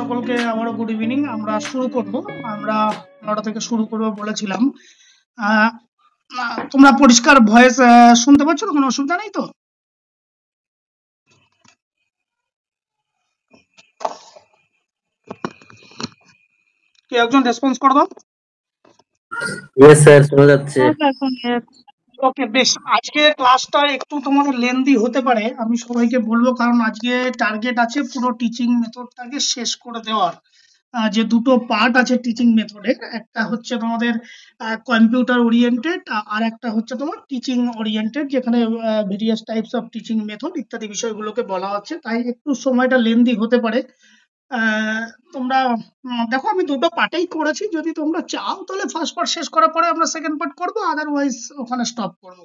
সকলকে আবারও good evening. আমরা শুরু করব। আমরা 9টা থেকে শুরু করব বলেছিলাম। তোমরা পরিষ্কার ভয়েস শুনতে পাচ্ছ তো? কোনো অসুবিধা নেই তো? কে একজন রেসপন্স করে দাও। ইয়েস স্যার, শোনা যাচ্ছে। ওকে, বেশ। আজকে ক্লাসটা একটু তোমাদের লেন্দি হতে পারে, আমি সবাইকে বলবো, কারণ আজকে টার্গেট আছে পুরো টিচিং মেথডটাকে শেষ করে দেওয়ার। যে দুটো পার্ট আছে টিচিং মেথডের, একটা হচ্ছে তোমাদের কম্পিউটার ওরিয়েন্টেড আর একটা হচ্ছে তোমার টিচিং ওরিয়েন্টেড, যেখানে various types of teaching method ইত্যাদি বিষয়গুলোকে বলা হচ্ছে, তাই একটু সময়টা লেন্দি হতে পারে। তোমরা দেখো, আমি দুটো পার্টেই করেছি। যদি তোমরা চাও তাহলে ফার্স্ট পার্ট শেষ করার পরে আমরা সেকেন্ড পার্ট করবো, আদারওয়াইজ ওখানে স্টপ করবো।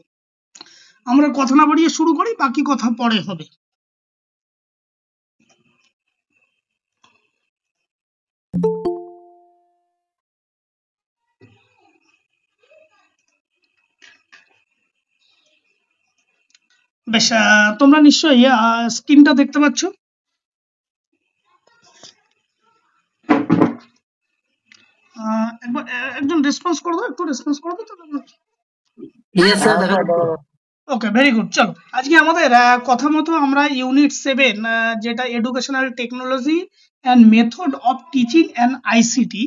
আমরা কথা না বাড়িয়ে শুরু করি, বাকি কথা পরে হবে। বেশ, তোমরা নিশ্চয়ই স্ক্রিনটা দেখতে পাচ্ছ। একবার একজন রেসপন্স করে দাও, একটু রেসপন্স করে দাও তো। ইয়েস স্যার, দেখা যাচ্ছে। ওকে, ভেরি গুড। চলো, আজকে আমাদের কথা মতো আমরা ইউনিট 7, যেটা educational technology and method of teaching and ICT,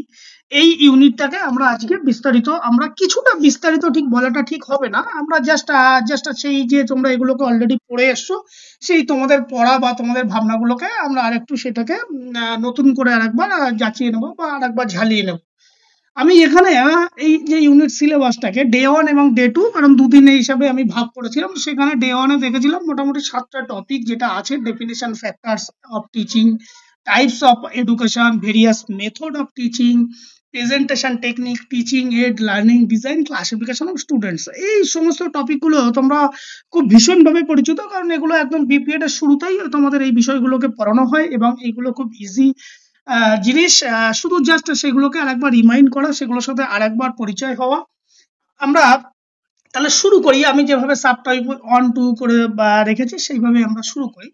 এই ইউনিটটাকে আমরা আজকে বিস্তারিত, আমরা কিছুটা বিস্তারিত ঠিক বলাটা ঠিক হবে না, আমরা জাস্ট সেই যে তোমরা এগুলোকে অলরেডি পড়ে এসছো, সেই তোমাদের পড়া বা তোমাদের ভাবনাগুলোকে আমরা আরেকটু সেটাকে নতুন করে আরেকবার যাচিয়ে নেবো বা আরেকবার ঝালিয়ে নেবো। আমি এখানে এই যে ইউনিট সিলেবাসটাকে ডে 1 এবং ডে 2, কারণ দুদিনে হিসাবে আমি ভাগ করেছিলাম, সেখানে ডে 1 এ দেখেছিলাম মোটামুটি 7টা টপিক, যেটা আছে definition, factors of teaching, types of education, various method of teaching, presentation technique, teaching aid, learning design, classification of students. এই সমস্ত টপিকগুলো তোমরা খুব ভীষণভাবে পরিচিত, কারণ এগুলো একদম বিপিএড এর শুরুতেই তোমাদের এই বিষয়গুলোকে পড়ানো হয় এবং এইগুলো খুব ইজি জিনিস। শুধু জাস্ট সেগুলোকে আরেকবার রিমাইন্ড করা, সেগুলোর সাথে আরেকবার পরিচয় হওয়া। আমরা তাহলে শুরু করি। আমি যেভাবে সাব টপিক 1, 2 করে রেখেছি সেইভাবে আমরা শুরু করি।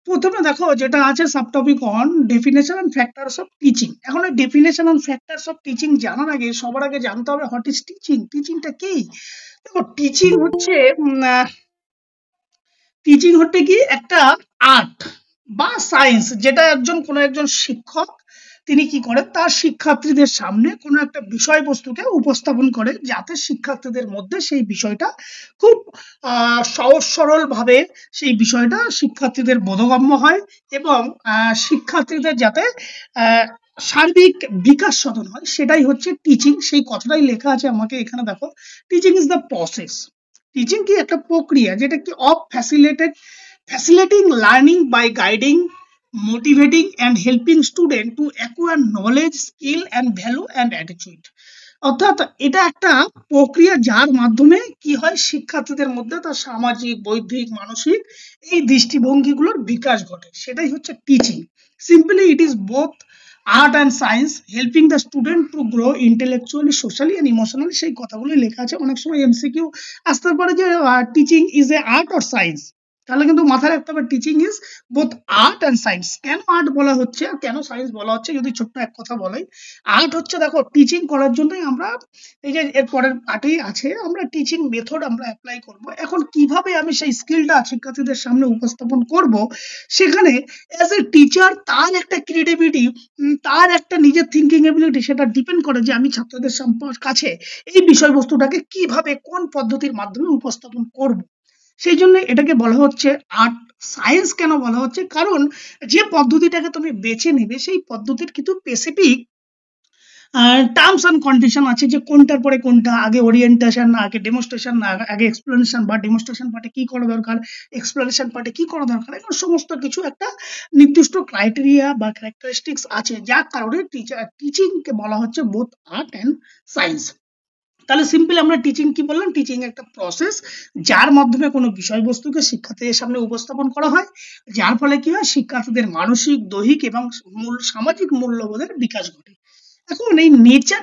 প্রথমে দেখো, যেটা আছে sub topic 1, definition and factors of teaching. এখন এই definition and factors of teaching জানার আগে সবার আগে জানতে হবে হোয়াট ইজ টিচিং। টিচিংটা কি? দেখো, টিচিং হচ্ছে কি একটা আর্ট বা সায়েন্স, যেটা কোনো একজন শিক্ষক তিনি কি করেন, তার শিক্ষার্থীদের সামনে কোনো একটা বিষয়বস্তুকে উপস্থাপন করে, যাতে শিক্ষার্থীদের মধ্যে সেই বিষয়টা খুব সহজ সরল ভাবে সেই বিষয়টা শিক্ষার্থীদের বোধগম্য হয় এবং শিক্ষার্থীদের যাতে সার্বিক বিকাশ সাধন হয়, সেটাই হচ্ছে টিচিং। সেই কথাটাই লেখা আছে আমাকে এখানে। দেখো, teaching is the process. Teaching কি একটা প্রক্রিয়া, যেটা কি of facilitating learning by guiding, motivating and helping student to acquire knowledge, skill and value and attitude. অর্থাৎ এটা একটা প্রক্রিয়া যার মাধ্যমে কি হয়, শিক্ষার্থীদের মধ্যে তার সামাজিক, বৌদ্ধিক, মানসিক এই দৃষ্টিভঙ্গিগুলোর বিকাশ ঘটে, সেটাই হচ্ছে teaching. Simply it is both art and science, helping the student to grow intellectually, socially and emotionally. সেই কথাগুলো লেখা আছে। অনেক সময় এমসিকিউ আসতে পারে যে teaching is a art or science, তাহলে কিন্তু মাথায় রাখতে হবে teaching is both art and science. কেন আর্ট বলা হচ্ছে আর কেন সায়েন্স বলা হচ্ছে, যদি ছোট্ট এক কথা বলাই। আর্ট হচ্ছে, দেখো, টিচিং করার জন্যই আমরা, এই যে এর পরের পার্টেই আছে, আমরা টিচিং মেথড আমরা অ্যাপ্লাই করব। এখন কিভাবে আমি সেই স্কিলটা শিক্ষার্থীদের সামনে উপস্থাপন করব, সেখানে অ্যাজ এ টিচার তার একটা ক্রিয়েটিভিটি, তার একটা নিজের থিঙ্কিং এবিলিটি, সেটা ডিপেন্ড করে যে আমি ছাত্রদের কাছে এই বিষয়বস্তুটাকে কিভাবে, কোন পদ্ধতির মাধ্যমে উপস্থাপন করব। সেই জন্য এটাকে বলা হচ্ছে আর্ট। সায়েন্স কেন বলা হচ্ছে? কারণ যে পদ্ধতিটাকে তুমি বেছে নেবে, সেই পদ্ধতির কিন্তু স্পেসিফিক টার্মস অ্যান্ড কন্ডিশন আছে, যে কোনটার পরে কোনটা, আগে ওরিয়েন্টেশন না আগে ডেমনস্ট্রেশন না আগে এক্সপ্লেনেশন, বা ডেমনস্ট্রেশন পার্টে কি করা দরকার, এক্সপ্লেনেশন পার্টে কি করা দরকার। এখন সমস্ত কিছু একটা নির্দিষ্ট ক্রাইটেরিয়া বা ক্যারেক্টারিস্টিক্স আছে, যার কারণে টিচিংকে বলা হচ্ছে বোথ আর্ট অ্যান্ড সায়েন্স। তাহলে সিম্পলি আমরা টিচিং কি বললাম? টিচিং একটা প্রসেস যার মাধ্যমে কোনো বিষয়বস্তুকে শিক্ষার্থীদের সামনে উপস্থাপন করা হয়, যার ফলে কি হয়, শিক্ষার্থীদের মানসিক, দৈহিক এবং সামাজিক মূল্যবোধের বিকাশ ঘটে। এখন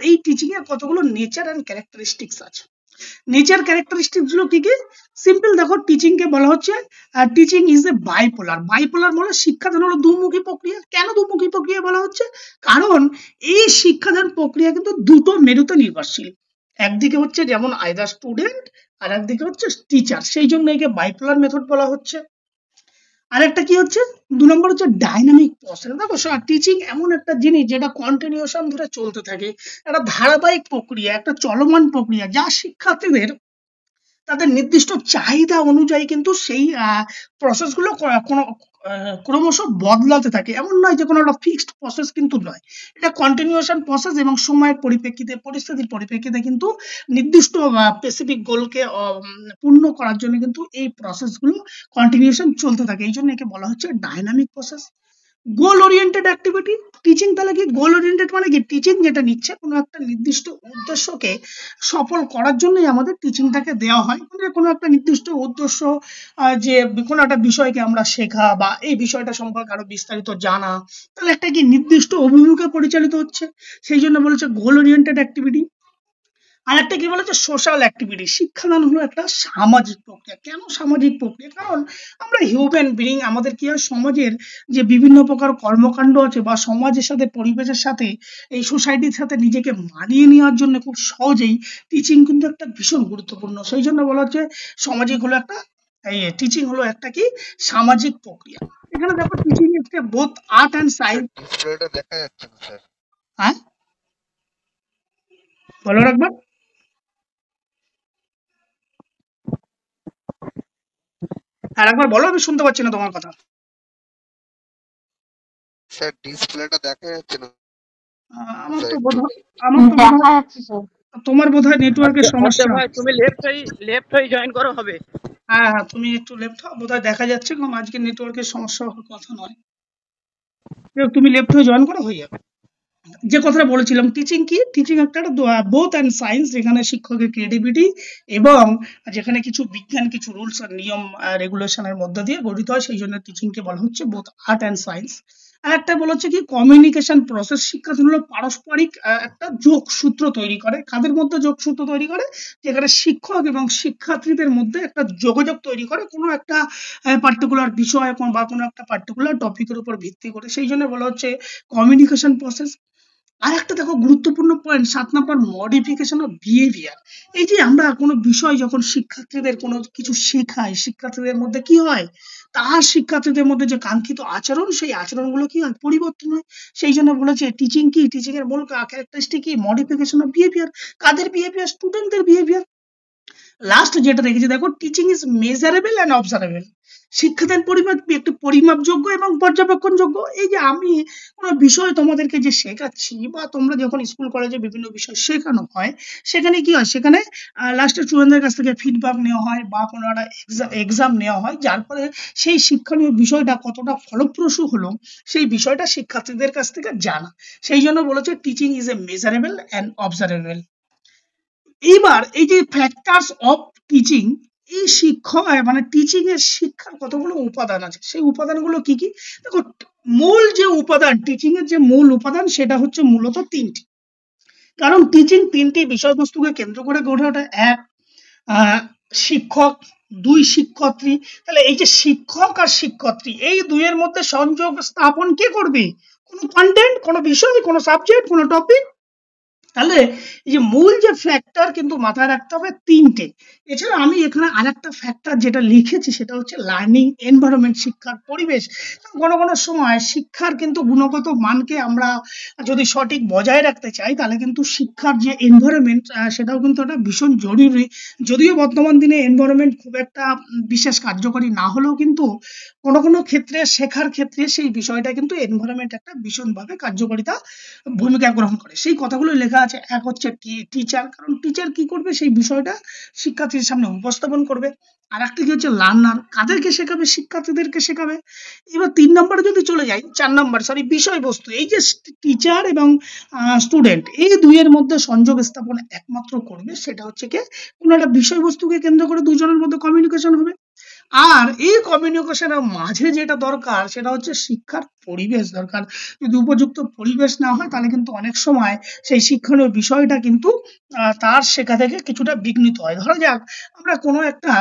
এই টিচিং এর কতগুলো নেচার অ্যান্ড ক্যারেক্টারিস্টিক্স আছে। নেচার ক্যারেক্টারিস্টিক্স গুলো কি কি? সিম্পল দেখো, টিচিং কে বলা হচ্ছে teaching is a bipolar. Bipolar মানে শিক্ষাদান হলো দুমুখী প্রক্রিয়া। কেন দুমুখী প্রক্রিয়া বলা হচ্ছে? কারণ এই শিক্ষাদান প্রক্রিয়া কিন্তু দুটো মেরুতে নির্ভরশীল। একদিকে হচ্ছে যেমন আইদার স্টুডেন্ট, আর একদিকে হচ্ছে টিচার, সেই জন্য একে বাইপোলার মেথড বলা হচ্ছে। আরেকটা কি হচ্ছে, 2 নম্বর হচ্ছে ডাইনামিক প্রসেস। দেখো টিচিং এমন একটা জিনিস যেটা কন্টিনিউশন ধরে চলতে থাকে, একটা ধারাবাহিক প্রক্রিয়া, একটা চলমান প্রক্রিয়া, যা শিক্ষার্থীদের তাদের নির্দিষ্ট চাহিদা অনুযায়ী কিন্তু সেই প্রসেসগুলো ক্রমশ বদলাতে থাকে। এমন নয় যে কোনো একটা ফিক্সড প্রসেস কিন্তু নয়, এটা কন্টিনিউশন প্রসেস এবং সময়ের পরিপ্রেক্ষিতে, পরিস্থিতির পরিপ্রেক্ষিতে কিন্তু নির্দিষ্ট স্পেসিফিক গোলকে পূর্ণ করার জন্য কিন্তু এই প্রসেসগুলো কন্টিনিউশন চলতে থাকে। এই জন্য একে বলা হচ্ছে ডাইনামিক প্রসেস। গোল ওরিয়েন্টেড অ্যাক্টিভিটি। টিচিং তাহলে কি? গোল ওরিয়েন্টেড মানে কি? টিচিং যেটা নিচ্ছে কোনো একটা নির্দিষ্ট উদ্দেশ্যকে সফল করার জন্যই আমাদের টিচিংটাকে দেওয়া হয়। মানে কোনো একটা নির্দিষ্ট উদ্দেশ্য, যে কোনো একটা বিষয়কে আমরা শেখা বা এই বিষয়টা সম্পর্কে আরো বিস্তারিত জানা, তাহলে একটা কি নির্দিষ্ট অভিমুখে পরিচালিত হচ্ছে, সেই জন্য বলেছে গোল ওরিয়েন্টেড অ্যাক্টিভিটি। আর একটা কি বলেছে? Social activity. শিক্ষাদান হলো একটা সামাজিক প্রক্রিয়া। কেন সামাজিক প্রক্রিয়া? কারণ আমরা হিউম্যান বিইং, আমাদের কি হয়, সমাজের যে বিভিন্ন প্রকার কর্মকাণ্ড আছে বা সমাজের সাথে, পরিবেশের সাথে, এই সোসাইটির সাথে নিজেকে মানিয়ে নেওয়ার জন্য খুব সহজেই টিচিং কিন্তু একটা ভীষণ গুরুত্বপূর্ণ। সেই জন্য বলা হচ্ছে সামাজিক হলো একটা, টিচিং হলো একটা কি সামাজিক প্রক্রিয়া। এখানে দেখো টিচিং একটা বোথ আর্ট অ্যান্ড সায়েন্স। ডিসপ্লেটা দেখা যাচ্ছে না স্যার। হ্যাঁ, বলো একবার। আর একবার বলো, আমি শুনতে পাচ্ছি না তোমার কথা। স্যার ডিসপ্লেটা দেখা যাচ্ছে না আমার স্যার তো একটু। বোধহয়, আমার তো দেখা বোধহয়, যাচ্ছে স্যার। তোমার বোধহয় নেটওয়ার্কের সমস্যা। ভাই তুমি লেফট হয়ে জয়েন করো হবে। হ্যাঁ হ্যাঁ, তুমি একটু লেফট হও, বোধহয় দেখা যাচ্ছে, কারণ আজকে নেটওয়ার্কের সমস্যা হওয়ার কথা নয়। তুমি লেফট হয়ে জয়েন করো, হয়ে যাবে। যে কথাটা বলেছিলাম, টিচিং কি? টিচিং একটা বোথ অ্যান্ড সায়েন্স, যেখানে শিক্ষকের ক্রিয়েটিভিটি এবং যেখানে কিছু বিজ্ঞান, কিছু রুলস আর নিয়ম রেগুলেশনের মধ্যে দিয়ে গঠিত হয়, সেই জন্য টিচিংকে বলা হচ্ছে বোথ আর্ট অ্যান্ড সায়েন্স। আর একটা বলেছে কি কমিউনিকেশন প্রসেস। শিক্ষাদান হলো পারস্পরিক একটা যোগসূত্র তৈরি করে। কাদের মধ্যে যোগসূত্র তৈরি করে? যেখানে শিক্ষক এবং শিক্ষার্থীদের মধ্যে একটা যোগাযোগ তৈরি করে কোনো একটা পার্টিকুলার বিষয় বা কোনো একটা পার্টিকুলার টপিকের উপর ভিত্তি করে, সেই জন্য বলা হচ্ছে কমিউনিকেশন প্রসেস। আর একটা দেখো গুরুত্বপূর্ণ point, 7 number, modification of behaviour. এই যে আমরা কোনো বিষয় যখন শিক্ষার্থীদের কোনো কিছু শেখাই, শিক্ষার্থীদের মধ্যে কি হয়, তার শিক্ষার্থীদের মধ্যে যে কাঙ্ক্ষিত আচরণ, সেই আচরণগুলো কি হয়, পরিবর্তন হয়। সেই জন্য বলেছে টিচিং কি? টিচিং এর মূল ক্যারেক্টারিস্টিক কি? Modification of behaviour. কাদের বিহেভিয়ার? স্টুডেন্টদের বিহেভিয়ার। লাস্ট যেটা রেখেছি দেখো, teaching is measurable and observable. শিক্ষাদান একটি পরিমাপযোগ্য এবং পর্যবেক্ষণযোগ্য। এই যে আমি কোনো বিষয় তোমাদেরকে যে শেখাচ্ছি, বা তোমরা যখন স্কুল কলেজে বিভিন্ন বিষয় শেখানো হয়, সেখানে কি হয়, সেখানে লাস্টে স্টুডেন্টদের কাছ থেকে ফিডব্যাক নেওয়া হয় বা কোনো একটা এক্সাম নেওয়া হয়, যার ফলে সেই শিক্ষণীয় বিষয়টা কতটা ফলপ্রসূ হলো, সেই বিষয়টা শিক্ষার্থীদের কাছ থেকে জানা। সেই জন্য বলেছে teaching is a measurable and অবজারেবল। এইবার এই যে ফ্যাক্টরস অফ টিচিং, এই শিক্ষক মানে টিচিং এর শিক্ষার কতগুলো উপাদান আছে, সেই উপাদানগুলো কি কি? দেখো, মূল যে উপাদান, টিচিং এর যে মূল উপাদান, সেটা হচ্ছে মূলত 3টি। কারণ টিচিং 3টি বিষয়বস্তুকে কেন্দ্র করে গড়ে ওঠে। এক, শিক্ষক। 2, শিক্ষার্থী। তাহলে এই যে শিক্ষক আর শিক্ষার্থী, এই দুইয়ের মধ্যে সংযোগ স্থাপন কে করবে? কোনো কন্টেন্ট, কোনো বিষয়, কোনো সাবজেক্ট, কোনো টপিক। তাহলে এই যে মূল যে ফ্যাক্টর কিন্তু মাথায় রাখতে হবে 3টে। এছাড়া আমি এখানে আরেকটা ফ্যাক্টর যেটা লিখেছি, সেটা হচ্ছে লার্নিং এনভায়রনমেন্ট, শিক্ষার পরিবেশ। কোনো কোনো সময় শিক্ষার কিন্তু গুণগত মানকে আমরা যদি সঠিক বজায় রাখতে চাই, তাহলে কিন্তু শিক্ষার যে এনভায়রনমেন্ট, সেটাও কিন্তু একটা ভীষণ জরুরি। যদিও বর্তমান দিনে এনভায়রনমেন্ট খুব একটা বিশেষ কার্যকরী না হলেও কিন্তু কোনো কোনো ক্ষেত্রে, শেখার ক্ষেত্রে সেই বিষয়টা কিন্তু এনভায়রনমেন্ট একটা ভীষণভাবে কার্যকারিতা ভূমিকা গ্রহণ করে। সেই কথাগুলো লেখা আছে। এক হচ্ছে টিচার, কারণ টিচার কি করবে, সেই বিষয়টা শিক্ষার্থীর সামনে উপস্থাপন করবে। আর একটা কি হচ্ছে লার্নার, কাদেরকে শেখাবে, শিক্ষার্থীদেরকে শেখাবে। এবার 3 নম্বরে যদি চলে যাই, 4 নম্বর বিষয়বস্তু। এই যে টিচার এবং স্টুডেন্ট, এই দুইয়ের মধ্যে সংযোগ স্থাপন একমাত্র করবে সেটা হচ্ছে কি, কোনো একটা বিষয়বস্তুকে কেন্দ্র করে দুজনের মধ্যে কমিউনিকেশন হবে। আর এই কমিউনিকেশনের মাঝে যেটা দরকার সেটা হচ্ছে শিক্ষার পরিবেশ দরকার। যদি উপযুক্ত পরিবেশ না হয় তাহলে কিন্তু অনেক সময় সেই শিক্ষণীয় বিষয়টা কিন্তু তার শেখা থেকে কিছুটা বিঘ্নিত হয়। ধরা যাক আমরা কোনো একটা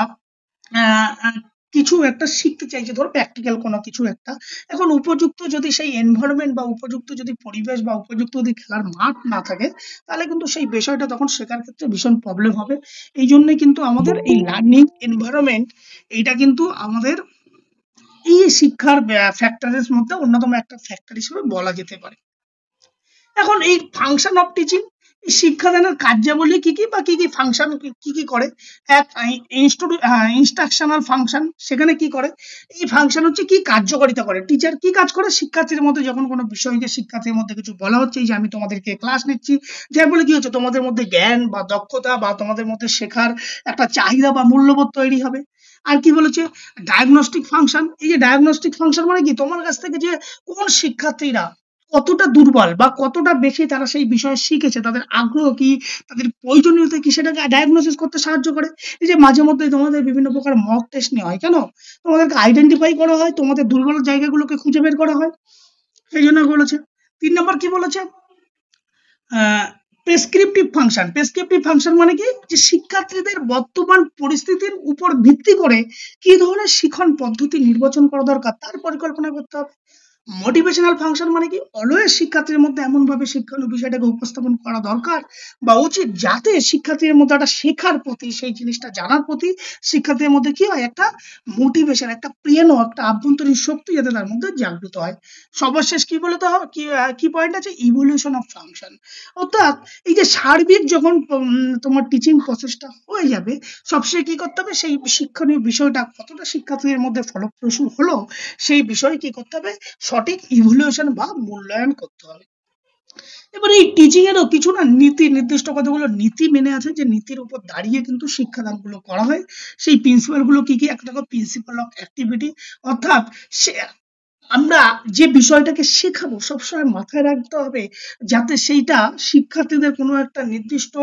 কিছু একটা শিখতে চাইছি, ধরো প্র্যাকটিক্যাল কোনো কিছু একটা, এখন উপযুক্ত যদি সেই এনভায়রনমেন্ট বা উপযুক্ত যদি পরিবেশ বা উপযুক্ত যদি খেলার মাঠ না থাকে তাহলে কিন্তু সেই বিষয়টা তখন শেখার ক্ষেত্রে ভীষণ প্রবলেম হবে। এই জন্যই কিন্তু আমাদের এই লার্নিং এনভায়রনমেন্ট এইটা কিন্তু আমাদের এই শিক্ষার ফ্যাক্টরের মধ্যে অন্যতম একটা ফ্যাক্টর হিসেবে বলা যেতে পারে। এখন এই ফাংশন অফ টিচিং, শিক্ষাদানের কার্যাবলী কি কি বা কি কি ফাংশন কি কি করে। এক ইনস্ট্রাকশনাল ফাংশন, সেখানে কি করে, এই ফাংশন হচ্ছে কি কার্যকারিতা করে, টিচার কি কাজ করে, শিক্ষার্থীর মধ্যে যখন কোনো বিষয়কে শিক্ষার্থীর মধ্যে কিছু বলা হচ্ছে, এই যে আমি তোমাদেরকে ক্লাস নিচ্ছি, যার ফলে কি হচ্ছে তোমাদের মধ্যে জ্ঞান বা দক্ষতা বা তোমাদের মধ্যে শেখার একটা চাহিদা বা মূল্যবোধ তৈরি হবে। আর কি বলেছে, ডায়াগনস্টিক ফাংশন, এই যে ডায়াগনস্টিক ফাংশন মানে কি, তোমার কাছ থেকে যে কোন শিক্ষার্থীরা কতটা দুর্বল বা কতটা বেশি তারা সেই বিষয়ে শিখেছে, তাদের আগ্রহ কি, তাদের প্রয়োজনীয়তা কি, সেটাকে ডায়াগনোসিস করতে সাহায্য করে। এই যে মাঝে মধ্যে তোমাদের বিভিন্ন প্রকার মক টেস্ট নেওয়া হয়, কেন, তোমাদেরকে আইডেন্টিফাই করা হয়, তোমাদের দুর্বল জায়গাগুলোকে খুঁজে বের করা হয়, সেই জন্য বলেছে। 3 নম্বর কি বলেছে, প্রেসক্রিপটিভ ফাংশন। প্রেসক্রিপটিভ ফাংশন মানে কি, যে শিক্ষার্থীদের বর্তমান পরিস্থিতির উপর ভিত্তি করে কি ধরনের শিক্ষণ পদ্ধতি নির্বাচন করা দরকার তার পরিকল্পনা করতে হবে। মোটিভেশনাল ফাংশন মানে কি, অলওয়েজ শিক্ষার্থীর মধ্যে এমন ভাবে শিক্ষণীয় বিষয়টাকে উপস্থাপন করা দরকার বা উচিত যাতে শিক্ষার্থীর মধ্যে একটা শেখার প্রতি, সেই জিনিসটা জানার প্রতি শিক্ষার্থীর মধ্যে কি হয়, একটা মোটিভেশন, একটা প্রেরণা, একটা আভ্যন্তরীণ শক্তি যাতে তার মধ্যে জাগ্রত হয়। সর্বশেষ কি বলতে হয়, কি পয়েন্ট আছে, ইভলিউশন অফ ফাংশন, অর্থাৎ এই যে সার্বিক যখন তোমার টিচিং প্রসেসটা হয়ে যাবে, সবশেষে কি করতে হবে, সেই শিক্ষণীয় বিষয়টা কতটা শিক্ষার্থীদের মধ্যে ফলপ্রসূ হলো সেই বিষয়ে কি করতে হবে, সঠিক ইভ্যালুয়েশন বা মূল্যায়ন করতে হবে। এবার এই টিচিং এরও কিছু না নীতি, নির্দিষ্ট কতগুলো নীতি মেনে আছে, যে নীতির উপর দাঁড়িয়ে কিন্তু শিক্ষাদান গুলো করা হয়। সেই প্রিন্সিপাল গুলো কি কি, একটা প্রিন্সিপাল অফ অ্যাক্টিভিটি, অর্থাৎ আমরা যে বিষয়টাকে শেখাবো সবসময় মাথায় রাখতে হবে যাতে সেইটা শিক্ষার্থীদের কোনো একটা নির্দিষ্ট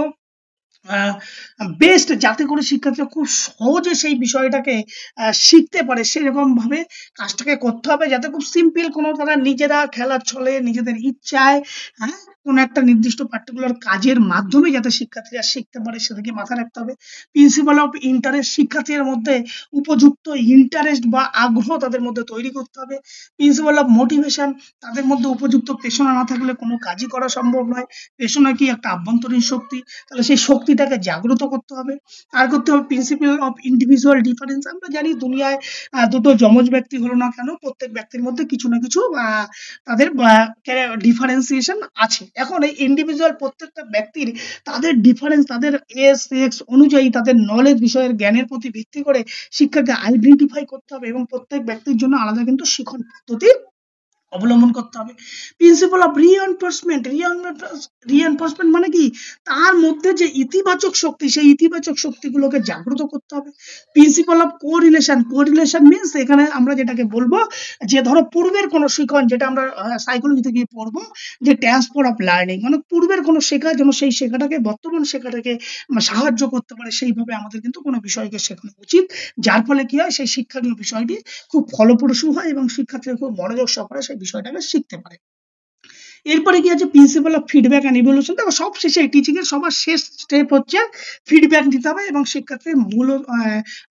বেস্ট, যাতে করে শিক্ষার্থীরা খুব সহজে সেই বিষয়টাকে শিখতে পারে, সেরকম ভাবে কাজটাকে করতে হবে, যাতে খুব সিম্পল কোনো তারা নিজেরা খেলার ছলে নিজেদের ইচ্ছায় কোনো একটা নির্দিষ্ট পার্টিকুলার কাজের মাধ্যমে যাতে শিক্ষার্থীরা শিখতে পারে সেটাকে মাথায় রাখতে হবে। প্রিন্সিপাল অফ ইন্টারেস্ট, শিক্ষার্থীদের মধ্যে উপযুক্ত ইন্টারেস্ট বা আগ্রহ তাদের মধ্যে তৈরি করতে হবে। প্রিন্সিপাল অফ মোটিভেশন, তাদের মধ্যে উপযুক্ত পেশনা না থাকলে কোনো কাজই করা সম্ভব নয়। পেশনা কি, একটা আভ্যন্তরীণ শক্তি, তাহলে সেই শক্তিটাকে জাগ্রত করতে হবে। আর করতে হবে প্রিন্সিপাল অফ ইন্ডিভিজুয়াল ডিফারেন্স, আমরা জানি দুনিয়ায় দুটো যমজ ব্যক্তি হলো না কেন, প্রত্যেক ব্যক্তির মধ্যে কিছু না কিছু তাদের ডিফারেন্সিয়েশন আছে। এখন এই ইন্ডিভিজুয়াল প্রত্যেকটা ব্যক্তির তাদের ডিফারেন্স, তাদের এজ সেক্স অনুযায়ী তাদের নলেজ, বিষয়ের জ্ঞানের প্রতি ভিত্তি করে শিক্ষাকে আইডেন্টিফাই করতে হবে এবং প্রত্যেক ব্যক্তির জন্য আলাদা কিন্তু শিক্ষণ পদ্ধতি অবলম্বন করতে হবে। প্রিন্সিপাল অফ রিএনফোর্সমেন্ট, রিএনফোর্সমেন্ট মানে কি, তার মধ্যে যে ইতিবাচক শক্তি, সেই ইতিবাচক শক্তিগুলোকে জাগ্রত করতে হবে। Principal of correlation, correlation means এখানে আমরা যেটাকে বলবো, যে ধরো পূর্বের কোনো শিক্ষণ, যেটা আমরা সাইকোলজিতে গিয়ে পড়বো, যে ট্রান্সফার অফ লার্নিং, মানে পূর্বের কোনো শেখা যেন সেই শেখাটাকে বর্তমান শেখাটাকে সাহায্য করতে পারে, সেইভাবে আমাদের কিন্তু কোনো বিষয়কে শেখানো উচিত, যার ফলে কি হয়, সেই শিক্ষণীয় বিষয়টি খুব ফলপ্রসূ হয় এবং শিক্ষার্থীরা খুব মনোযোগ সহকারে সেই বিষয়টাকে শিখতে পারে। এরপরে কি আছে, principle of feedback and evaluation. দেখো সব শেষে টিচিং এর সবার শেষ স্টেপ হচ্ছে ফিডব্যাক দিতে হবে এবং শিক্ষার্থীর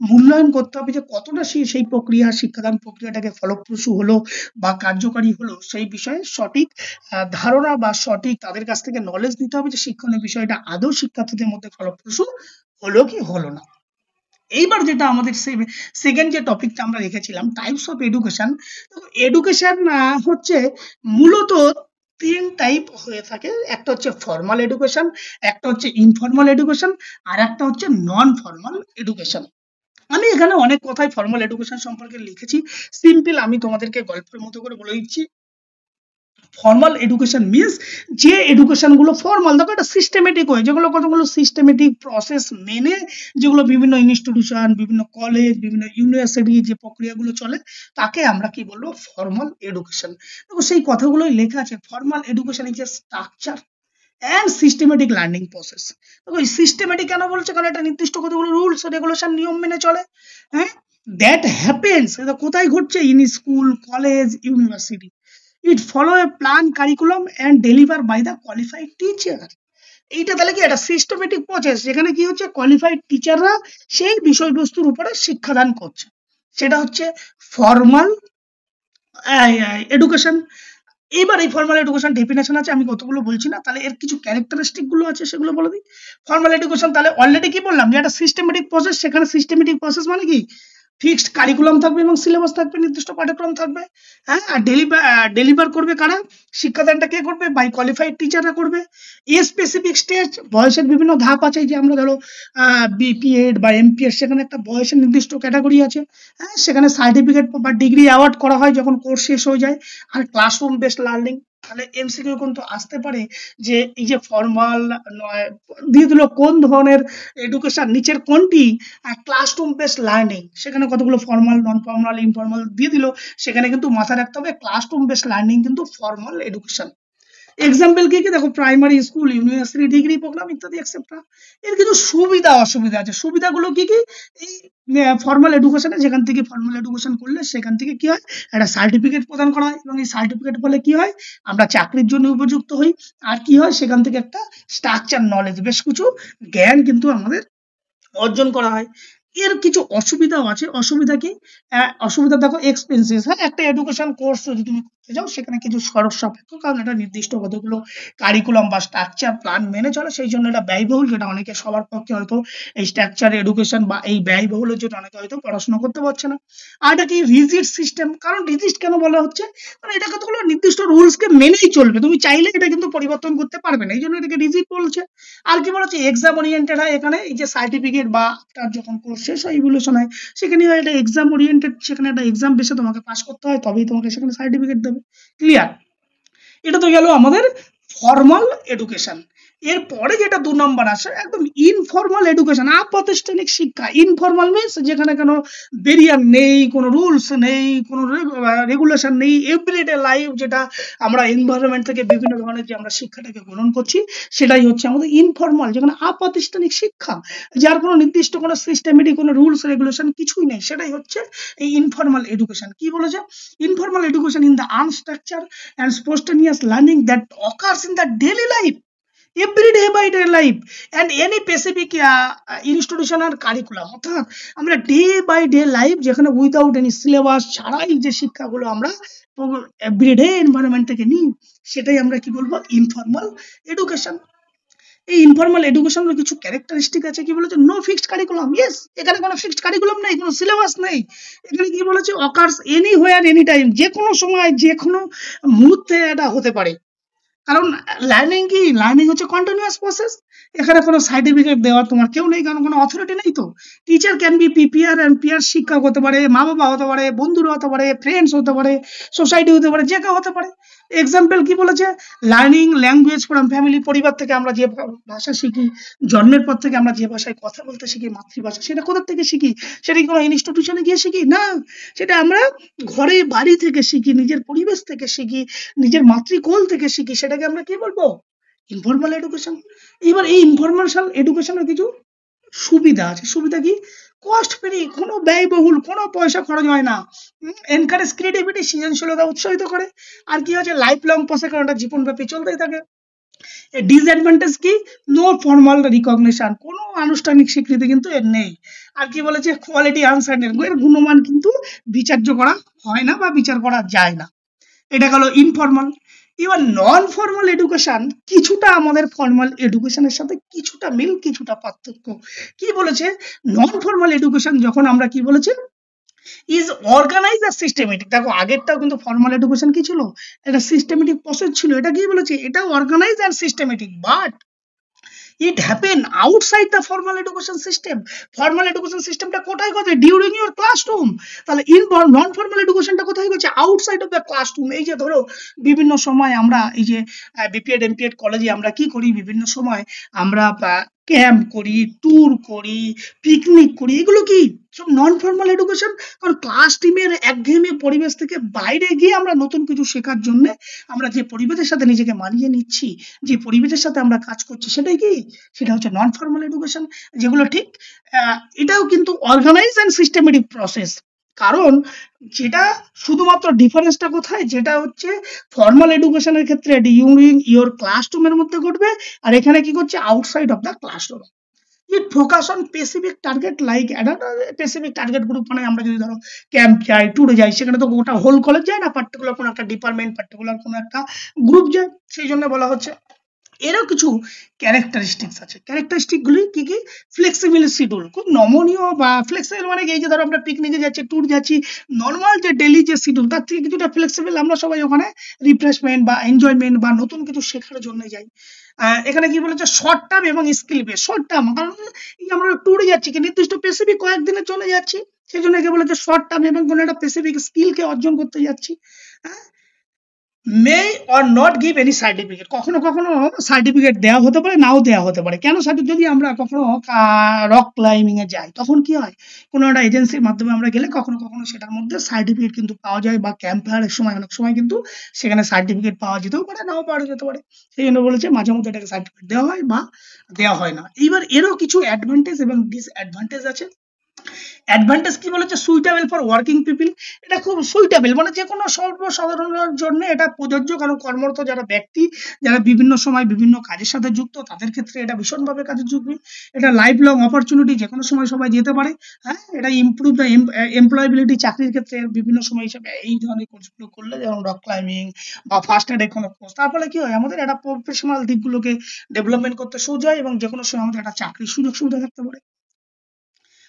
মূল্যায়ন করতে হবে যে কতটা সেই প্রক্রিয়া, শিক্ষাদান প্রক্রিয়াটাকে ফলপ্রসূ হলো বা কার্যকারী হলো, সেই বিষয়ে সঠিক ধারণা বা সঠিক তাদের কাছ থেকে নলেজ নিতে হবে যে শিক্ষণীয় বিষয়টা আদৌ শিক্ষার্থীদের মধ্যে ফলপ্রসূ হলো কি হলো না। এইবার যেটা আমাদের সেকেন্ড যে টপিকটা আমরা রেখেছিলাম, টাইপস অফ এডুকেশন। এডুকেশন হচ্ছে মূলত 3 টাইপ হয়ে থাকে, একটা হচ্ছে ফর্মাল এডুকেশন, একটা হচ্ছে ইনফর্মাল এডুকেশন, আর একটা হচ্ছে নন ফর্মাল এডুকেশন। আমি এখানে অনেক কথাই ফর্মাল এডুকেশন সম্পর্কে লিখেছি, সিম্পল আমি তোমাদেরকে গল্পের মতো করে বলে দিচ্ছি। ফর্মাল এডুকেশন মিন্স যে এডুকেশন গুলো ফর্মাল, দেখো এটা সিস্টেমেটিক হয়, যেগুলো কতগুলো সিস্টেমেটিক প্রসেস মেনে যেগুলো বিভিন্ন ইনস্টিটিউশন, বিভিন্ন কলেজ, বিভিন্ন ইউনিভার্সিটি যে প্রক্রিয়াগুলো চলে, তাকে আমরা কি বলবো, ফর্মাল এডুকেশন। দেখো সেই কথাগুলোই লেখা আছে, formal education is a structure and systematic learning process. দেখো সিস্টেমেটিক কেন বলছে, কারণ এটা নির্দিষ্ট কতগুলো রুলস রেগুলেশন নিয়ম মেনে চলে। হ্যাঁ, that happens এটা কোথায় ঘটছে in school college university it follow a plan curriculum and deliver by the qualified teacher এইটা তাহলে কি একটা সিস্টেমেটিক প্রসেস যেখানে কি হচ্ছে কোয়ালিফাইড টিচাররা সেই বিষয়বস্তুর উপরে শিক্ষাদান করছে সেটা হচ্ছে ফর্মাল এডুকেশন এবার এই ফর্মাল এডুকেশন ডেফিনেশন আছে আমি কতগুলো বলছি না তাহলে এর কিছু ক্যারেক্টারিস্টিক গুলো আছে সেগুলো বলে দিই ফর্মাল এডুকেশন তাহলে অলরেডি কি বললাম যে একটা সিস্টেমেটিক প্রসেস সেখানে সিস্টেমেটিক প্রসেস মানে কি ফিক্সড কারিকুলাম থাকবে এবং সিলেবাস থাকবে নির্দিষ্ট পাঠ্যক্রম থাকবে হ্যাঁ আর ডেলিভার করবে কারা শিক্ষাদানটা কে করবে বাই কোয়ালিফাইড টিচাররা করবে এ স্পেসিফিক স্টেজ বয়সের বিভিন্ন ধাপ আছে যে আমরা ধরো বিপিএড বা এমপিএড সেখানে একটা বয়সের নির্দিষ্ট ক্যাটাগরি আছে হ্যাঁ সেখানে সার্টিফিকেট বা ডিগ্রি অ্যাওয়ার্ড করা হয় যখন কোর্স শেষ হয়ে যায় আর ক্লাসরুম বেসড লার্নিং তাহলে এমসিকিউ কিন্তু আসতে পারে যে এই যে ফর্মাল নয় দিয়ে দিল কোন ধরনের এডুকেশন নিচের কোনটি ক্লাসরুম বেসড লার্নিং সেখানে কতগুলো ফর্মাল নন ফর্মাল ইনফর্মাল দিয়ে দিল সেখানে কিন্তু মাথায় রাখতে হবে ক্লাসরুম বেসড লার্নিং কিন্তু ফর্মাল এডুকেশন এক্সাম্পল কি কি দেখো primary school university degree program ইত্যাদি এক্সেট্রা এর কিছু সুবিধা অসুবিধা আছে সুবিধাগুলো কি কি এই ফর্মাল এডুকেশনে যেখান থেকে ফর্মাল এডুকেশন করলে সেখান থেকে কি হয় একটা সার্টিফিকেট প্রদান করা হয় এবং এই সার্টিফিকেট ফলে কি হয় আমরা চাকরির জন্য উপযুক্ত হই আর কি হয় সেখান থেকে একটা স্ট্রাকচার নলেজ বেশ কিছু জ্ঞান কিন্তু আমাদের অর্জন করা হয় এর কিছু অসুবিধাও আছে অসুবিধা কি অসুবিধা দেখো এক্সপেন্সিভ হ্যাঁ একটা এডুকেশন কোর্স যদি তুমি করতে যাও সেখানে কিছু খরচ সাপেক্ষ কারণ এটা নির্দিষ্ট কতগুলো কারিকুলাম বা স্ট্রাকচার প্ল্যান মেনে চলে সেই জন্য এটা ব্যয়বহুল যেটা অনেকে সবার পক্ষে হয়তো এই স্ট্রাকচার এডুকেশন বা এই ব্যয়বহুলের জন্য অনেকে হয়তো পড়াশোনা করতে পারছে না আর এটা কি রিজিড সিস্টেম কারণ রিজিড কেন বলা হচ্ছে কারণ এটা কতগুলো নির্দিষ্ট রুলসকে মেনেই চলবে তুমি চাইলে এটা কিন্তু পরিবর্তন করতে পারবে না এই জন্য এটাকে রিজিড বলছে আর কি বলা হচ্ছে এক্সাম ওরিয়েন্টেড হয় এখানে এই যে সার্টিফিকেট বা তার যখন কোর্স শেষ হয় ইভ্যালুয়েশন হয় সেখানে হয় এটা এক্সাম ওরিয়েন্টেড সেখানে একটা এক্সাম বেসে তোমাকে পাস করতে হয় তবেই তোমাকে সেখানে সার্টিফিকেট দেবে ক্লিয়ার এটা তো গেল আমাদের ফর্মাল এডুকেশন এরপরে যেটা 2 নম্বর আসে একদম ইনফর্মাল এডুকেশন আপ্রাতিষ্ঠানিক শিক্ষা ইনফর্মাল মিন্স যেখানে কোনো ব্যারিয়ার নেই কোনো রুলস নেই কোনো রেগুলেশন নেই এভরিডে লাইফ যেটা আমরা এনভায়রনমেন্ট থেকে বিভিন্ন ধরনের যে আমরা শিক্ষাটাকে গ্রহণ করছি সেটাই হচ্ছে আমাদের ইনফর্মাল যেখানে আপ্রাতিষ্ঠানিক শিক্ষা যার কোনো নির্দিষ্ট কোনো সিস্টেমেটিক কোনো রুলস রেগুলেশন কিছুই নেই সেটাই হচ্ছে এই ইনফর্মাল এডুকেশন কি বলেছে informal education in the unstructured and spontaneous learning that occurs in the daily life every day by day life and any specific institution or curriculum অর্থাৎ আমরা ডে বাই ডে লাইফ যেখানে without any syllabus ছাড়াই যে শিক্ষাগুলো আমরা everyday environment থেকে নিই সেটাই আমরা কি বলবো ইনফর্মাল এডুকেশন এই ইনফর্মাল এডুকেশনের কিছু ক্যারেক্টারিস্টিক আছে কি বলেছে নো ফিক্সড কারিকুলাম ইয়েস এখানে কোনো ফিক্সড কারিকুলাম নেই কোনো সিলেবাস নেই এখানে কি বলেছে অকার্স এনিহোয়ার এনি টাইম যে কোনো সময় যে কোনো মুহূর্তে এটা হতে পারে কারণ লার্নিং কি লার্নিং হচ্ছে কন্টিনিউয়াস প্রসেস এখানে কোনো সার্টিফিকেট দেওয়ার তোমার কেউ নেই কারণ কোনো অথরিটি নেই তো টিচার ক্যান বি পিপিআর অ্যান্ড পিয়ার শিক্ষক হতে পারে মা বাবা হতে পারে বন্ধুরা হতে পারে ফ্রেন্ডস হতে পারে সোসাইটি হতে পারে যে কেউ হতে পারে এক্সাম্পল কি বলেছে লার্নিং ল্যাঙ্গুয়েজ ফ্রম ফ্যামিলি পরিবার থেকে আমরা যে ভাষা শিখি জন্মের পর থেকে আমরা যে ভাষায় কথা বলতে শিখি মাতৃভাষা সেটা কোথা থেকে শিখি সেটা কি কোনো ইনস্টিটিউশনে গিয়ে শিখি না সেটা আমরা ঘরে বাড়ি থেকে শিখি নিজের পরিবেশ থেকে শিখি নিজের মাতৃকোল থেকে শিখি সেটাকে আমরা কি বলবো ইনফর্মাল এডুকেশন এবার এই ইনফর্মাল এডুকেশনের কিছু সুবিধা আছে সুবিধা কি কস্ট ফ্রি কোনো ব্যয়বহুল কোনো পয়সা খরচ হয় না এনকারেজ ক্রিয়েটিভিটি সৃজনশীলতা উৎসাহিত করে আর কি হচ্ছে লাইফ লং প্রসেস কারণ এটা জীবনব্যাপী চলতেই থাকে ডিসঅ্যাডভান্টেজ কি নো ফর্মাল রিকগনিশন কোনো আনুষ্ঠানিক স্বীকৃতি কিন্তু এর নেই আর কি বলেছে কোয়ালিটি আনসার্টেন এর গুণমান কিন্তু বিচার্য করা হয় না বা বিচার করা যায় না এটা গেল ইনফর্মাল এবার নন ফর্মাল এডুকেশন কিছুটা আমাদের ফর্মাল এডুকেশনের সাথে কিছুটা মিল কিছুটা পার্থক্য কি বলেছে নন ফর্মাল এডুকেশন যখন আমরা কি বলেছে ইজ অর্গানাইজ আর সিস্টেমেটিক দেখো আগেরটাও কিন্তু ফর্মাল এডুকেশন কি ছিল এটা সিস্টেমেটিক প্রসেস ছিল এটা কি বলেছে এটা অর্গানাইজ আর systematic but it happen outside the formal education system formal education systemটা কোথায় ঘটে during your classroom তাহলে নন ফর্মাল এডুকেশনটা কোথায় ঘটে আউটসাইড অফ দ্য ক্লাসরুম এই যে ধরো বিভিন্ন সময় আমরা এই যে বিপিএড এমপিএড কলেজে আমরা কি করি বিভিন্ন সময় আমরা ক্যাম্প করি ট্যুর করি পিকনিক করি এগুলো কি সব নন ফর্মাল এডুকেশন, কারণ ক্লাস টিমের একঘেয়েমি পরিবেশ থেকে বাইরে গিয়ে আমরা নতুন কিছু শেখার জন্য আমরা যে পরিবেশের সাথে নিজেকে মানিয়ে নিচ্ছি, যে পরিবেশের সাথে আমরা কাজ করছি, সেটা হচ্ছে নন ফর্মাল এডুকেশন, যেগুলো ঠিক এটাও কিন্তু অর্গানাইজ অ্যান্ড সিস্টেমেটিক প্রসেস। কারণ যেটা শুধুমাত্র ডিফারেন্সটা কোথায়, যেটা হচ্ছে ফর্মাল এডুকেশনের ক্ষেত্রে ডিউরিং ইওর ক্লাসরুমের মধ্যে ঘটবে, আর এখানে কি করছে outside of the classroom. It focus on specific target like specific target group, মানে আমরা যদি ধরো ক্যাম্প যাই, ট্যুরে যাই, সেখানে তো গোটা হোল কলেজ যায় না, পার্টিকুলার কোনো একটা ডিপার্টমেন্ট, পার্টিকুলার কোনো একটা গ্রুপ যায়, সেই জন্য বলা হচ্ছে। এরও কিছু ক্যারেক্টারিস্টিক্স আছে। ক্যারেক্টারিস্টিক গুলি কি কি? ফ্লেক্সিবল শিডিউল, খুব নমনীয় বা ফ্লেক্সিবল, মানে এই যে ধরো আমরা পিকনিকে যাচ্ছি, ট্যুর যাচ্ছি, নর্মাল যে ডেইলি যে শিডিউল তার থেকে কিছুটা ফ্লেক্সিবল, আমরা সবাই ওখানে রিফ্রেশমেন্ট বা এনজয়মেন্ট বা নতুন কিছু শেখার জন্য যাই। এখানে কি বলেছে শর্ট টার্ম এবং স্কিল বেস। শর্ট টার্ম কারণ এই আমরা ট্যুরে যাচ্ছি কি নির্দিষ্ট স্পেসিফিক কয়েকদিনে চলে যাচ্ছি, সেই জন্য একে বলেছে শর্ট টার্ম, এবং কোনো একটা স্পেসিফিক স্কিলকে অর্জন করতে যাচ্ছি। হ্যাঁ, মে or not give any certificate, কখনো কখনো সার্টিফিকেট দেওয়া হতে পারে, নাও দেওয়া হতে পারে। কেন সার্টিফিকেট? যদি আমরা কখনো রক ক্লাইম্বিং এ যাই, তখন কি হয়, কোনো একটা এজেন্সির মাধ্যমে আমরা গেলে কখনো কখনো সেটার মধ্যে সার্টিফিকেট কিন্তু পাওয়া যায়, বা ক্যাম্প ফায়ারের সময় অনেক সময় কিন্তু সেখানে সার্টিফিকেট পাওয়া যেতেও পারে, নাও পাওয়া যেতে পারে। সেই জন্য বলেছে মাঝে মধ্যে এটাকে সার্টিফিকেট দেওয়া হয় বা দেওয়া হয় না। এইবার এরও কিছু অ্যাডভান্টেজ এবং ডিসঅ্যাডভান্টেজ আছে। অ্যাডভান্টেজ কি বলেছে? সুইটেবল ফর ওয়ার্কিং পিপল, এটা খুব সুইটেবল, মানে যে কোনো সর্বসাধারণের জন্য এটা প্রযোজ্য, কারণ কর্মরত যারা ব্যক্তি, যারা বিভিন্ন সময় বিভিন্ন কাজের সাথে যুক্ত, তাদের ক্ষেত্রে এটা ভীষণভাবে কাজে যুক্ত। এটা লাইফ লং অপরচুনিটি, যে কোনো সময় সবাই যেতে পারে। হ্যাঁ, এটা ইমপ্রুভ দ্য এমপ্লয়াবিলিটি, চাকরির ক্ষেত্রে বিভিন্ন সময় হিসাবে এই ধরনের কোর্সগুলো করলে, যেমন রক ক্লাইম্বিং বা ফার্স্ট এড কোনো কোর্স, তার ফলে কি হয়, আমাদের একটা প্রফেশনাল দিকগুলোকে ডেভেলপমেন্ট করতে সহজ হয়, এবং যে কোনো সময় আমাদের একটা চাকরির সুযোগ সুবিধা থাকতে পারে।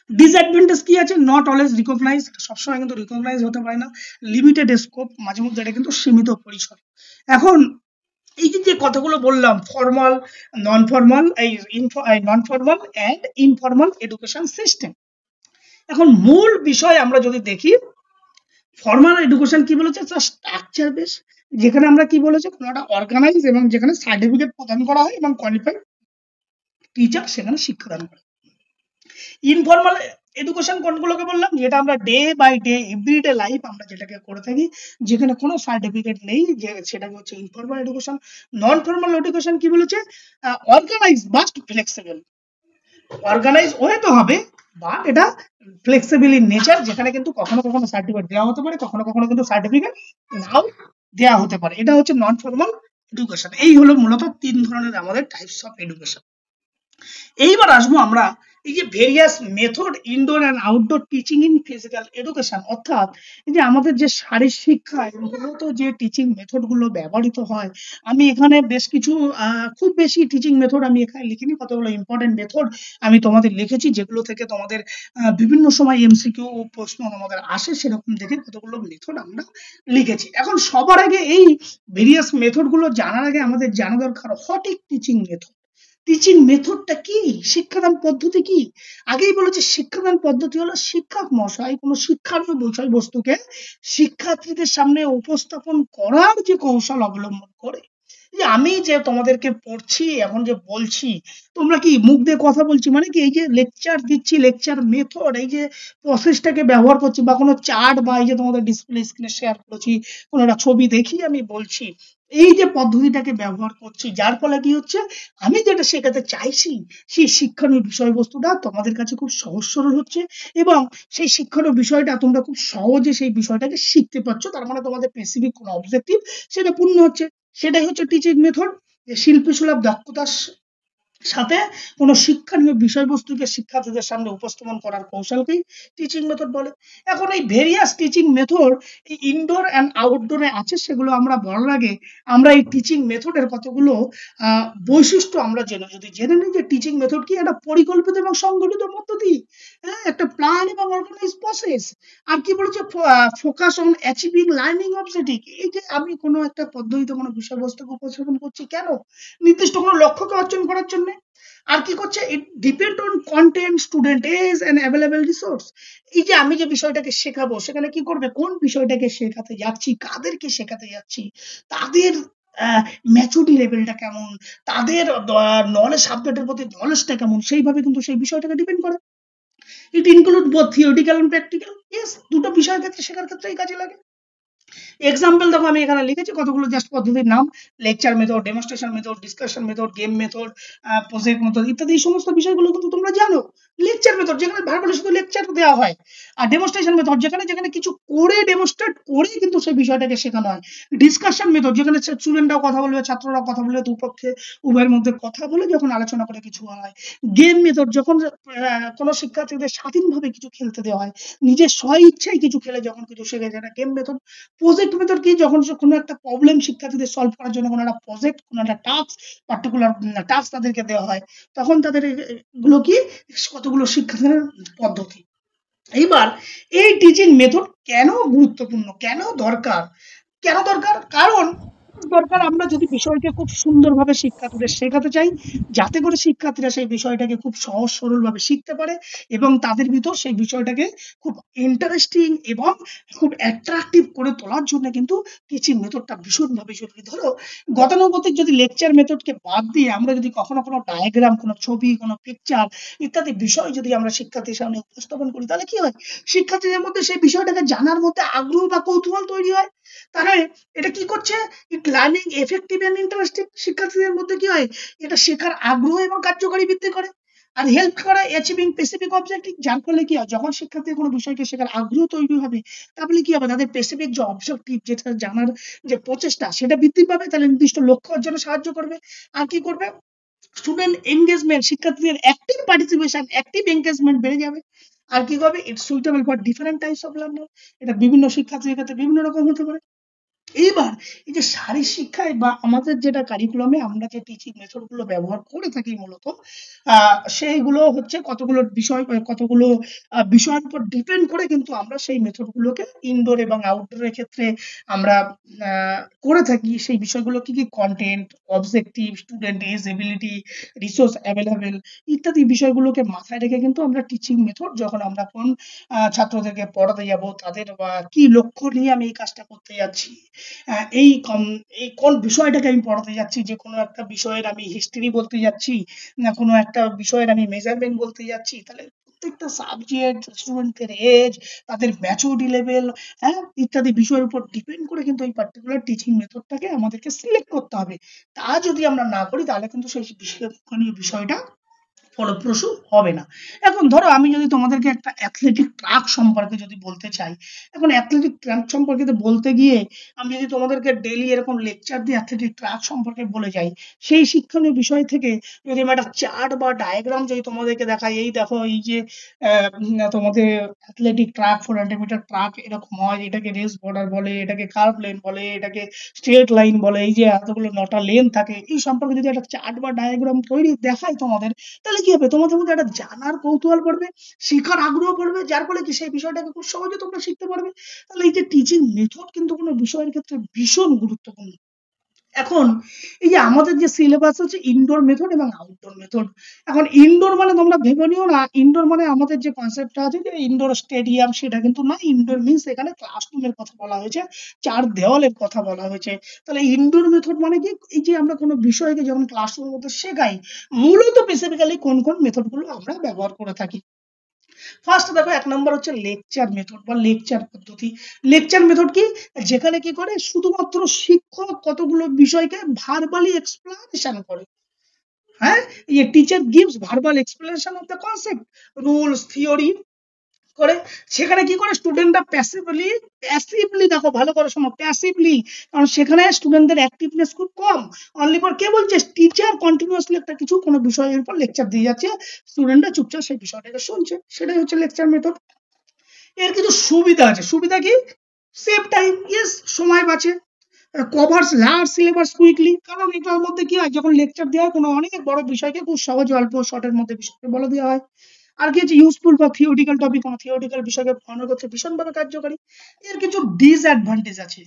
ডিসঅ্যাডভান্টেজ কি আছে? নট অলওয়েজ রিকগনাইজ, সবসময় কিন্তু রিকগনাইজ হতে পারে না। লিমিটেড স্কোপ, মাঝে মধ্যে এটা কিন্তু সীমিত পরিসর। এখন এই যে কথাগুলো বললাম, formal, non formal, non formal and informal education system. এখন মূল বিষয় আমরা যদি দেখি, ফর্মাল এডুকেশন কি বলেছে? স্ট্রাকচার বেস, যেখানে আমরা কি বলেছে, কোনো একটা অর্গানাইজ এবং যেখানে সার্টিফিকেট প্রদান করা হয় এবং কোয়ালিফাইড টিচার সেখানে শিক্ষাদান করে। ইনফর্মাল এডুকেশন কোনগুলোকে বললাম? যেটা আমরা day by day everyday life আমরা যেটাকে করে থাকি, যেখানে কোনো সার্টিফিকেট নেই, যে সেটাকে হচ্ছে informal education. Non formal education কি বলেছে? অর্গানাইজ বাট ফ্লেক্সিবল, অর্গানাইজ হতে হবে, বাট এটা ফ্লেক্সিবল ইন নেচার, যেখানে কিন্তু কখনো কখনো সার্টিফিকেট দেওয়া হতে পারে, কখনো কখনো কিন্তু সার্টিফিকেট নাও দেওয়া হতে পারে। এটা হচ্ছে নন ফর্মাল এডুকেশন। এই হলো মূলত তিন ধরনের আমাদের টাইপস অফ এডুকেশন। এইবার আসবো আমরা এই যে various method indoor and outdoor teaching in physical education, অর্থাৎ এই যে আমাদের যে শারীরিক শিক্ষায় মূলত যে টিচিং মেথড গুলো ব্যবহৃত হয়। আমি এখানে বেশ কিছু খুব বেশি টিচিং মেথড আমি এখানে লিখিনি, কতগুলো ইম্পর্টেন্ট মেথড আমি তোমাদের লিখেছি, যেগুলো থেকে তোমাদের বিভিন্ন সময় এমসিকিউ প্রশ্ন আমাদের আসে, সেরকম দেখে কতগুলো মেথড আমরা লিখেছি। এখন সবার আগে এই ভেরিয়াস মেথড গুলো জানার আগে আমাদের জানা দরকার what is teaching method. Teaching মেথডটা কি? শিক্ষাদান পদ্ধতি কি? আগেই বলেছি, শিক্ষাদান পদ্ধতি হলো শিক্ষক মশাই কোনো শিক্ষার্থী বিষয়বস্তুকে শিক্ষার্থীদের সামনে উপস্থাপন করার যে কৌশল অবলম্বন করে। যে আমি যে তোমাদেরকে পড়ছি, এখন যে বলছি, তোমরা কি মুখ দিয়ে কথা বলছি, মানে কি এই যে লেকচার দিচ্ছি, লেকচার মেথড, এই যে প্রসেসটাকে ব্যবহার করছি, বা কোনো চার্ট, বা এই যে তোমাদের ডিসপ্লে স্ক্রিনে শেয়ার করেছি, কোনো একটা ছবি দেখি আমি বলছি, এই যে পদ্ধতিটাকে ব্যবহার করছি, যার ফলে কি হচ্ছে, আমি যেটা শেখাতে চাইছি সেই শিক্ষণীয় বিষয়বস্তুটা তোমাদের কাছে খুব সহজ সরল হচ্ছে, এবং সেই শিক্ষণীয় বিষয়টা তোমরা খুব সহজে সেই বিষয়টাকে শিখতে পারছো। তার মানে তোমাদের স্পেসিফিক কোনো অবজেক্টিভ সেটা পূর্ণ হচ্ছে। সেটাই হচ্ছে টিচিং মেথড, যে শিল্পী সুলভ দক্ষতার সাথে কোনো শিক্ষণীয় বিষয়বস্তুকে শিক্ষার্থীদের সামনে উপস্থাপন করার কৌশলকেই টিচিং মেথড বলে। এখন এই ভেরিয়াস টিচিং মেথড এই ইনডোর অ্যান্ড আউটডোরে আছে, সেগুলো আমরা বলার আগে আমরা এই টিচিং মেথডের কতগুলো বৈশিষ্ট্য আমরা জেনে নিই, যে টিচিং মেথড কি? একটা পরিকল্পিত এবং সংগঠিত পদ্ধতি, হ্যাঁ, একটা প্ল্যান এবং অর্গানাইজ প্রসেস। আর কি বলেছে? Focus on achieving learning objective. এই যে আমি কোনো একটা পদ্ধতিতে কোনো বিষয়বস্তুকে উপস্থাপন করছি, কেন? নির্দিষ্ট কোনো লক্ষ্যকে অর্জন করার জন্য। আর কি করছে? It depend on content, student age and available resource. এই যে আমি যে বিষয়টাকে শেখাবো, সেখানে কি করবে? কোন বিষয়টাকে শেখাতে যাচ্ছি, কাদেরকে শেখাতে যাচ্ছি, তাদের ম্যাচুরিটি লেভেলটা কেমন, তাদের নলেজ সাবজেক্টের প্রতি নলেজটা কেমন, সেইভাবে কিন্তু সেই বিষয়টাকে ডিপেন্ড করে। It include both theoretical and practical. Yes, দুটো বিষয়ের ক্ষেত্রে শেখার ক্ষেত্রেই কাজে লাগে। এক্সাম্পল দেখো আমি এখানে লিখেছি কতগুলো জাস্ট পদ্ধতির নাম: lecture method, demonstration method, discussion method, game method, project method ইত্যাদি। এই সমস্ত বিষয়গুলো কিন্তু তোমরা জানো। লেকচার মেথড যেখানে ভার্বালি শুধু লেকচার দেওয়া হয়, আর ডেমনস্ট্রেশন মেথড যেখানে যেখানে কিছু করে ডেমনস্ট্রেট করে কিন্তু সেই বিষয়টাকে শেখানো হয়। ডিসকাশন মেথড যেখানে স্টুডেন্টরাও কথা বলবে, ছাত্ররাও কথা বলবে, দুপক্ষে উভয়ের মধ্যে কথা বলে যখন আলোচনা করে কিছু হয়। গেম মেথড যখন কোনো শিক্ষার্থীদের স্বাধীনভাবে কিছু খেলতে দেওয়া হয়, নিজের স্ব ইচ্ছায় কিছু খেলে যখন কিছু শেখে যায়, গেম মেথড। প্রজেক্ট মেথড কি? যখন কোনো একটা প্রবলেম শিক্ষার্থীদের সলভ করার জন্য কোনো একটা প্রজেক্ট, কোনো একটা টাস্ক, পার্টিকুলার টাস্ক তাদেরকে দেওয়া হয়, তখন তাদের এগুলো কি কতগুলো শিক্ষার্থীদের পদ্ধতি। এইবার এই টিচিং মেথড কেন গুরুত্বপূর্ণ, কেন দরকার? কারণ দরকার আমরা যদি বিষয়কে খুব সুন্দরভাবে শিক্ষার্থীদের শেখাতে চাই, যাতে করে শিক্ষার্থীরা সেই বিষয়টাকে খুব সহজ সরল ভাবে শিখতে পারে এবং তাদের ভিতর সেই বিষয়টাকে খুব ইন্টারেস্টিং এবং খুব অ্যাট্রাকটিভ করে তোলার জন্য কিন্তু টিচিং মেথডটা ভীষণভাবে জরুরি। ধরো গতানুগতিক যদি লেকচার মেথডকে বাদ দিয়ে আমরা যদি কখনো কোনো ডায়াগ্রাম, কোনো ছবি, কোনো পিকচার ইত্যাদি বিষয় যদি আমরা শিক্ষার্থীর সামনে উপস্থাপন করি, তাহলে কি হয়? শিক্ষার্থীদের মধ্যে সেই বিষয়টাকে জানার মধ্যে আগ্রহ বা কৌতূহল তৈরি হয়। তাহলে এটা কি করছে? ইট লার্নিং এফেক্টিভ এন্ড ইন্টারেস্টিং। শিক্ষার্থীদের মধ্যে কি হয়? এটা শেখার আগ্রহ এবং কার্যকারী বৃদ্ধি করে আর হেল্প করে অ্যাচিভিং স্পেসিফিক অবজেক্টিভ। যার ফলে কি হয়? যখন শিক্ষার্থী কোনো বিষয়কে শেখার আগ্রহ তৈরি হবে, তাহলে কি হবে? তাদের স্পেসিফিক যে অবজেক্টিভ, যেটা জানার যে প্রচেষ্টা, সেটা বৃদ্ধি পাবে। তাহলে নির্দিষ্ট লক্ষ্য অর্জনে সাহায্য করবে। আর কি করবে? স্টুডেন্ট এনগেজমেন্ট, শিক্ষার্থীদের অ্যাক্টিভ পার্টিসিপেশন, অ্যাক্টিভ এনগেজমেন্ট বেড়ে যাবে। আর কি হবে? It's suitable for different types of learner. এটা বিভিন্ন শিক্ষার্থীদের ক্ষেত্রে বিভিন্ন রকম হতে পারে। এইবার এই যে শারীর শিক্ষায় বা আমাদের যেটা কারিকুলামে আমরা যে টিচিং মেথড গুলো ব্যবহার করে থাকি মূলত, সেইগুলো হচ্ছে কতগুলো বিষয়ের উপর ডিপেন্ড করে কিন্তু আমরা সেই মেথড গুলোকে ইনডোর এবং আউটডোরের ক্ষেত্রে আমরা করে থাকি। সেই বিষয়গুলো কি কি? Content, objective, student age, ability, resource available ইত্যাদি বিষয়গুলোকে মাথায় রেখে কিন্তু আমরা টিচিং মেথড, যখন আমরা কোন ছাত্রদেরকে পড়াতে যাব, তাদের কি লক্ষ্য নিয়ে আমি এই কাজটা করতে যাচ্ছি, এই কোন বিষয়টাকে আমি পড়াতে যাচ্ছি, যে কোনো একটা বিষয়ের আমি হিস্ট্রি বলতে যাচ্ছি না কোনো একটা বিষয়ের আমি মেজারমেন্ট বলতে যাচ্ছি, তাহলে প্রত্যেকটা সাবজেক্ট, স্টুডেন্টের এজ, তাদের ম্যাচুরিটি লেভেল, ইত্যাদি বিষয়ের উপর ডিপেন্ড করে কিন্তু এই পার্টিকুলার টিচিং মেথডটাকে আমাদেরকে সিলেক্ট করতে হবে। তা যদি আমরা না করি, তাহলে কিন্তু সেই বিষয়টা ফলপ্রসূ হবে না। এখন ধরো আমি যদি তোমাদেরকে একটা অ্যাথলেটিক ট্র্যাক সম্পর্কে যদি বলতে চাই, এখন অ্যাথলেটিক ট্র্যাক সম্পর্কে বলতে গিয়ে আমি যদি তোমাদেরকে ডেইলি এরকম লেকচার দিয়ে অ্যাথলেটিক ট্র্যাক সম্পর্কে বলে যাই, সেই শিক্ষণীয় বিষয় থেকে যদি আমি একটা চার্ট বা ডায়াগ্রাম যদি তোমাদেরকে দেখাই, এই দেখো এই যে তোমাদের অ্যাথলেটিক ট্র্যাক 400 মিটার ট্র্যাক এরকম হয়, এটাকে রেস বর্ডার বলে, এটাকে কার্ভ লেন বলে, এটাকে স্ট্রেট লাইন বলে, এই যে এতগুলো 9টা লেন থাকে, এই সম্পর্কে যদি একটা চার্ট বা ডায়াগ্রাম তৈরি দেখাই তোমাদের, তাহলে কি হবে? তোমাদের মধ্যে একটা জানার কৌতূহল পড়বে, শেখার আগ্রহ পড়বে, যার ফলে কি সেই বিষয়টাকে খুব সহজে তোমরা শিখতে পারবে। তাহলে এই যে টিচিং মেথড কিন্তু কোনো বিষয়ের ক্ষেত্রে ভীষণ গুরুত্বপূর্ণ। এখন এই যে আমাদের যে সিলেবাস আছে ইনডোর মেথড এবং আউটডোর মেথড। এখন ইনডোর মানে তোমরা ভেবে নিও না ইনডোর মানে আমাদের যে কনসেপ্টটা আছে যে ইনডোর স্টেডিয়াম, সেটা কিন্তু না। ইনডোর মিন্স এখানে ক্লাসরুমের কথা বলা হয়েছে, চার দেওয়ালের কথা বলা হয়েছে। তাহলে ইনডোর মেথড মানে কি? এই যে আমরা কোনো বিষয়কে যখন ক্লাসরুমের মধ্যে শেখাই, মূলত স্পেসিফিক্যালি কোন কোন মেথড গুলো আমরা ব্যবহার করে থাকি। ফার্স্ট দেখো, 1 নম্বর হচ্ছে লেকচার মেথড বা লেকচার পদ্ধতি। লেকচার মেথড কি? যেখানে কি করে শুধুমাত্র শিক্ষক কতগুলো বিষয়কে ভার্বালি এক্সপ্লেনেশন করে। এই teacher gives verbal explanation of the concept, rules, theory করে। সেখানে কি করে? স্টুডেন্টরা প্যাসিভলি দেখো, ভালো করে শোনো, প্যাসিভলি, কারণ সেখানে স্টুডেন্টদের অ্যাক্টিভনেস খুব কম। অনলি ফর কে বলছে? টিচার কন্টিনিউয়াসলি একটা কিছু কোনো বিষয়ের উপর লেকচার দিয়ে যাচ্ছে, স্টুডেন্টরা চুপচাপ সেই বিষয়টাকে শুনছে, সেটাই হচ্ছে লেকচার মেথড। এর কিছু সুবিধা আছে। সুবিধা কি? সেভ টাইম, ইয়েস, সময় বাঁচে। কভার্স লার্জ সিলেবাস কুইকলি, কারণ এটার মধ্যে কি হয়? যখন লেকচার দেওয়া হয় কোনো অনেক বড় বিষয়কে খুব সহজে অল্প শর্টের মধ্যে বিষয়কে বলে দেওয়া হয়। আর কি হচ্ছে? ইউজফুল ফর থিওরিটিক্যাল টপিক, কোনো থিওরিটিক্যাল বিষয়কে পড়ানোর ক্ষেত্রে ভীষণভাবে কার্যকারী। এর কিছু ডিসঅ্যাডভান্টেজ আছে।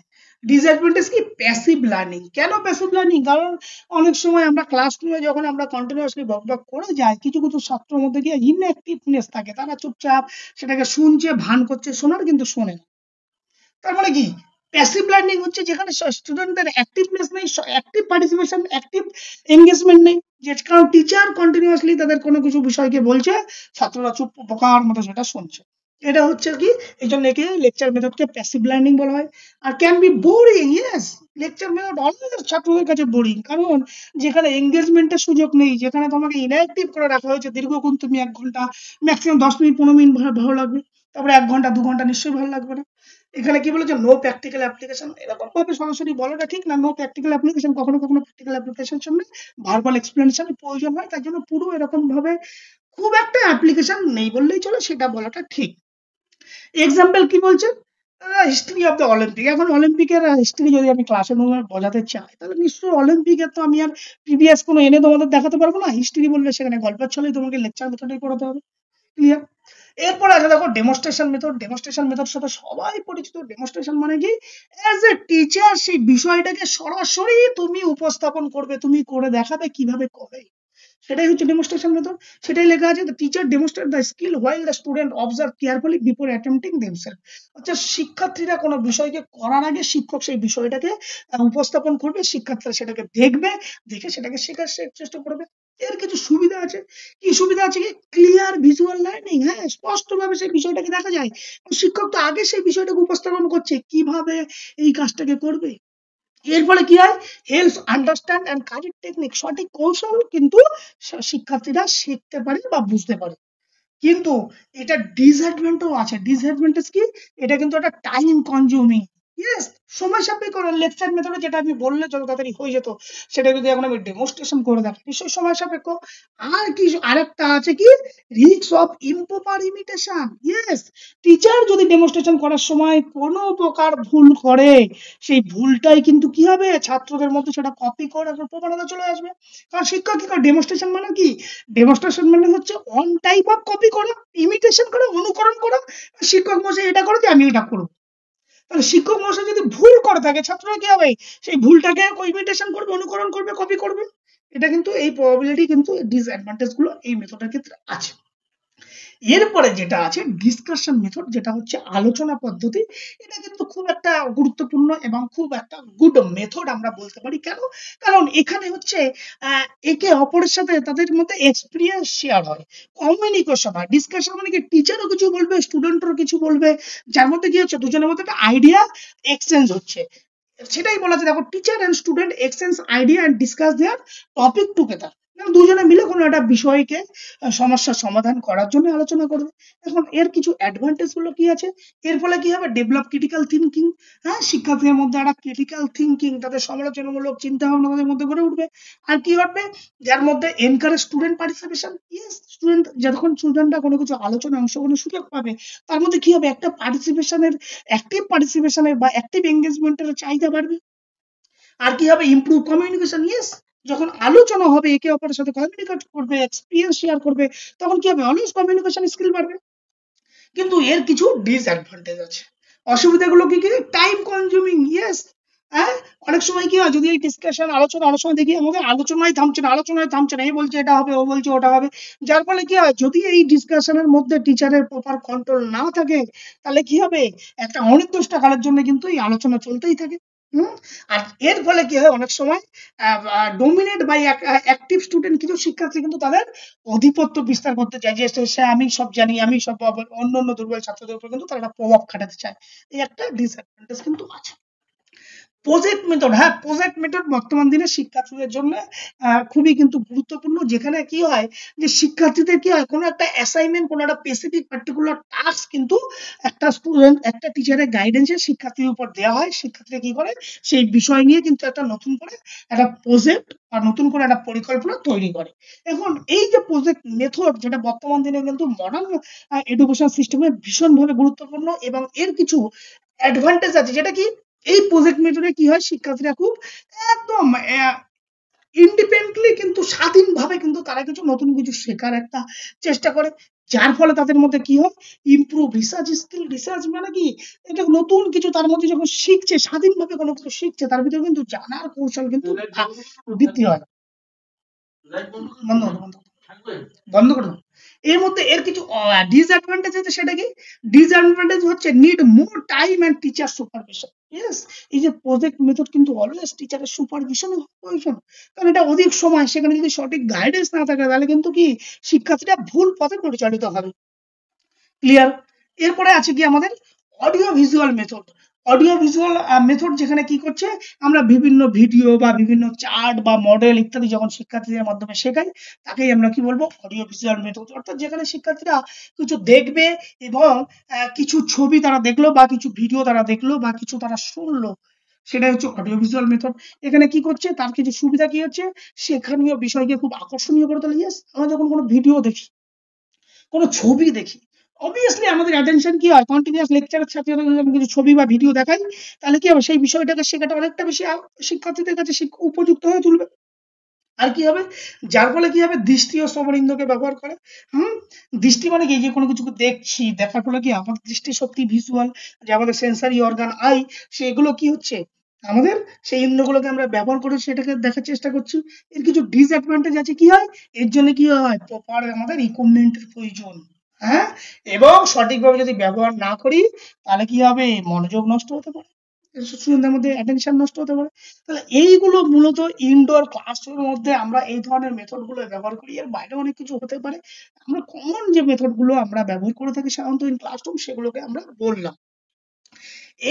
ডিসঅ্যাডভান্টেজ কি? Passive learning. কেন প্যাসিভ লার্নিং? কারণ অনেক সময় আমরা ক্লাসরুমে যখন আমরা কন্টিনিউয়াসলি বকবক করে যাই, কিছু কিছু ছাত্রের মধ্যে কি ইনঅ্যাক্টিভনেস থাকে, তারা চুপচাপ সেটাকে শুনছে, ভান করছে, শোনার কিন্তু শোনে না। তার মানে কি? প্যাসিভ লার্নিং হচ্ছে যেখানে স্টুডেন্টদের অ্যাক্টিভনেস নেই, অ্যাক্টিভ পার্টিসিপেশন, অ্যাক্টিভ এনগেজমেন্ট নেই। যে কারণ টিচার কন্টিনিউয়াসলি তাদের কোনো কিছু বিষয়কে বলছে, ছাত্ররা চুপ বোকার মতো সেটা শুনছে। এটা হচ্ছে কি, এই জন্য একে লেকচার মেথডকে প্যাসিভ লার্নিং বলা হয়। আর can be boring, yes, lecture method always ছাত্রদের কাছে বোরিং, কারণ যেখানে এঙ্গেজমেন্টের সুযোগ নেই, যেখানে তোমাকে ইনঅ্যাক্টিভ করে রাখা হয়েছে দীর্ঘক্ষণ, তুমি 1 ঘন্টা, ম্যাক্সিমাম 10 মিনিট 15 মিনিট ভালো লাগবে, তারপরে 1 ঘন্টা 2 ঘন্টা নিশ্চয়ই ভালো লাগবে না। এখানে কি বলেছে, নো প্র্যাকটিক্যাল অ্যাপ্লিকেশন, এরকম ভাবে সরাসরি বলাটা ঠিক না। নো প্র্যাকটিক্যাল অ্যাপ্লিকেশন, কখনো কখনো প্র্যাকটিক্যাল অ্যাপ্লিকেশনের জন্য ভার্বাল এক্সপ্লেনেশনের প্রয়োজন হয়, তার জন্য পুরো এরকম ভাবে খুব একটা অ্যাপ্লিকেশন নেই বললেই চলে, সেটা বলাটা ঠিক। এক্সাম্পল কি বলছে, হিস্ট্রি অফ দ্য অলিম্পিক। এখন অলিম্পিকের হিস্ট্রি যদি আমি ক্লাসের মধ্যে বোঝাতে চাই, তাহলে নিশ্চয়ই অলিম্পিকের তো আমি আর প্রিভিয়াস কোনো এনে তোমাদের দেখাতে পারবো না। হিস্ট্রি বললে সেখানে গল্পের ছলেই তোমাকে লেকচার মেথডেই পড়াতে হবে। ক্লিয়ার? এরপর আছে দেখো ডেমনস্ট্রেশন মেথড। ডেমনস্ট্রেশন মেথড সাথে সবাই পরিচিত। ডেমনস্ট্রেশন মানে কি, অ্যাজ এ টিচার সেই বিষয়টাকে সরাসরি তুমি উপস্থাপন করবে, তুমি করে দেখাবে কিভাবে করে, সেটাই হচ্ছে ডেমনস্ট্রেশন মেথড। সেটাই লেখা আছে, the teacher demonstrate the skill while the student observe carefully before attempting themselves. অর্থাৎ শিক্ষার্থীরা কোনো বিষয়কে করার আগে শিক্ষক সেই বিষয়টাকে উপস্থাপন করবে, শিক্ষার্থীরা সেটাকে দেখবে, দেখে সেটাকে শেখার চেষ্টা করবে। এর কিছু সুবিধা আছে। কি সুবিধা আছে? কি, ক্লিয়ার ভিজুয়াল লার্নিং, হ্যাঁ, স্পষ্টভাবে সেই বিষয়টাকে দেখা যায়। শিক্ষক তো আগে সেই বিষয়টাকে উপস্থাপন করছে কিভাবে এই কাজটাকে করবে। এর ফলে কি হয়, help understand and correct technique, সঠিক কৌশল কিন্তু শিক্ষার্থীরা শিখতে পারে বা বুঝতে পারে। কিন্তু এটা ডিসঅ্যাডভান্টেজও আছে। ডিসঅ্যাডভান্টেজ কি, এটা কিন্তু একটা টাইম কনজিউমিং, ইয়েস, সময় সাপেক্ষ। লেকচার মেথডে যেটা আমি বললে যত তাড়াতাড়ি হয়ে যেত, সেটা যদি এখন আমি ডেমনস্ট্রেশন করে দেখি, নিশ্চয়ই সময় সাপেক্ষ। আর কি আরেকটা আছে কি, risk of improper imitation, yes, teacher যদি ডেমনস্ট্রেশন করার সময় কোনো প্রকার ভুল করে, সেই ভুলটাই কিন্তু কি হবে, ছাত্রদের মধ্যে সেটা কপি করার প্রবণতা চলে আসবে। কারণ শিক্ষক কি করে, ডেমনস্ট্রেশন মানে কি, ডেমনস্ট্রেশন মানে হচ্ছে অন টাইপ অফ কপি করা, ইমিটেশন করা, অনুকরণ করা। শিক্ষক মশাই এটা করে যে আমি এটা করবো, তাহলে শিক্ষক মশাই যদি ভুল করে থাকে, ছাত্ররা কি হবে, সেই ভুলটাকে ইমিটেশন করবে, অনুকরণ করবে, কপি করবে। এটা কিন্তু এই প্রবাবিলিটি কিন্তু ডিসঅ্যাডভান্টেজ গুলো এই মেথডের ক্ষেত্রে আছে। এরপরে যেটা আছে ডিসকাশন মেথড, যেটা হচ্ছে আলোচনা পদ্ধতি। এটা কিন্তু খুব একটা গুরুত্বপূর্ণ এবং খুব একটা গুড মেথড আমরা বলতে পারি। কেন? কারণ এখানে হচ্ছে একে অপরের সাথে তাদের মধ্যে এক্সপিরিয়েন্স শেয়ার হয়, কমিউনিকেশন হয়। ডিসকাশন মানে কি, টিচারও কিছু বলবে, স্টুডেন্টও কিছু বলবে, যার মধ্যে কি হচ্ছে, দুজনের মধ্যে একটা আইডিয়া এক্সচেঞ্জ হচ্ছে। সেটাই বলা যায়, দেখো, teacher and student exchange idea and discuss their topic together. দুজনে মিলে কোনো একটা বিষয়কে সমস্যার সমাধান করার জন্য আলোচনা করবে। এখন এর কিছু অ্যাডভান্টেজ গুলো কি আছে, এর ফলে কি হবে, ডেভেলপ ক্রিটিক্যাল থিঙ্কিং, হ্যাঁ, শিক্ষার্থীদের মধ্যে একটা ক্রিটিক্যাল থিঙ্কিং, তাদের সমালোচনামূলক চিন্তা ভাবনা তাদের মধ্যে গড়ে উঠবে। আর কি ঘটবে, যার মধ্যে encourage student participation, yes, student যখন স্টুডেন্টরা কোনো কিছু আলোচনা অংশগ্রহণের সুযোগ পাবে, তার মধ্যে কি হবে, একটা অ্যাক্টিভ পার্টিসিপেশনের বা অ্যাক্টিভ এঙ্গেজমেন্টের চাহিদা বাড়বে। আর কি হবে, ইমপ্রুভ কমিউনিকেশন, ইয়েস, যখন আলোচনা হবে, একে অপরের সাথে কমিউনিকেট করবে, এক্সপিরিয়েন্স শেয়ার করবে, তখন কি হবে, অলওয়েজ কমিউনিকেশন স্কিল বাড়বে। কিন্তু এর কিছু ডিসঅ্যাডভান্টেজ আছে। অসুবিধাগুলো কি কি, টাইম কনজিউমিং, ইয়েস, হ্যাঁ, অনেক সময় কি হয়, যদি এই ডিসকাশন আলোচনা অনেক সময় দেখি আমাদের আলোচনায় থামছে না, এই বলছে এটা হবে, ও বলছে ওটা হবে, যার ফলে কি হয়, যদি এই ডিসকাশনের মধ্যে টিচারের প্রপার কন্ট্রোল না থাকে, তাহলে কি হবে, একটা অনির্দিষ্টকালের জন্য কিন্তু এই আলোচনা চলতেই থাকে। আর এর ফলে কি হয়, অনেক সময় ডোমিনেট বাই অ্যাক্টিভ স্টুডেন্ট, কিছু শিক্ষার্থী কিন্তু তাদের আধিপত্য বিস্তার করতে চায়, যে আমি সব জানি, আমি সব, অন্য দুর্বল ছাত্রদের উপর কিন্তু তারা একটা প্রভাব খাটাতে চায়। এই একটা ডিসঅ্যাডভান্টেজ কিন্তু আছে। প্রজেক্ট মেথড, হ্যাঁ, প্রজেক্ট মেথড বর্তমান দিনে শিক্ষার্থীদের জন্য খুবই কিন্তু গুরুত্বপূর্ণ। যেখানে কি হয়, যে শিক্ষার্থীদের কি হয়, কোনো একটা অ্যাসাইনমেন্ট, কোনো একটা স্পেসিফিক পার্টিকুলার টাস্ক কিন্তু একটা স্টুডেন্ট, একটা টিচারের গাইডেন্সে শিক্ষার্থীর উপর দেওয়া হয়। শিক্ষার্থীরা কি করে, সেই বিষয় নিয়ে কিন্তু একটা নতুন করে একটা প্রজেক্ট বা নতুন করে একটা পরিকল্পনা তৈরি করে। এখন এই যে প্রজেক্ট মেথড, যেটা বর্তমান দিনে কিন্তু মডার্ন এডুকেশন সিস্টেমে ভীষণভাবে গুরুত্বপূর্ণ, এবং এর কিছু অ্যাডভান্টেজ আছে, যেটা কি, এই প্রজেক্ট মেথডে কি হয়, শিক্ষার্থীরা খুব একদম ইন্ডিপেন্ডেন্টলি কিন্তু স্বাধীনভাবে কিন্তু তারা কিছু নতুন কিছু শেখার একটা চেষ্টা করে, যার ফলে তাদের মধ্যে কি হয়, ইমপ্রুভ রিসার্চ স্কিল। রিসার্চ মানে কি, এটা নতুন কিছু তার মধ্যে যখন শিখছে, স্বাধীনভাবে কোনো কিছু শিখছে, তার ভিতরে কিন্তু জানার কৌশল কিন্তু বৃদ্ধি হয়। বন্ধ করে দাও। এর মধ্যে এর কিছু ডিসঅ্যাডভান্টেজ আছে, সেটা কি, ডিসঅ্যাডভান্টেজ হচ্ছে need more time and teacher supervision. Yes, এই যে প্রজেক্ট মেথড কিন্তু অলওয়েজ টিচারের সুপারভিশনে প্রয়োজন, কারণ এটা অধিক সময়, সেখানে যদি সঠিক গাইডেন্স না থাকে তাহলে কিন্তু কি শিক্ষার্থীরা ভুল পথে পরিচালিত হবে। ক্লিয়ার? এরপরে আছে কি আমাদের audio visual method. Audio visual method যেখানে কি করছে, আমরা বিভিন্ন ভিডিও বা বিভিন্ন চার্ট বা মডেল ইত্যাদি যখন শিক্ষার্থীদের মাধ্যমে শেখাই, তাকেই আমরা কি বলবো, অডিও ভিজুয়াল মেথড। অর্থাৎ যেখানে শিক্ষার্থীরা কিছু দেখবে এবং কিছু ছবি তারা দেখলো বা কিছু ভিডিও তারা দেখলো বা কিছু তারা শুনলো, সেটাই হচ্ছে অডিও ভিজুয়াল মেথড। এখানে কি করছে, তার কিছু সুবিধা কি হচ্ছে, সেখানীয় বিষয়কে খুব আকর্ষণীয় করে তোলে। ইয়েস, আমরা যখন কোনো ভিডিও দেখি, কোনো ছবি দেখি, অবভিয়াসলি আমাদের অ্যাটেনশন কি হয়, কন্টিনিউয়াস লেকচারের সাথে সাথে যদি আমি কিছু ছবি বা ভিডিও দেখাই, তাহলে কি হবে, সেই বিষয়টাকে শেখাটা অনেকটা বেশি শিক্ষার্থীদের কাছে উপযুক্ত হয়ে তুলবে। আর কি হবে, যার ফলে কি হবে, দৃষ্টি ও শ্রবণেন্দ্রকে ব্যবহার করে। দৃষ্টি মানে কি, যে কোনো কিছু দেখছি, দেখার ফলে কি আমার দৃষ্টি শক্তি, ভিজুয়াল যে আমাদের সেন্সারি অর্গান আই, সেগুলো কি হচ্ছে, আমাদের সেই ইন্দ্রগুলোকে আমরা ব্যবহার করে সেটাকে দেখার চেষ্টা করছি। এর কিছু ডিসঅ্যাডভান্টেজ আছে, কি হয়, এর জন্য কি হয়, প্রপার আমাদের ইকুইপমেন্টের প্রয়োজন। হ্যাঁ, এবং সঠিকভাবে যদি ব্যবহার না করি তাহলে কি হবে, মনোযোগ নষ্ট হতে পারে, স্টুডেন্টদের মধ্যে অ্যাটেনশন নষ্ট হতে পারে। তাহলে এইগুলো মূলত ইনডোর ক্লাসরুমের মধ্যে আমরা এই ধরনের মেথড গুলো ব্যবহার করি। এর বাইরে অনেক কিছু হতে পারে, আমরা কমন যে মেথড গুলো আমরা ব্যবহার করে থাকি সাধারণত ইন ক্লাসরুম, সেগুলোকে আমরা বললাম।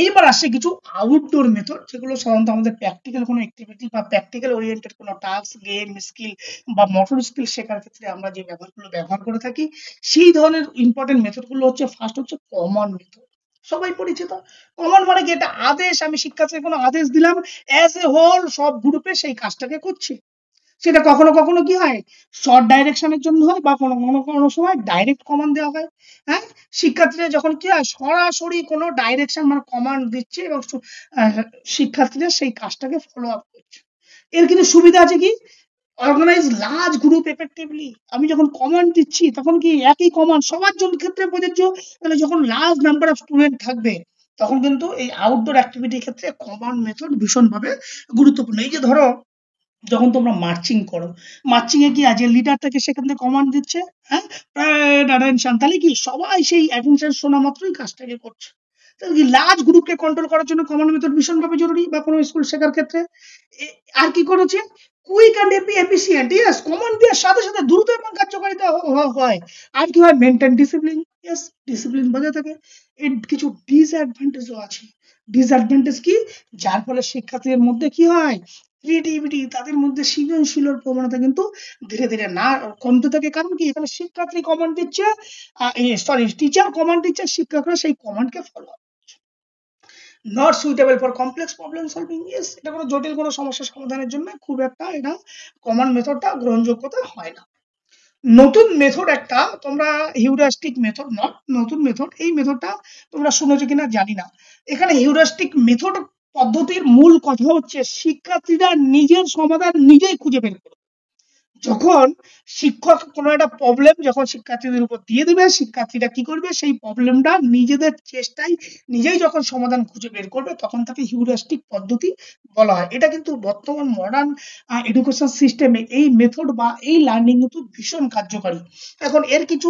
এইবার আসছে কিছু আউটডোর মেথড, যেগুলো সাধারণত আমাদের প্র্যাকটিক্যাল কোনো অ্যাক্টিভিটি বা প্র্যাকটিক্যাল ওরিয়েন্টেড কোনো টাস্ক, গেম, স্কিল বা মোটর স্কিল শেখার ক্ষেত্রে আমরা যে ব্যবহারগুলো ব্যবহার করে থাকি, সেই ধরনের ইম্পর্টেন্ট মেথড গুলো হচ্ছে, ফার্স্ট হচ্ছে কমন মেথড। সবাই পরিচিত। কমন মানে কি, এটা আদেশ, আমি শিক্ষার্থীকে কোনো আদেশ দিলাম, অ্যাজ এ হোল সব গ্রুপে সেই কাজটাকে করছে। সেটা কখনো কখনো কি হয়, শর্ট ডাইরেকশনের জন্য হয়, বা কোনো কোনো কোনো সময় ডাইরেক্ট কমান্ড দেওয়া হয়। হ্যাঁ, শিক্ষার্থীরা যখন কি হয়, সরাসরি কোনো ডাইরেকশন মানে কমান্ড দিচ্ছে এবং শিক্ষার্থীরা সেই কাজটাকে ফলো আপ করছে। এর কিন্তু সুবিধা আছে কি, অর্গানাইজ লার্জ গ্রুপ এফেক্টিভলি। আমি যখন কমান্ড দিচ্ছি তখন কি একই কমান্ড সবার জন্য ক্ষেত্রে প্রযোজ্য, তাহলে যখন লার্জ নাম্বার অফ স্টুডেন্ট থাকবে তখন কিন্তু এই আউটডোর অ্যাক্টিভিটির ক্ষেত্রে কমান্ড মেথড ভীষণভাবে গুরুত্বপূর্ণ। এই যে ধরো, যখন তোমরা মার্চিং করো, মার্চিং এ কি আছে, লিডার থেকে সেখান থেকে কমান্ড দিচ্ছে, হ্যাঁ, অ্যাটেনশন, তাহলে কি সবাই সেই অ্যাটেনশন শোনা মাত্রই কাজটাকে করছে। তাহলে কি লার্জ গ্রুপকে কন্ট্রোল করার জন্য কমান্ড মেথড ভীষণভাবে জরুরি, বা কোনো স্কুল শেখার ক্ষেত্রে। আর কি করেছে, quick and efficient. Yes, command দেওয়ার সাথে সাথে দ্রুত এবং কার্যকারিতা হয়। আর কি হয়, মেনটেন ডিসিপ্লিন। ইয়েস, ডিসিপ্লিন বজায় থাকে। এর কিছু ডিসঅ্যাডভান্টেজও আছে। ডিসঅ্যাডভান্টেজ কি, যার ফলে শিক্ষার্থীদের মধ্যে কি হয়, ক্রিয়েটিভিটি, তাদের মধ্যে সৃজনশীলের প্রবণতা কিন্তু ধীরে ধীরে না কমতে থাকে। কারণ কি, এখানে শিক্ষার্থী কমান্ড দিচ্ছে, টিচার কমান্ড দিচ্ছে, শিক্ষকরা সেই কমান্ডকে follow. Not suitable for complex problem solving. Yes, এটা কোনো জটিল কোনো সমস্যা সমাধানের জন্য খুব একটা এটা কমন মেথডটা গ্রহণযোগ্যতা হয় না। নতুন মেথড একটা, তোমরা হিউরাস্টিক মেথড, নট নতুন মেথড, এই মেথডটা তোমরা শুনেছো কিনা জানি না। এখানে হিউরাস্টিক মেথড পদ্ধতির মূল কথা হচ্ছে, শিক্ষার্থীরা নিজের সমাধান নিজেই খুঁজে বের করবে। যখন শিক্ষক কোনো একটা প্রবলেম যখন শিক্ষার্থীদের উপর দিয়ে দেবে, শিক্ষার্থীরা কি করবে, সেই প্রবলেমটা নিজেদের চেষ্টায় নিজেই যখন সমাধান খুঁজে বের করবে, তখন তাকে হিউরাস্টিক পদ্ধতি বলা হয়। এটা কিন্তু বর্তমান মডার্ন এডুকেশন সিস্টেমে এই মেথড বা এই লার্নিং কিন্তু ভীষণ কার্যকারী। এখন এর কিছু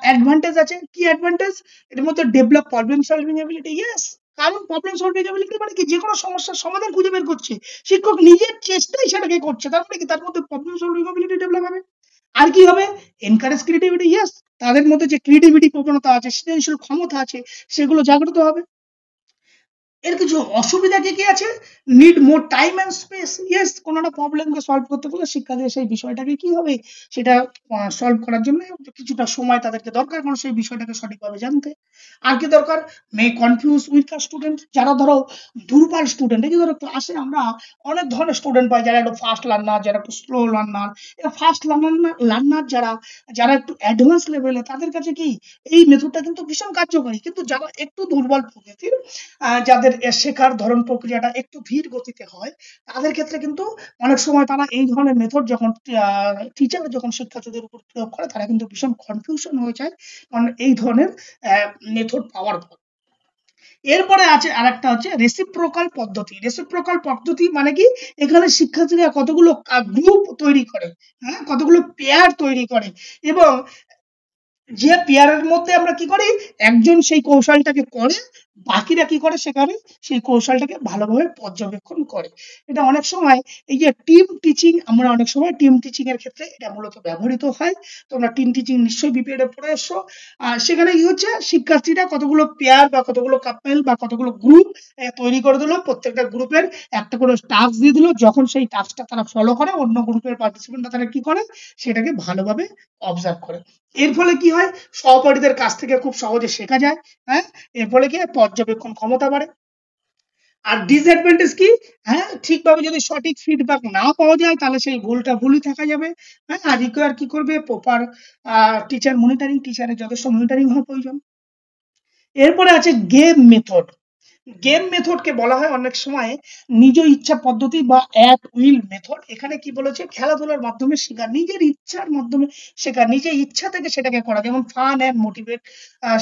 অ্যাডভান্টেজ আছে। কি অ্যাডভান্টেজ, এর মধ্যে develop problem solving ability. Yes, কারণ প্রবলেম সলভিং এবিলিটি মানে কি, যে কোনো সমস্যার সমাধান খুঁজে বের করছে, শিক্ষক নিজের চেষ্টায় সেটাকে করছে, তার মানে কি, তার মধ্যে প্রবলেম সলভিং এবিলিটি ডেভেলপ হবে। আর কি হবে, এনকারেজ ক্রিয়েটিভিটি। ইয়েস, তাদের মধ্যে যে ক্রিয়েটিভিটি প্রবণতা আছে, সৃজনশীল ক্ষমতা আছে, সেগুলো জাগ্রত হবে। এর কিছু অসুবিধা কি কি আছে, need more time and space. Yes, কোনো একটা প্রবলেমকে সলভ করতে গেলে শিক্ষার্থীদের সেই বিষয়টাকে কি হবে, সেটা সলভ করার জন্য কিছুটা সময় তাদেরকে দরকার, কারণ সেই বিষয়টাকে সঠিকভাবে জানতে। আর কি দরকার, মে কনফিউজ উইকার স্টুডেন্ট। যারা ধরো দুর্বল স্টুডেন্ট, এই যে ধরো ক্লাসে আমরা অনেক ধরনের স্টুডেন্ট পাই, যারা একটু ফাস্ট লার্নার, যারা একটু স্লো লার্নার। ফাস্ট লার্নার যারা একটু অ্যাডভান্স লেভেলে, তাদের কাছে কি এই মেথডটা কিন্তু ভীষণ কার্যকরী। কিন্তু যারা একটু দুর্বল প্রকৃতির, যাদের শেখার ধরন প্রক্রিয়াটা একটু ধীর গতিতে হয়, তাদের ক্ষেত্রে কিন্তু অনেক সময় তারা এই ধরনের মেথড যখন টিচার যখন শিক্ষার্থীদের উপর প্রয়োগ করে, তারা কিন্তু ভীষণ কনফিউশন হয়ে যায়, কারণ এই ধরনের মেথড পাওয়ার পর। এরপরে আছে আরেকটা হচ্ছে রেসিপ্রোকাল পদ্ধতি। রেসিপ্রোকাল পদ্ধতি মানে কি, এখানে শিক্ষার্থীরা কতগুলো গ্রুপ তৈরি করে, হ্যাঁ, কতগুলো পেয়ার তৈরি করে, এবং যে পেয়ারের মধ্যে আমরা কি করি, একজন সেই কৌশলটাকে করে, বাকিরা কি করে সেখানে সেই কৌশলটাকে ভালোভাবে পর্যবেক্ষণ করে। এটা অনেক সময় এই যে টিম টিচিং, আমরা অনেক সময় টিম টিচিং এর ক্ষেত্রে এটা মূলত ব্যবহৃত হয়। তোমরা টিম টিচিং নিশ্চয়ই বিপিএড এ পড়ে এসছো। আর সেখানে কি হচ্ছে, শিক্ষার্থীরা কতগুলো পেয়ার বা কতগুলো কাপেল বা কতগুলো গ্রুপ তৈরি করে দিল, প্রত্যেকটা গ্রুপের একটা করে টাস্ক দিয়ে দিল। যখন সেই টাস্কটা তারা ফলো করে, অন্য গ্রুপের পার্টিসিপেন্টরা তারা কি করে, সেটাকে ভালোভাবে অবজার্ভ করে। এর ফলে কি হয়, সহপাঠীদের কাছ থেকে খুব সহজে শেখা যায়। হ্যাঁ, এর ফলে কি হয়, পর্যবেক্ষণ ক্ষমতা বাড়ে। আর ডিসঅ্যাডভান্টেজ কি, হ্যাঁ, ঠিকভাবে যদি সঠিক ফিডব্যাক না পাওয়া যায় তাহলে সেই ভুলটা ভুলই থাকা যাবে। হ্যাঁ, আর রিকোয়ার কি করবে, প্রপার টিচার মনিটরিং, টিচারের যথেষ্ট মনিটরিং হওয়া প্রয়োজন। এরপরে আছে গেম মেথড। গেম মেথডকে বলা হয় অনেক সময় নিজ ইচ্ছা পদ্ধতি বা অ্যাট উইল মেথড। এখানে কি বলেছে, খেলাধুলার মাধ্যমে শেখা, নিজের ইচ্ছার মাধ্যমে শেখা, নিজের ইচ্ছা থেকে সেটাকে করা, যেমন ফান অ্যান্ড মোটিভেট,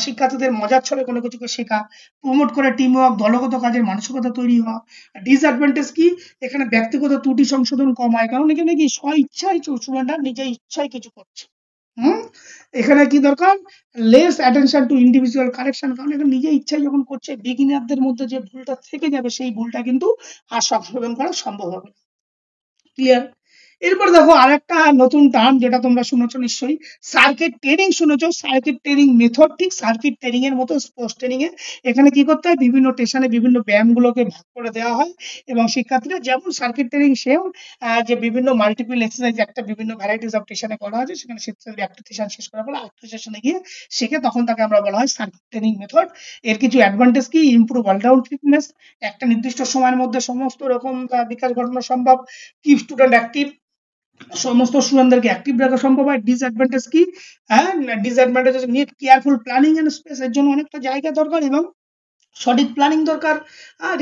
শিক্ষার্থীদের মজার ছলে কোনো কিছুকে শেখা, প্রমোট করে টিম ওয়ার্ক, দলগত কাজের মানসিকতা তৈরি হওয়া। ডিসঅ্যাডভান্টেজ কি, এখানে ব্যক্তিগত ত্রুটি সংশোধন কম হয়, কারণ এখানে কি স্ব ইচ্ছায় স্টুডেন্টরা নিজের ইচ্ছায় কিছু করছে। এখানে কি দরকার, less attention to individual correction, কারণ এখানে নিজের ইচ্ছায় যখন করছে, বিগিনারদের মধ্যে যে ভুলটা থেকে যাবে সেই ভুলটা কিন্তু আর সংশোধন করা সম্ভব হবে না। ক্লিয়ার? এরপর দেখো আরেকটা নতুন টার্ম যেটা তোমরা শুনেছো নিশ্চয়ই, সার্কিট ট্রেনিং শুনেছো। সার্কিট ট্রেনিং মেথড ঠিক সার্কিট ট্রেনিং এর মতো স্পোর্টস ট্রেনিং এ এখানে কি করতে হয়, বিভিন্ন স্টেশনে বিভিন্ন ব্যায়ামগুলোকে ভাগ করে দেওয়া হয় এবং শিক্ষার্থীরা যেমন সার্কিট ট্রেনিং সেও যে বিভিন্ন মাল্টিপল এক্সারসাইজ একটা বিভিন্ন ভ্যারাইটিস অফ স্টেশনে করা হয়েছে, সেখানে শিক্ষার্থী একটা স্টেশন শেষ করার পর আরেকটা স্টেশনে গিয়ে শেখে, তখন তাকে আমরা বলা হয় সার্কিট ট্রেনিং মেথড। এর কিছু অ্যাডভান্টেজ কি, ইমপ্রুভ অলরাউন্ড ফিটনেস, একটা নির্দিষ্ট সময়ের মধ্যে সমস্ত রকম বিকাশ ঘটানো সম্ভব, কিপ স্টুডেন্ট অ্যাক্টিভ, সমস্ত স্টুডেন্টদেরকে অ্যাক্টিভ রাখা সম্ভব হয়। ডিসঅ্যাডভান্টেজ কি, হ্যাঁ, disadvantage need careful planning and space, এর জন্য অনেকটা জায়গা দরকার এবং সঠিক প্ল্যানিং দরকার।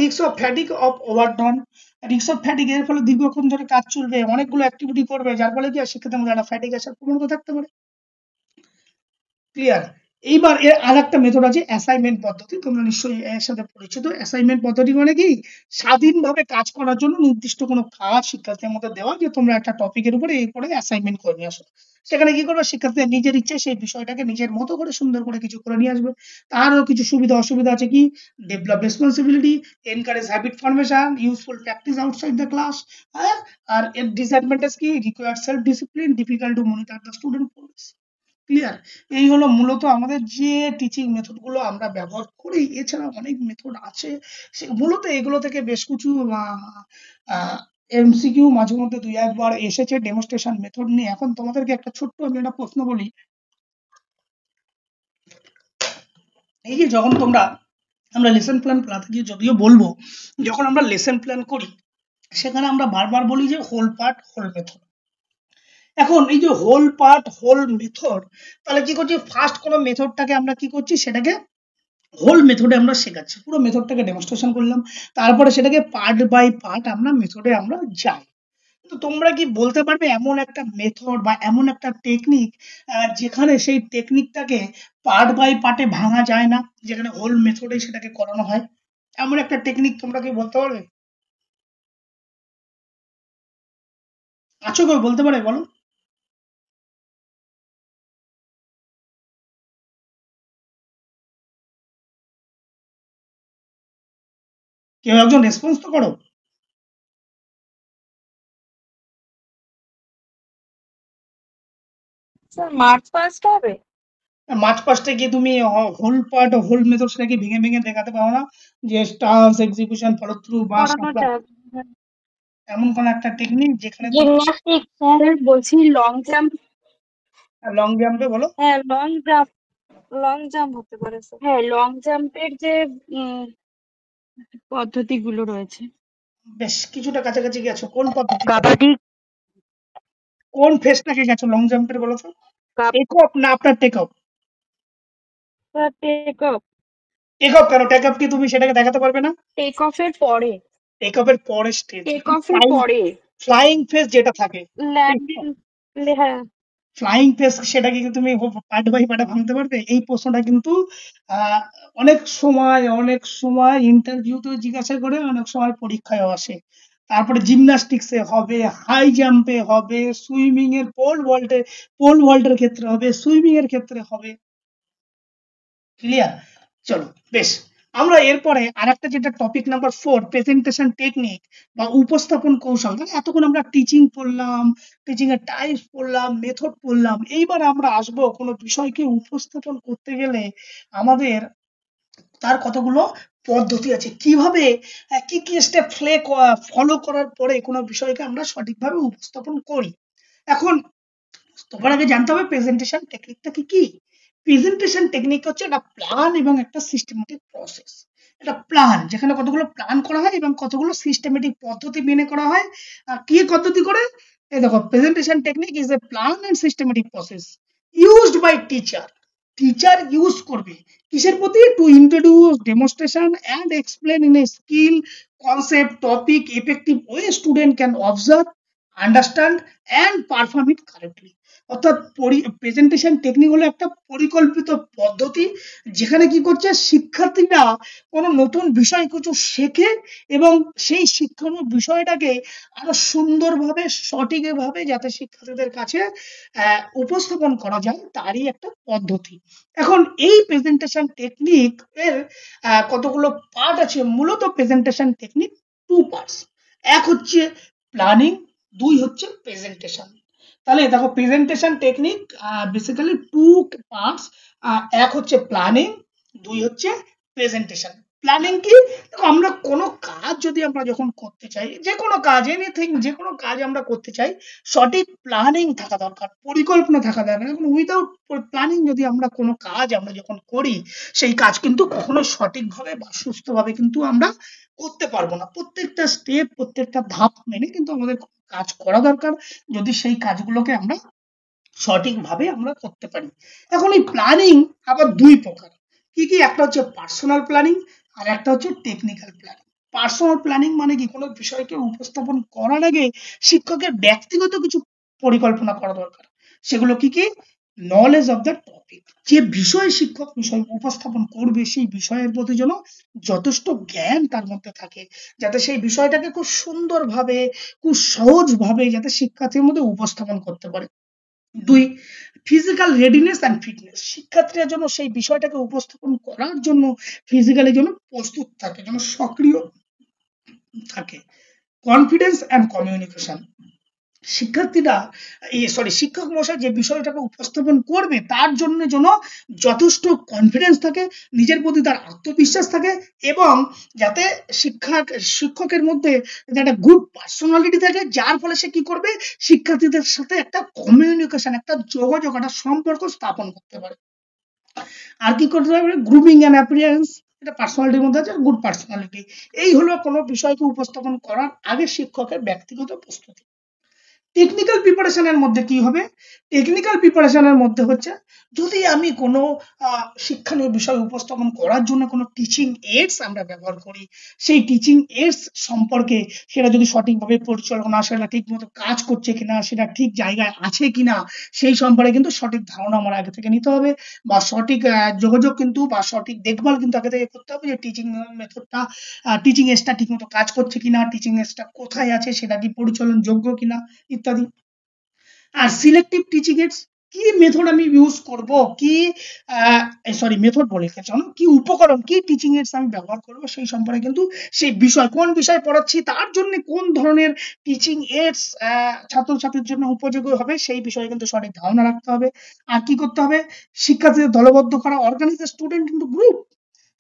Risk of fatigue of overdone, risk of fatigue, এর ফলে দীর্ঘক্ষণ ধরে কাজ চলবে, অনেকগুলো অ্যাক্টিভিটি করবে, যার ফলে কি শিক্ষার্থীর মধ্যে একটা ফ্যাটিক আসার প্রবণতা থাকতে পারে। ক্লিয়ার? এইবার এর আর একটা মেথড আছে অ্যাসাইনমেন্ট পদ্ধতি, তোমরা নিশ্চয়ই এর সাথে পরিচিত। অ্যাসাইনমেন্ট পদ্ধতি মানে কি, স্বাধীনভাবে কাজ করার জন্য নির্দিষ্ট কোনো কাজ শিক্ষার্থীর মধ্যে দেওয়া, যে তোমরা একটা টপিকের উপরে এই করে অ্যাসাইনমেন্ট করে নিয়ে আসো। সেখানে কি করবে, শিক্ষার্থীদের নিজের ইচ্ছায় সেই বিষয়টাকে নিজের মতো করে সুন্দর করে কিছু করে নিয়ে আসবে। তারও কিছু সুবিধা অসুবিধা আছে, কি, develop responsibility, encourage habit formation, useful practice outside the class. আর এর ডিসঅ্যাডভান্টেজ কি, require self discipline, difficult to monitor the student progress. Clear? এই হলো মূলত আমাদের যে টিচিং মেথড গুলো আমরা ব্যবহার করি। এছাড়া অনেক মেথড আছে, মূলত এগুলো থেকে বেশ কিছু এমসিকিউ মাঝে মধ্যে দুই একবার এসেছে ডেমনস্ট্রেশন মেথড নিয়ে। এখন তোমাদেরকে একটা ছোট্ট আমি একটা প্রশ্ন বলি, এই যে যখন আমরা লেসন প্ল্যান পড়াতে গিয়ে যদিও বলবো, যখন আমরা লেসন প্ল্যান করি সেখানে আমরা বারবার বলি যে হোল পার্ট হোল মেথড। এখন এই যে হোল পার্ট হোল মেথড, তাহলে কি করছি, ফার্স্ট কোনো মেথডটাকে আমরা কি করছি, সেটাকে হোল মেথডে আমরা শেখাচ্ছি, পুরো মেথডটাকে ডেমনস্ট্রেশন করলাম, তারপরে সেটাকে পার্ট বাই পার্ট আমরা মেথডে আমরা যাই। তো তোমরা কি বলতে পারবে এমন একটা মেথড বা এমন একটা টেকনিক যেখানে সেই টেকনিকটাকে পার্ট বাই পার্টে ভাঙা যায় না, যেখানে হোল মেথডে সেটাকে করানো হয়, এমন একটা টেকনিক তোমরা কি বলতে পারবে? আছো কেউ বলতে পারে, বলো। কেউ একজন রেসপন্স তো করো। স্যার মার্চ পাস্ট হবে? মার্চ পাস্টে গিয়ে তুমি হোল পার্ট হোল মেথড সেটাকে ভেঙে ভেঙে দেখাতে পারো না, যে স্টার্স এক্সিকিউশন ফলো থ্রু বা পড়ানো যাবে। এমন কোন একটা টেকনিক যেখানে জিমন্যাস্টিক স্যার বলছি, লং জাম্প। লং জাম্পে বলো। হ্যাঁ, লং জাম্প হতে পারে স্যার। হ্যাঁ, লং জাম্পের যে পদ্ধতিগুলো রয়েছে। বেশ কিছুটা কাছাকাছি গেছো, কোন পদ্ধতি, কাবাডি। কোন ফেজটাকে গেছো লং জাম্পের বলো তো? কাপ টেক অফ না আপনার take off? Take off. Take off কেন, টেক অফ কি তুমি সেটাকে দেখাতে পারবে না? টেক অফের পরে। টেক অফের পরে স্টেজ, টেক অফের পরে ফ্লাইং ফেজ যেটা থাকে, ল্যান্ডিং। হ্যাঁ, ফ্লাইং ফেজ, সেটাকে কি তুমি পার্ট বাই পার্টে ভাঙতে পারবে? এই প্রশ্নটা কিন্তু অনেক সময় ইন্টারভিউতে জিজ্ঞাসা করে, অনেক সময় পরীক্ষায় আসে। তারপরে জিমন্যাস্টিক্সে হবে, হাই জাম্পে হবে, সুইমিং এর পোল ভল্টের ক্ষেত্রে হবে, সুইমিং এর ক্ষেত্রে হবে। ক্লিয়ার? চলো বেশ, আমরা এরপরে আরেকটা যেটা টপিক নাম্বার 4 প্রেজেন্টেশন টেকনিক বা উপস্থাপন কৌশল, মানে এতক্ষণ আমরা টিচিং পড়লাম, টিচিং এর টাইপস পড়লাম, মেথড পড়লাম। এইবার আমরা আসবো কোনো বিষয়কে উপস্থাপন করতে গেলে আমাদের তার কতগুলো পদ্ধতি আছে, কিভাবে কি কি স্টেপ ফলো করার পরে কোনো বিষয়কে আমরা সঠিকভাবে উপস্থাপন করি। এখন তোমার আগে জানতে হবে প্রেজেন্টেশন টেকনিকটা কি কি। প্রেজেন্টেশন টেকনিক হচ্ছে একটা প্ল্যান এবং একটা সিস্টেমেটিক প্রসেস। এটা প্ল্যান যেখানে কতগুলো প্ল্যান করা হয় এবং কতগুলো সিস্টেমেটিক পদ্ধতি মেনে করা হয়। আর কি পদ্ধতি করে, এই দেখো, presentation technique is a plan and systematic process used by teacher. Teacher use করবে কিসের প্রতি, to introduce demonstration and explain in a skill concept topic effective way student can observe understand and perform it correctly. অর্থাৎ presentation technique হলো একটা পরিকল্পিত পদ্ধতি যেখানে কি করছে, শিক্ষার্থীরা কোনো নতুন বিষয় কিছু শেখে এবং সেই শিক্ষণীয় বিষয়টাকে আরো সুন্দরভাবে সঠিকভাবে যাতে শিক্ষার্থীদের কাছে উপস্থাপন করা যায় তারই একটা পদ্ধতি। এখন এই প্রেজেন্টেশন টেকনিক এর কতগুলো পার্ট আছে। মূলত প্রেজেন্টেশন টেকনিক 2 পার্টস, এক হচ্ছে প্ল্যানিং, 2 হচ্ছে প্রেজেন্টেশন। তাহলে দেখো প্রেজেন্টেশন টেকনিক বেসিক্যালি 2 পার্টস, এক হচ্ছে প্ল্যানিং, 2 হচ্ছে প্রেজেন্টেশন। প্ল্যানিং কি, দেখো আমরা কোনো কাজ যদি আমরা যখন করতে চাই, যে কোনো কাজ, এনিথিং, যে কোনো কাজ আমরা করতে চাই, সঠিক প্ল্যানিং থাকা দরকার, পরিকল্পনা থাকা দরকার। এখন উইদাউট প্ল্যানিং যদি আমরা কোনো কাজ আমরা যখন করি, সেই কাজ কিন্তু কখনো সঠিকভাবে বা সুস্থভাবে কিন্তু আমরা করতে পারবো না। প্রত্যেকটা স্টেপ, প্রত্যেকটা ধাপ মেনে কিন্তু আমাদের কাজ করা দরকার যদি সেই কাজগুলোকে আমরা সঠিকভাবে আমরা করতে পারি। এখন এই প্ল্যানিং আবার 2 প্রকার, কি কি, একটা হচ্ছে পার্সোনাল প্ল্যানিং আর একটা হচ্ছে টেকনিক্যাল প্ল্যানিং। পার্সোনাল প্ল্যানিং মানে কি, কোনো বিষয়কে উপস্থাপন করার আগে শিক্ষকের ব্যক্তিগত কিছু পরিকল্পনা করা দরকার। সেগুলো কি কি, নলেজ অফ দ্য টপিক, যে বিষয় শিক্ষক বিষয় উপস্থাপন করবে সেই বিষয়ের প্রতি যেন যথেষ্ট জ্ঞান তার মধ্যে থাকে, যাতে সেই বিষয়টাকে খুব সুন্দরভাবে, খুব সহজভাবে যাতে শিক্ষার্থীর মধ্যে উপস্থাপন করতে পারে। 2, ফিজিক্যাল রেডিনেস অ্যান্ড ফিটনেস, শিক্ষার্থীরা যেন সেই বিষয়টাকে উপস্থাপন করার জন্য ফিজিক্যালি যেন প্রস্তুত থাকে, যেন সক্রিয় থাকে। কনফিডেন্স অ্যান্ড কমিউনিকেশন, শিক্ষার্থীরা শিক্ষক মশাই যে বিষয়টাকে উপস্থাপন করবে তার জন্য যেন যথেষ্ট কনফিডেন্স থাকে, নিজের প্রতি তার আত্মবিশ্বাস থাকে এবং যাতে শিক্ষকের মধ্যে একটা গুড পার্সোনালিটি থাকে, যার ফলে সে কি করবে, শিক্ষার্থীদের সাথে একটা কমিউনিকেশন, একটা যোগাযোগ, একটা সম্পর্ক স্থাপন করতে পারে। আর কি করতে হবে, গ্রুমিং অ্যান্ড অ্যাপিয়ারেন্স, এটা পার্সোনালিটির মধ্যে আছে, গুড পার্সোনালিটি। এই হলো কোনো বিষয়কে উপস্থাপন করার আগে শিক্ষকের ব্যক্তিগত প্রস্তুতি। টেকনিক্যাল প্রিপারেশনের মধ্যে কি হবে, টেকনিক্যাল প্রিপারেশনের মধ্যে হচ্ছে যদি আমি কোনো শিক্ষণীয় বিষয় উপস্থাপন করার জন্য কোনো টিচিং এইডস আমরা ব্যবহার করি, সেই টিচিং এইডস সম্পর্কে সেটা যদি সঠিকভাবে পরিচালনা, সেটা ঠিক মতো কাজ করছে কিনা, সেটা ঠিক জায়গায় আছে কিনা, সেই সম্পর্কে কিন্তু সঠিক ধারণা আমার আগে থেকে নিতে হবে, বা সঠিক যোগাযোগ কিন্তু বা সঠিক দেখভাল কিন্তু আগে থেকে করতে হবে যে টিচিং মেথডটা, টিচিং এডসটা ঠিক মতো কাজ করছে কিনা, টিচিং এডসটা কোথায় আছে, সেটা কি পরিচালন যোগ্য কিনা ইত্যাদি। আর সিলেক্টিভ টিচিং এইডস, কি মেথড আমি ইউজ করব, কি মেথড বলে কি উপকরণ, কি টিচিং এইডস আমি ব্যবহার করব, সেই সম্পর্কে কিন্তু সেই বিষয়, কোন বিষয় পড়াচ্ছি তার জন্য কোন ধরনের টিচিং এইডস ছাত্রছাত্রীর জন্য উপযোগী হবে সেই বিষয়ে কিন্তু সঠিক ধারণা রাখতে হবে। আর কি করতে হবে, শিক্ষার্থীদের দলবদ্ধ করা, অর্গানাইজ স্টুডেন্ট ইনটু গ্রুপ।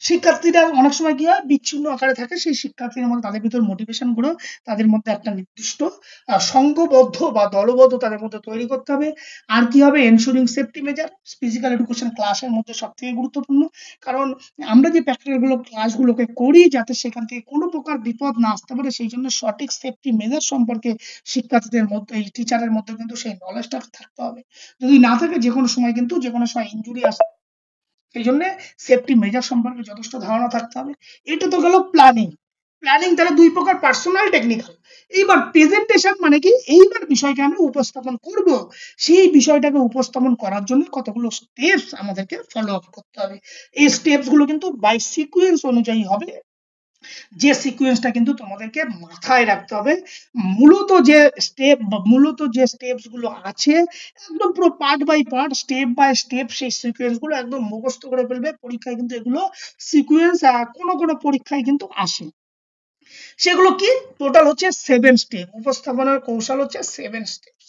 শিক্ষার্থীরা অনেক সময় কি হয়, বিচ্ছিন্ন আকারে থাকে, সেই শিক্ষার্থীদের মধ্যে তাদের ভিতর মোটিভেশন গুলো, তাদের মধ্যে একটা নির্দিষ্ট সংঘবদ্ধ বা দলবদ্ধ তাদের মধ্যে তৈরি করতে হবে। আর কি হবে, এনশুরিং সেফটি মেজার, ফিজিক্যাল এডুকেশন ক্লাসের মধ্যে সব থেকে গুরুত্বপূর্ণ, কারণ আমরা যে প্র্যাকটিক্যাল ক্লাসগুলোকে করি যাতে সেখান থেকে কোনো প্রকার বিপদ না আসতে পারে, সেই জন্য সঠিক সেফটি মেজার সম্পর্কে শিক্ষার্থীদের মধ্যে, এই টিচারের মধ্যে কিন্তু সেই নলেজটা থাকতে হবে। যদি না থাকে যে কোনো সময় কিন্তু যে কোনো সময় ইনজুরি আসে, সেই জন্য সেফটি মেজার সম্পর্কে যথেষ্ট ধারণা থাকতে হবে। এটা তো গেল প্ল্যানিং। প্ল্যানিং তাহলে 2 প্রকার, পার্সোনাল, টেকনিক্যাল। এইবার প্রেজেন্টেশন মানে কি, এইবার বিষয়কে আমি উপস্থাপন করব, সেই বিষয়টাকে উপস্থাপন করার জন্য কতগুলো স্টেপস আমাদেরকে ফলো আপ করতে হবে। এই স্টেপস গুলো কিন্তু বাই সিকোয়েন্স অনুযায়ী হবে। যে সিকোয়েন্সটা কিন্তু তোমাদেরকে মাথায় রাখতে হবে। মূলত যে স্টেপস গুলো আছে একদম পুরো part by part, step by step সেই সিকোয়েন্স গুলো একদম মুখস্থ করে ফেলবে। পরীক্ষায় কিন্তু এগুলো সিকোয়েন্স কোনো পরীক্ষায় কিন্তু আসে। সেগুলো কি? টোটাল হচ্ছে 7 স্টেপ। উপস্থাপনার কৌশল হচ্ছে 7 স্টেপস।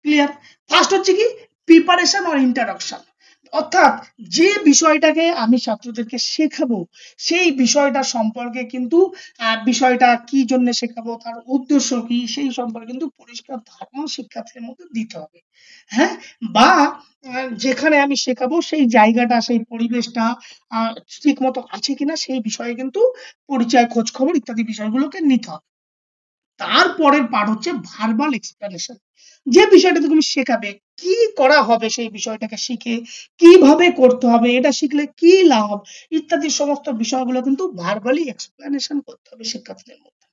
ক্লিয়ার? ফার্স্ট হচ্ছে কি প্রিপারেশন অর ইন্ট্রোডাকশন, অর্থাৎ যে বিষয়টাকে আমি ছাত্রদেরকে শেখাবো সেই বিষয়টা সম্পর্কে কিন্তু বিষয়টা কি জন্য শেখাবো, তার উদ্দেশ্য কি, সেই সম্পর্কে কিন্তু পরিষ্কার ধারণা শিক্ষার্থীর মধ্যে দিতে হবে। হ্যাঁ, বা যেখানে আমি শেখাবো সেই জায়গাটা, সেই পরিবেশটা ঠিক মতো আছে কিনা সেই বিষয়ে কিন্তু পরিচয়, খোঁজ খবর ইত্যাদি বিষয়গুলোকে নিতে হবে। তারপরের পার্ট হচ্ছে ভার্বাল এক্সপ্লেনেশন। যে বিষয়টাতে তুমি শেখাবে কি করা হবে, সেই বিষয়টাকে শিখে কিভাবে করতে হবে, এটা শিখলে কি লাভ ইত্যাদি সমস্ত বিষয়গুলো কিন্তু ভার্বালি এক্সপ্লেনেশন করতে হবে শিক্ষার্থীদের মধ্যে।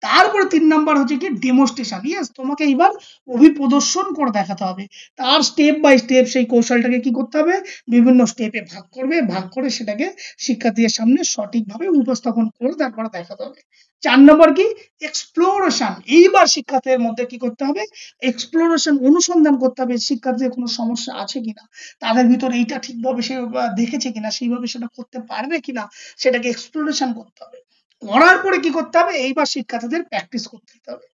তারপরে 3 নাম্বার হচ্ছে কি ডেমনস্ট্রেশন। ইয়েস, তোমাকে এবার অভিপ্রদর্শন করে দেখাতে হবে। তার স্টেপ বাই স্টেপ সেই কৌশলটাকে কি করতে হবে, বিভিন্ন স্টেপে ভাগ করবে, ভাগ করে সেটাকে শিক্ষার্থীদের সামনে সঠিকভাবে উপস্থাপন করে তারপরে দেখাতে হবে। 4 নম্বর কি এক্সপ্লোরেশন। এইবার শিক্ষার্থীদের মধ্যে কি করতে হবে, এক্সপ্লোরেশন, অনুসন্ধান করতে হবে শিক্ষার্থীদের কোনো সমস্যা আছে কিনা, তাদের ভিতরে এইটা ঠিকভাবে সে দেখেছে কিনা, সেইভাবে সেটা করতে পারবে কিনা, সেটাকে এক্সপ্লোরেশন করতে হবে। করার পরে কি করতে হবে, এইবার শিক্ষার্থীদের প্র্যাকটিস করতে দিতে হবে।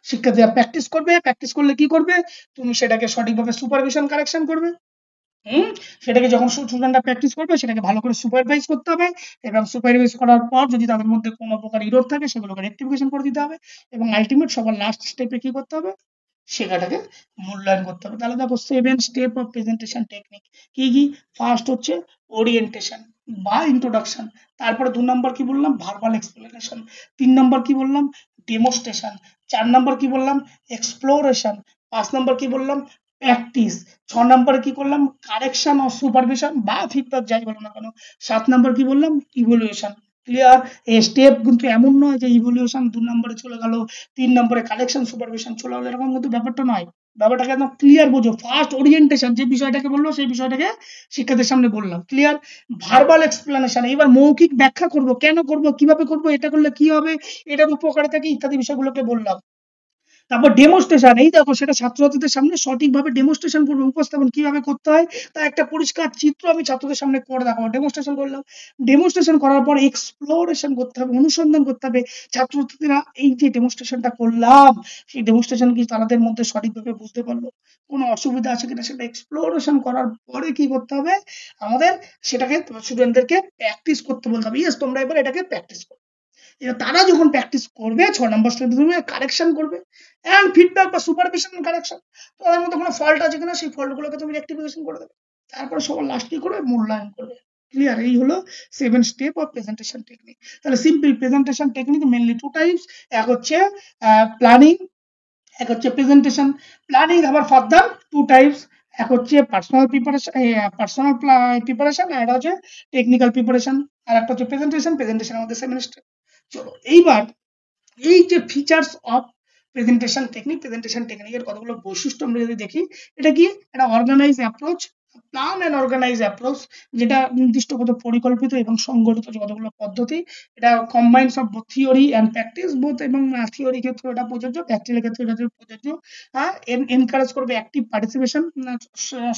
শিক্ষার্থীরা প্র্যাকটিস করবে, প্র্যাকটিস করলে কি করবে, তুমি সেটাকে সঠিকভাবে সুপারভিশন কারেকশন করবে। সেটাকে যখন স্টুডেন্টরা প্র্যাকটিস করবে সেটাকে ভালো করে সুপারভাইজ করতে হবে, এবং সুপারভাইজ করার পর যদি তাদের মধ্যে কোনো প্রকার ইরর থাকে সেগুলোকে রেকটিফিকেশন করে দিতে হবে, এবং আলটিমেট সবার লাস্ট স্টেপে কি করতে হবে, শেখাটাকে মূল্যায়ন করতে হবে। তাহলে দেখো 7 স্টেপ অফ প্রেজেন্টেশন টেকনিক কি কি। ফার্স্ট হচ্ছে ওরিয়েন্টেশন বা ইন্ট্রোডাকশন, তারপরে 2 নম্বর কি বললাম ভার্বাল এক্সপ্লেনেশন, 3 নম্বর কি বললাম ডেমনস্ট্রেশন, 4 নম্বর কি বললাম এক্সপ্লোরেশন, 5 নম্বর কি বললাম প্র্যাকটিস, 6 নম্বরে কি করলাম কারেকশন ও সুপারভিশন বা ফিডব্যাক যাই বলো না কেন, 7 নম্বর কি বললাম ইভ্যালুয়েশন। ক্লিয়ার? এই স্টেপ কিন্তু এমন নয় যে ইভ্যালুয়েশন 2 নম্বরে চলে গেল, 3 নম্বরে কালেকশন সুপারভিশন চলে গেল, এরকম কিন্তু ব্যাপারটা নয়। ব্যাপারটাকে একদম ক্লিয়ার বোঝো। ফার্স্ট ওরিয়েন্টেশন, যে বিষয়টাকে বললো সেই বিষয়টাকে শিক্ষার্থীদের সামনে বললাম। ক্লিয়ার? ভার্বাল এক্সপ্লেনেশন, এবার মৌখিক ব্যাখ্যা করব, কেন করব, কিভাবে করব, এটা করলে কি হবে, এটার উপকারিতা কি ইত্যাদি বিষয়গুলোকে বললাম। তারপর ডেমনস্ট্রেশন, এই দেখো সেটা ছাত্রছাত্রীদের সামনে সঠিকভাবে ডেমনস্ট্রেশন করবে, উপস্থাপন কিভাবে করতে হয় তা একটা পরিষ্কার চিত্র আমি ছাত্রদের সামনে করে দেখাবো। ডেমনস্ট্রেশন করলাম, ডেমনস্ট্রেশন করার পর এক্সপ্লোরেশন করতে হবে, অনুসন্ধান করতে হবে ছাত্রছাত্রীরা এই যে ডেমনস্ট্রেশনটা করলাম সেই ডেমনস্ট্রেশন কি তাদের মধ্যে সঠিকভাবে বুঝতে পারলো, কোনো অসুবিধা আছে কিনা, সেটা এক্সপ্লোরেশন করার পরে কি করতে হবে, আমাদের সেটাকে স্টুডেন্টদেরকে প্র্যাকটিস করতে বলতে হবে। ইয়েস, তোমরা এবার এটাকে প্র্যাকটিস করো। তারা যখন প্র্যাকটিস করবে 6 নম্বর স্টেপে তুমি কারেকশন করবে, এন্ড ফিডব্যাক বা সুপারভিশন কারেকশন, তাদের মধ্যে কোনো ফল্ট আছে কিনা সেই ফল্ট গুলোকে তুমি রেকটিফিকেশন করে দেবে, তারপরে সবার লাস্ট কি করবে মূল্যায়ন করবে। ক্লিয়ার? এই হলো 7 স্টেপ অফ প্রেজেন্টেশন টেকনিক। তাহলে simple presentation technique mainly 2 types, এক হচ্ছে প্ল্যানিং, এক হচ্ছে প্রেজেন্টেশন। প্ল্যানিং আবার ফার্দার 2 টাইপস, এক হচ্ছে পার্সোনাল প্রিপারেশন আর হচ্ছে টেকনিক্যাল প্রিপারেশন, আর একটা হচ্ছে প্রেজেন্টেশনের মধ্যে 7 স্টেপ। চলো এইবার এই যে ফিচার্স অফ প্রেজেন্টেশন টেকনিকের কতগুলো বৈশিষ্ট্য আমরা যদি দেখি, এটা কি একটা organise approach, plan and organise approach, যেটা নির্দিষ্ট কত পরিকল্পিত এবং সংগঠিত কতগুলো পদ্ধতি। এটা combines of both theory and practice, both এবং থিওরি ক্ষেত্রে এটা প্রযোজ্য, প্র্যাকটিক্যাল ক্ষেত্রে এটা প্রযোজ্য। এনকারেজ করবে অ্যাক্টিভ পার্টিসিপেশন,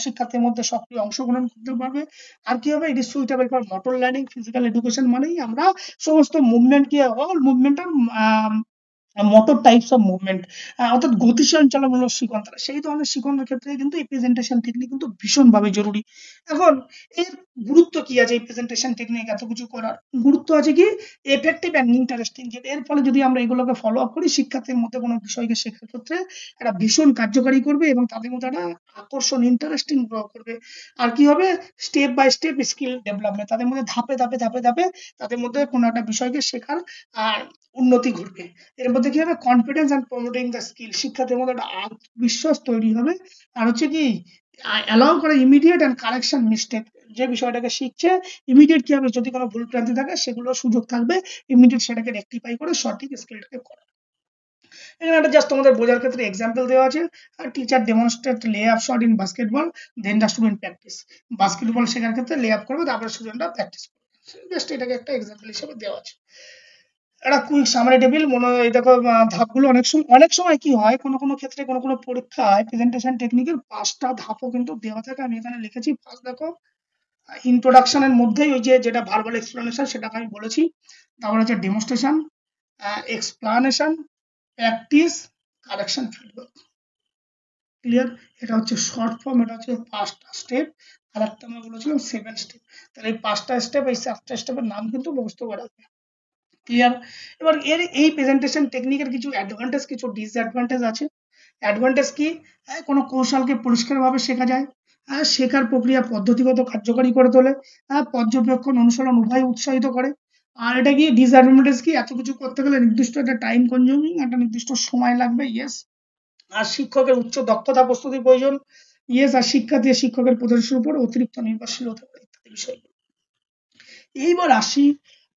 শিক্ষার্থীর মধ্যে সক্রিয় অংশগ্রহণ করতে পারবে। আর কি হবে, it is suitable for motor learning. Physical education মানেই আমরা সমস্ত মুভমেন্ট কি all movement motor types of movement, অর্থাৎ গতি সঞ্চালনমূলক শিখন, তারা সেই ধরনের শিখনের ক্ষেত্রে কিন্তু এই প্রেজেন্টেশন টেকনিক কিন্তু ভীষণভাবে জরুরি। এখন এর গুরুত্ব কি আছে, এই প্রেজেন্টেশন টেকনিক এত কিছু করার গুরুত্ব আছে কি এফেক্টিভ অ্যান্ড ইন্টারেস্টিং, যে এর ফলে যদি আমরা এগুলোকে ফলো আপ করি শিক্ষার্থীর মধ্যে কোনো বিষয়কে শেখার ক্ষেত্রে এটা ভীষণ কার্যকারী করবে এবং তাদের মধ্যে একটা আকর্ষণ ইন্টারেস্টিং গ্রো করবে। আর কি হবে, step by step skill development, তাদের মধ্যে ধাপে ধাপে ধাপে ধাপে তাদের মধ্যে কোনো একটা বিষয়কে শেখার আর উন্নতি ঘটবে। এর মধ্যে কি হবে, confidence and promoting the skill, শিক্ষার্থীর মধ্যে একটা আত্মবিশ্বাস তৈরি হবে। আর হচ্ছে কি অ্যালাউ করে ইমিডিয়েট এন্ড কারেকশন মিস্টেক, যে বিষয়টাকে শিখছে ইমিডিয়েট কি হবে, যদি কোনো ভুল ভ্রান্তি থাকে সেগুলো সুযোগ থাকবে ইমিডিয়েট সেটাকে রেকটিফাই করে সঠিক স্কিলটাকে করা। এখানে একটা জাস্ট তোমাদের বোঝার ক্ষেত্রে এক্সাম্পল দেওয়া আছে, teacher demonstrate lay up shot in basketball, then the student practice. Basketball শেখার ক্ষেত্রে লে আপ করবে, তারপরে স্টুডেন্টরা প্র্যাকটিস করবে। জাস্ট এটাকে একটা এক্সাম্পল হিসেবে দেওয়া আছে। একটা কুইক সামারি টেবিল এই দেখো ধাপগুলো অনেক সময় কি হয় কোনো ক্ষেত্রে কোনো পরীক্ষায় প্রেজেন্টেশন টেকনিকের 5টা ধাপও কিন্তু দেওয়া থাকে। আমি এখানে লিখেছি। ফার্স্ট দেখো ইন্ট্রোডাকশনের মধ্যেই ওই যেটা ভার্বাল এক্সপ্লেনেশন সেটাকে আমি বলেছি। তারপর হচ্ছে demonstration, explanation, practice, correction, feedback. Clear? এটা হচ্ছে শর্ট ফর্ম, এটা হচ্ছে 5টা স্টেপ। আর একটা আমরা বলেছিলাম 7 স্টেপ। তাহলে এই 5টা স্টেপ, এই 7টা স্টেপের নাম কিন্তু মুখস্থ করা হবে। ক্লিয়ার? এবার এই প্রেজেন্টেশন টেকনিকের কিছু অ্যাডভান্টেজ, কিছু ডিসঅ্যাডভান্টেজ আছে। অ্যাডভান্টেজ কি? কোনো কৌশলকে পরিষ্কারভাবে শেখা যায়। শেখার প্রক্রিয়া পদ্ধতিগত কার্যকরী করে তোলে। পর্যবেক্ষণ, অনুশীলন উভয় উৎসাহিত করে। আর এটা কি ডিসঅ্যাডভান্টেজ কি? এত কিছু করতে গেলে নির্দিষ্ট একটা টাইম কনজিউমিং, একটা নির্দিষ্ট সময় লাগবে। ইয়েস। আর শিক্ষকের উচ্চ দক্ষতা প্রস্তুতির প্রয়োজন। ইয়েস। আর শিক্ষকের প্রদর্শনের উপর অতিরিক্ত নির্ভরশীল হতে পারে ইত্যাদি বিষয়। এইবার আসি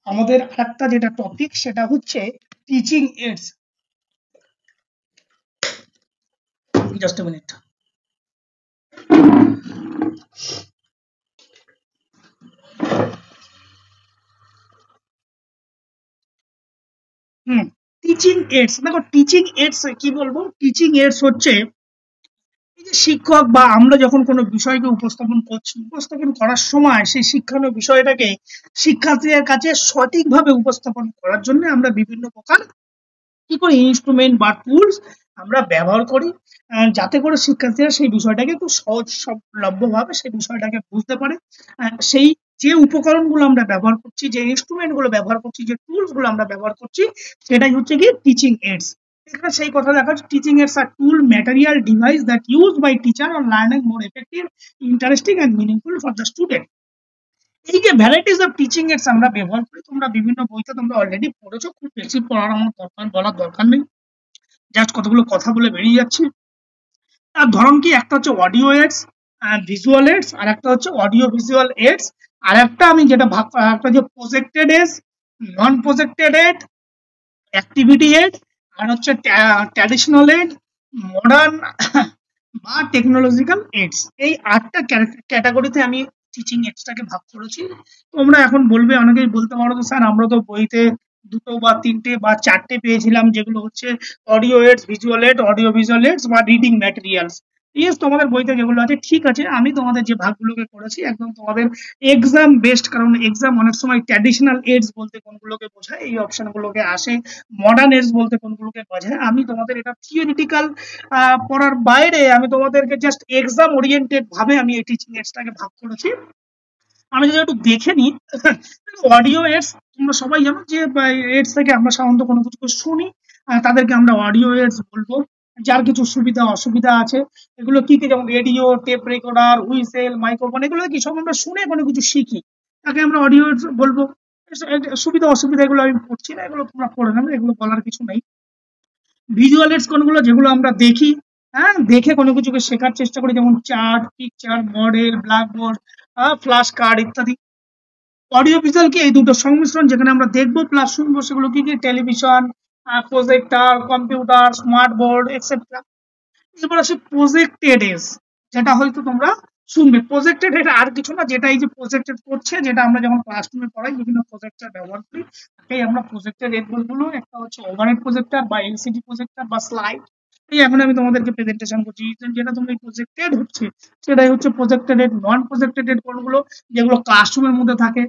আমাদের আরেকটা যেটা টপিক, সেটা হচ্ছে teaching AIDS. Just a minute. Teaching AIDS. দেখো টিচিং এইডস কি বলবো? টিচিং এইডস হচ্ছে এই যে শিক্ষক বা আমরা যখন কোনো বিষয়কে উপস্থাপন করার সময় সেই শিক্ষানো বিষয়টাকে শিক্ষার্থীদের কাছে সঠিকভাবে উপস্থাপন করার জন্য আমরা বিভিন্ন প্রকার কি করি, ইনস্ট্রুমেন্ট বা টুলস আমরা ব্যবহার করি, যাতে করে শিক্ষার্থীরা সেই বিষয়টাকে একটু সহজলভ্যভাবে সেই বিষয়টাকে বুঝতে পারে। সেই যে উপকরণগুলো আমরা ব্যবহার করছি, যে ইনস্ট্রুমেন্ট গুলো ব্যবহার করছি, যে টুলস গুলো আমরা ব্যবহার করছি, সেটাই হচ্ছে কি টিচিং এইডস। এখানে সেই কথা দেখা যাচ্ছে, টিচিং এইডস আর tool, material, device that use by teacher or learning more effective, interesting and meaningful for the student. এই যে ভ্যারাইটিস অফ টিচিং এইডস আমরা ব্যবহার করি, তোমরা বিভিন্ন বইতে তোমরা অলরেডি পড়েছো, খুব বেশি পড়ার আমার বলার দরকার নেই, জাস্ট কতগুলো কথা বলে বেরিয়ে যাচ্ছে। তার ধরন কি? একটা হচ্ছে অডিও এইডস, ভিজুয়াল এইডস, আর একটা হচ্ছে অডিও ভিজুয়াল এইডস, আর একটা আমি যেটা একটা যে প্রজেক্টেড এইডস, নন প্রজেক্টেড এইড, অ্যাক্টিভিটি এইড, আর হচ্ছে ট্র্যাডিশনাল এইড, মডার্ন বা টেকনোলজিক্যাল এইডস। এই 8টা ক্যাটাগরিতে আমি টিচিং এইডসটাকে ভাগ করেছি। তোমরা এখন বলবে, অনেকেই বলতে পারো তো স্যার আমরা তো বইতে 2টো বা 3টে বা 4টে পেয়েছিলাম, যেগুলো হচ্ছে audio AIDS, visual aid, audio visual AIDS বা রিডিং ম্যাটেরিয়ালস। ইয়েস, তোমাদের বইতে যেগুলো আছে ঠিক আছে। আমি তোমাদের যে ভাগগুলোকে করেছি একদম তোমাদের এক্সাম বেসড, কারণ এক্সাম অনেক সময় ট্র্যাডিশনাল এইডস বলতে কোনগুলোকে বোঝায় এই অপশনগুলোকে আসে, মডার্ন এইডস বলতে কোনগুলোকে বোঝায়। আমি তোমাদের এটা থিওরিটিক্যাল পড়ার বাইরে আমি তোমাদেরকে জাস্ট এক্সাম ওরিয়েন্টেড ভাবে আমি এই টিচিং এইডসটাকে ভাগ করেছি। আমি যদি একটু দেখে নিই, অডিও এইডস তোমরা সবাই জানো যে এইডস থেকে আমরা সাধারণত কোনো কিছু শুনি, তাদেরকে আমরা অডিও এইডস বলবো। যার কিছু সুবিধা অসুবিধা আছে, এগুলো কি কি, যেমন radio, tape recorder, whistle, microphone, এগুলো কি সব আমরা শুনে কোনো কিছু শিখি, তাকে আমরা অডিও এইডস বলবো। সুবিধা অসুবিধা এগুলো আমি পড়ছি না, এগুলো তোমরা পড়ে নেবে, এগুলো বলার কিছু নেই। ভিজুয়াল এইডস কোনগুলো? যেগুলো আমরা দেখি, দেখে কোনো কিছুকে শেখার চেষ্টা করি, যেমন chart, picture, model, blackboard, flash card ইত্যাদি। অডিও ভিজুয়াল কি? এই দুটো সংমিশ্রণ, যেখানে আমরা দেখবো প্লাস শুনবো। সেগুলো কি কি? Television, projector, computer, smart board etcetera. এবার আসে প্রজেক্টেড এস, যেটা হয়তো তোমরা শুনবে। প্রজেক্টেড এটা আর কিছু না, যেটা এই যে প্রজেক্টেড করছে, যেটা আমরা যখন ক্লাসরুমে পড়াই বিভিন্ন প্রজেক্টর ব্যবহার করি, তাকেই আমরা প্রজেক্টেড এড বলবো। একটা হচ্ছে ওভারহেড প্রজেক্টর বা এলসিডি প্রজেক্টর বা স্লাইড। এই এখন আমি তোমাদেরকে প্রেজেন্টেশন করছি, যেটা তোমরা প্রজেক্টেড হচ্ছে সেটাই হচ্ছে প্রজেক্টেড এড। নন প্রজেক্টেড এড কোনগুলো? যেগুলো ক্লাসরুমের মধ্যে থাকে।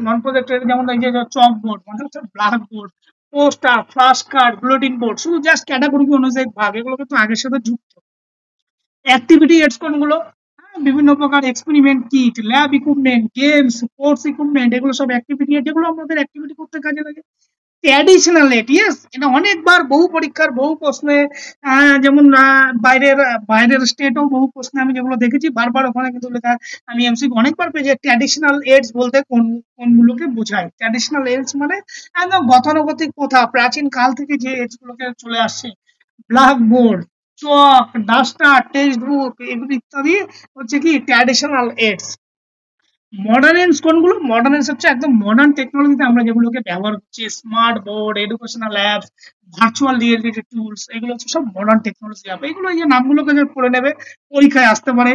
নন প্রজেক্টেড যেমন এই যে চক বোর্ড, মানে হচ্ছে black board, poster, flash card, bulletin board, শুধু জাস্ট ক্যাটাগরি অনুযায়ী ভাগ, এগুলো কিন্তু আগের সাথে যুক্ত। অ্যাক্টিভিটি এইডস কোনগুলো? বিভিন্ন প্রকার experiment kit, lab equipment, games, sports equipment, এগুলো সব অ্যাক্টিভিটি, যেগুলো আমাদের অ্যাক্টিভিটি করতে কাজে লাগে। ট্র্যাডিশনাল এইড, ইয়েস, এটা অনেকবার বহু পরীক্ষার বহু প্রশ্নে, যেমন বাইরের স্টেটেও বহু প্রশ্নে আমি যেগুলো দেখেছি বারবার ওখানে কিন্তু লেখা, আমি এমসিকিউ অনেকবার পেয়েছি। ট্র্যাডিশনাল এইডস বলতে কোনগুলোকে বোঝায়? ট্র্যাডিশনাল এইডস মানে একদম গতানুগতিক প্রথা, প্রাচীন কাল থেকে যে এইডস গুলোকে চলে আসছে, ব্ল্যাকবোর্ড, চক, ডাস্টার, টেক্সট বুক, এগুলো ইত্যাদি হচ্ছে কি ট্র্যাডিশনাল এইডস। মডার্ন এইডস কোনগুলো? মডার্ন এইডস হচ্ছে একদম মডার্ন টেকনোলজিতে আমরা যেগুলোকে ব্যবহার করছি, smart board, educational apps, virtual reality tools, এগুলো হচ্ছে সব মডার্ন টেকনোলজি অ্যাপ। এগুলো এই যে নামগুলোকে যে পড়ে নেবে, পরীক্ষায় আসতে পারে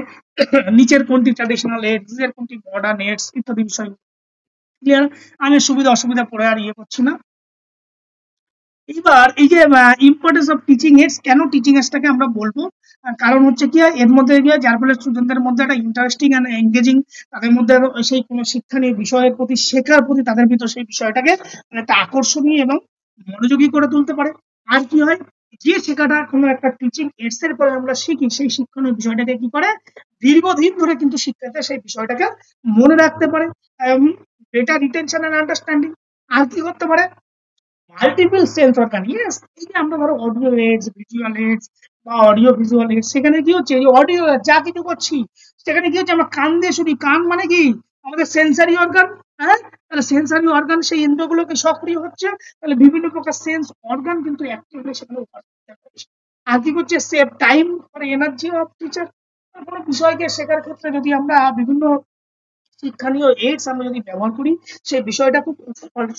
নিচের কোনটি ট্র্যাডিশনাল এইডস, নিচের কোনটি মডার্ন এইডস ইত্যাদি বিষয়। ক্লিয়ার? আমি সুবিধা অসুবিধা পড়ে আর করছি না। এবার এই যে ইম্পর্টেন্স অফ টিচিং এডস, কেন টিচিং এডসটাকে আমরা বলবো, কারণ হচ্ছে কি এর মধ্যে গিয়ে যার ফলে স্টুডেন্টদের মধ্যে একটা ইন্টারেস্টিং অ্যান্ড এঙ্গেজিং, তাদের মধ্যে সেই কোনো শিক্ষণীয় বিষয়ের প্রতি শেখার প্রতি তাদের ভিতর সেই বিষয়টাকে একটা আকর্ষণীয় এবং মনোযোগী করে তুলতে পারে। আর কি হয়, যে শেখাটা কোনো একটা টিচিং এডস এর পরে আমরা শিখি, সেই শিক্ষণীয় বিষয়টাকে কি করে দীর্ঘদিন ধরে কিন্তু শিক্ষার্থী সেই বিষয়টাকে মনে রাখতে পারে, বেটার রিটেনশন অ্যান্ড আন্ডারস্ট্যান্ডিং। আর কি করতে পারে, মাল্টিপল সেন্স অর্গান। ইয়েস, এই যে আমরা ধরো অডিও এডস, ভিজুয়াল এডস বা অডিও ভিজুয়াল এডস, সেখানে কি হচ্ছে অডিও যা কিছু করছি সেখানে কি হচ্ছে আমরা কান দিয়ে শুনি। কান মানে কি আমাদের সেন্সারি অর্গান। হ্যাঁ, তাহলে সেন্সারি অর্গান সেই ইন্দ্রিয়গুলোকে সক্রিয় হচ্ছে, তাহলে বিভিন্ন প্রকার সেন্স অর্গান কিন্তু অ্যাক্টিভ হয়ে সেখানে উপস্থিত হচ্ছে। আর কি করছে, save time for energy of teacher. কোনো বিষয়কে শেখার ক্ষেত্রে যদি আমরা বিভিন্ন শিক্ষণীয় এইডস আমরা যদি ব্যবহার করি, সেই বিষয়টা খুব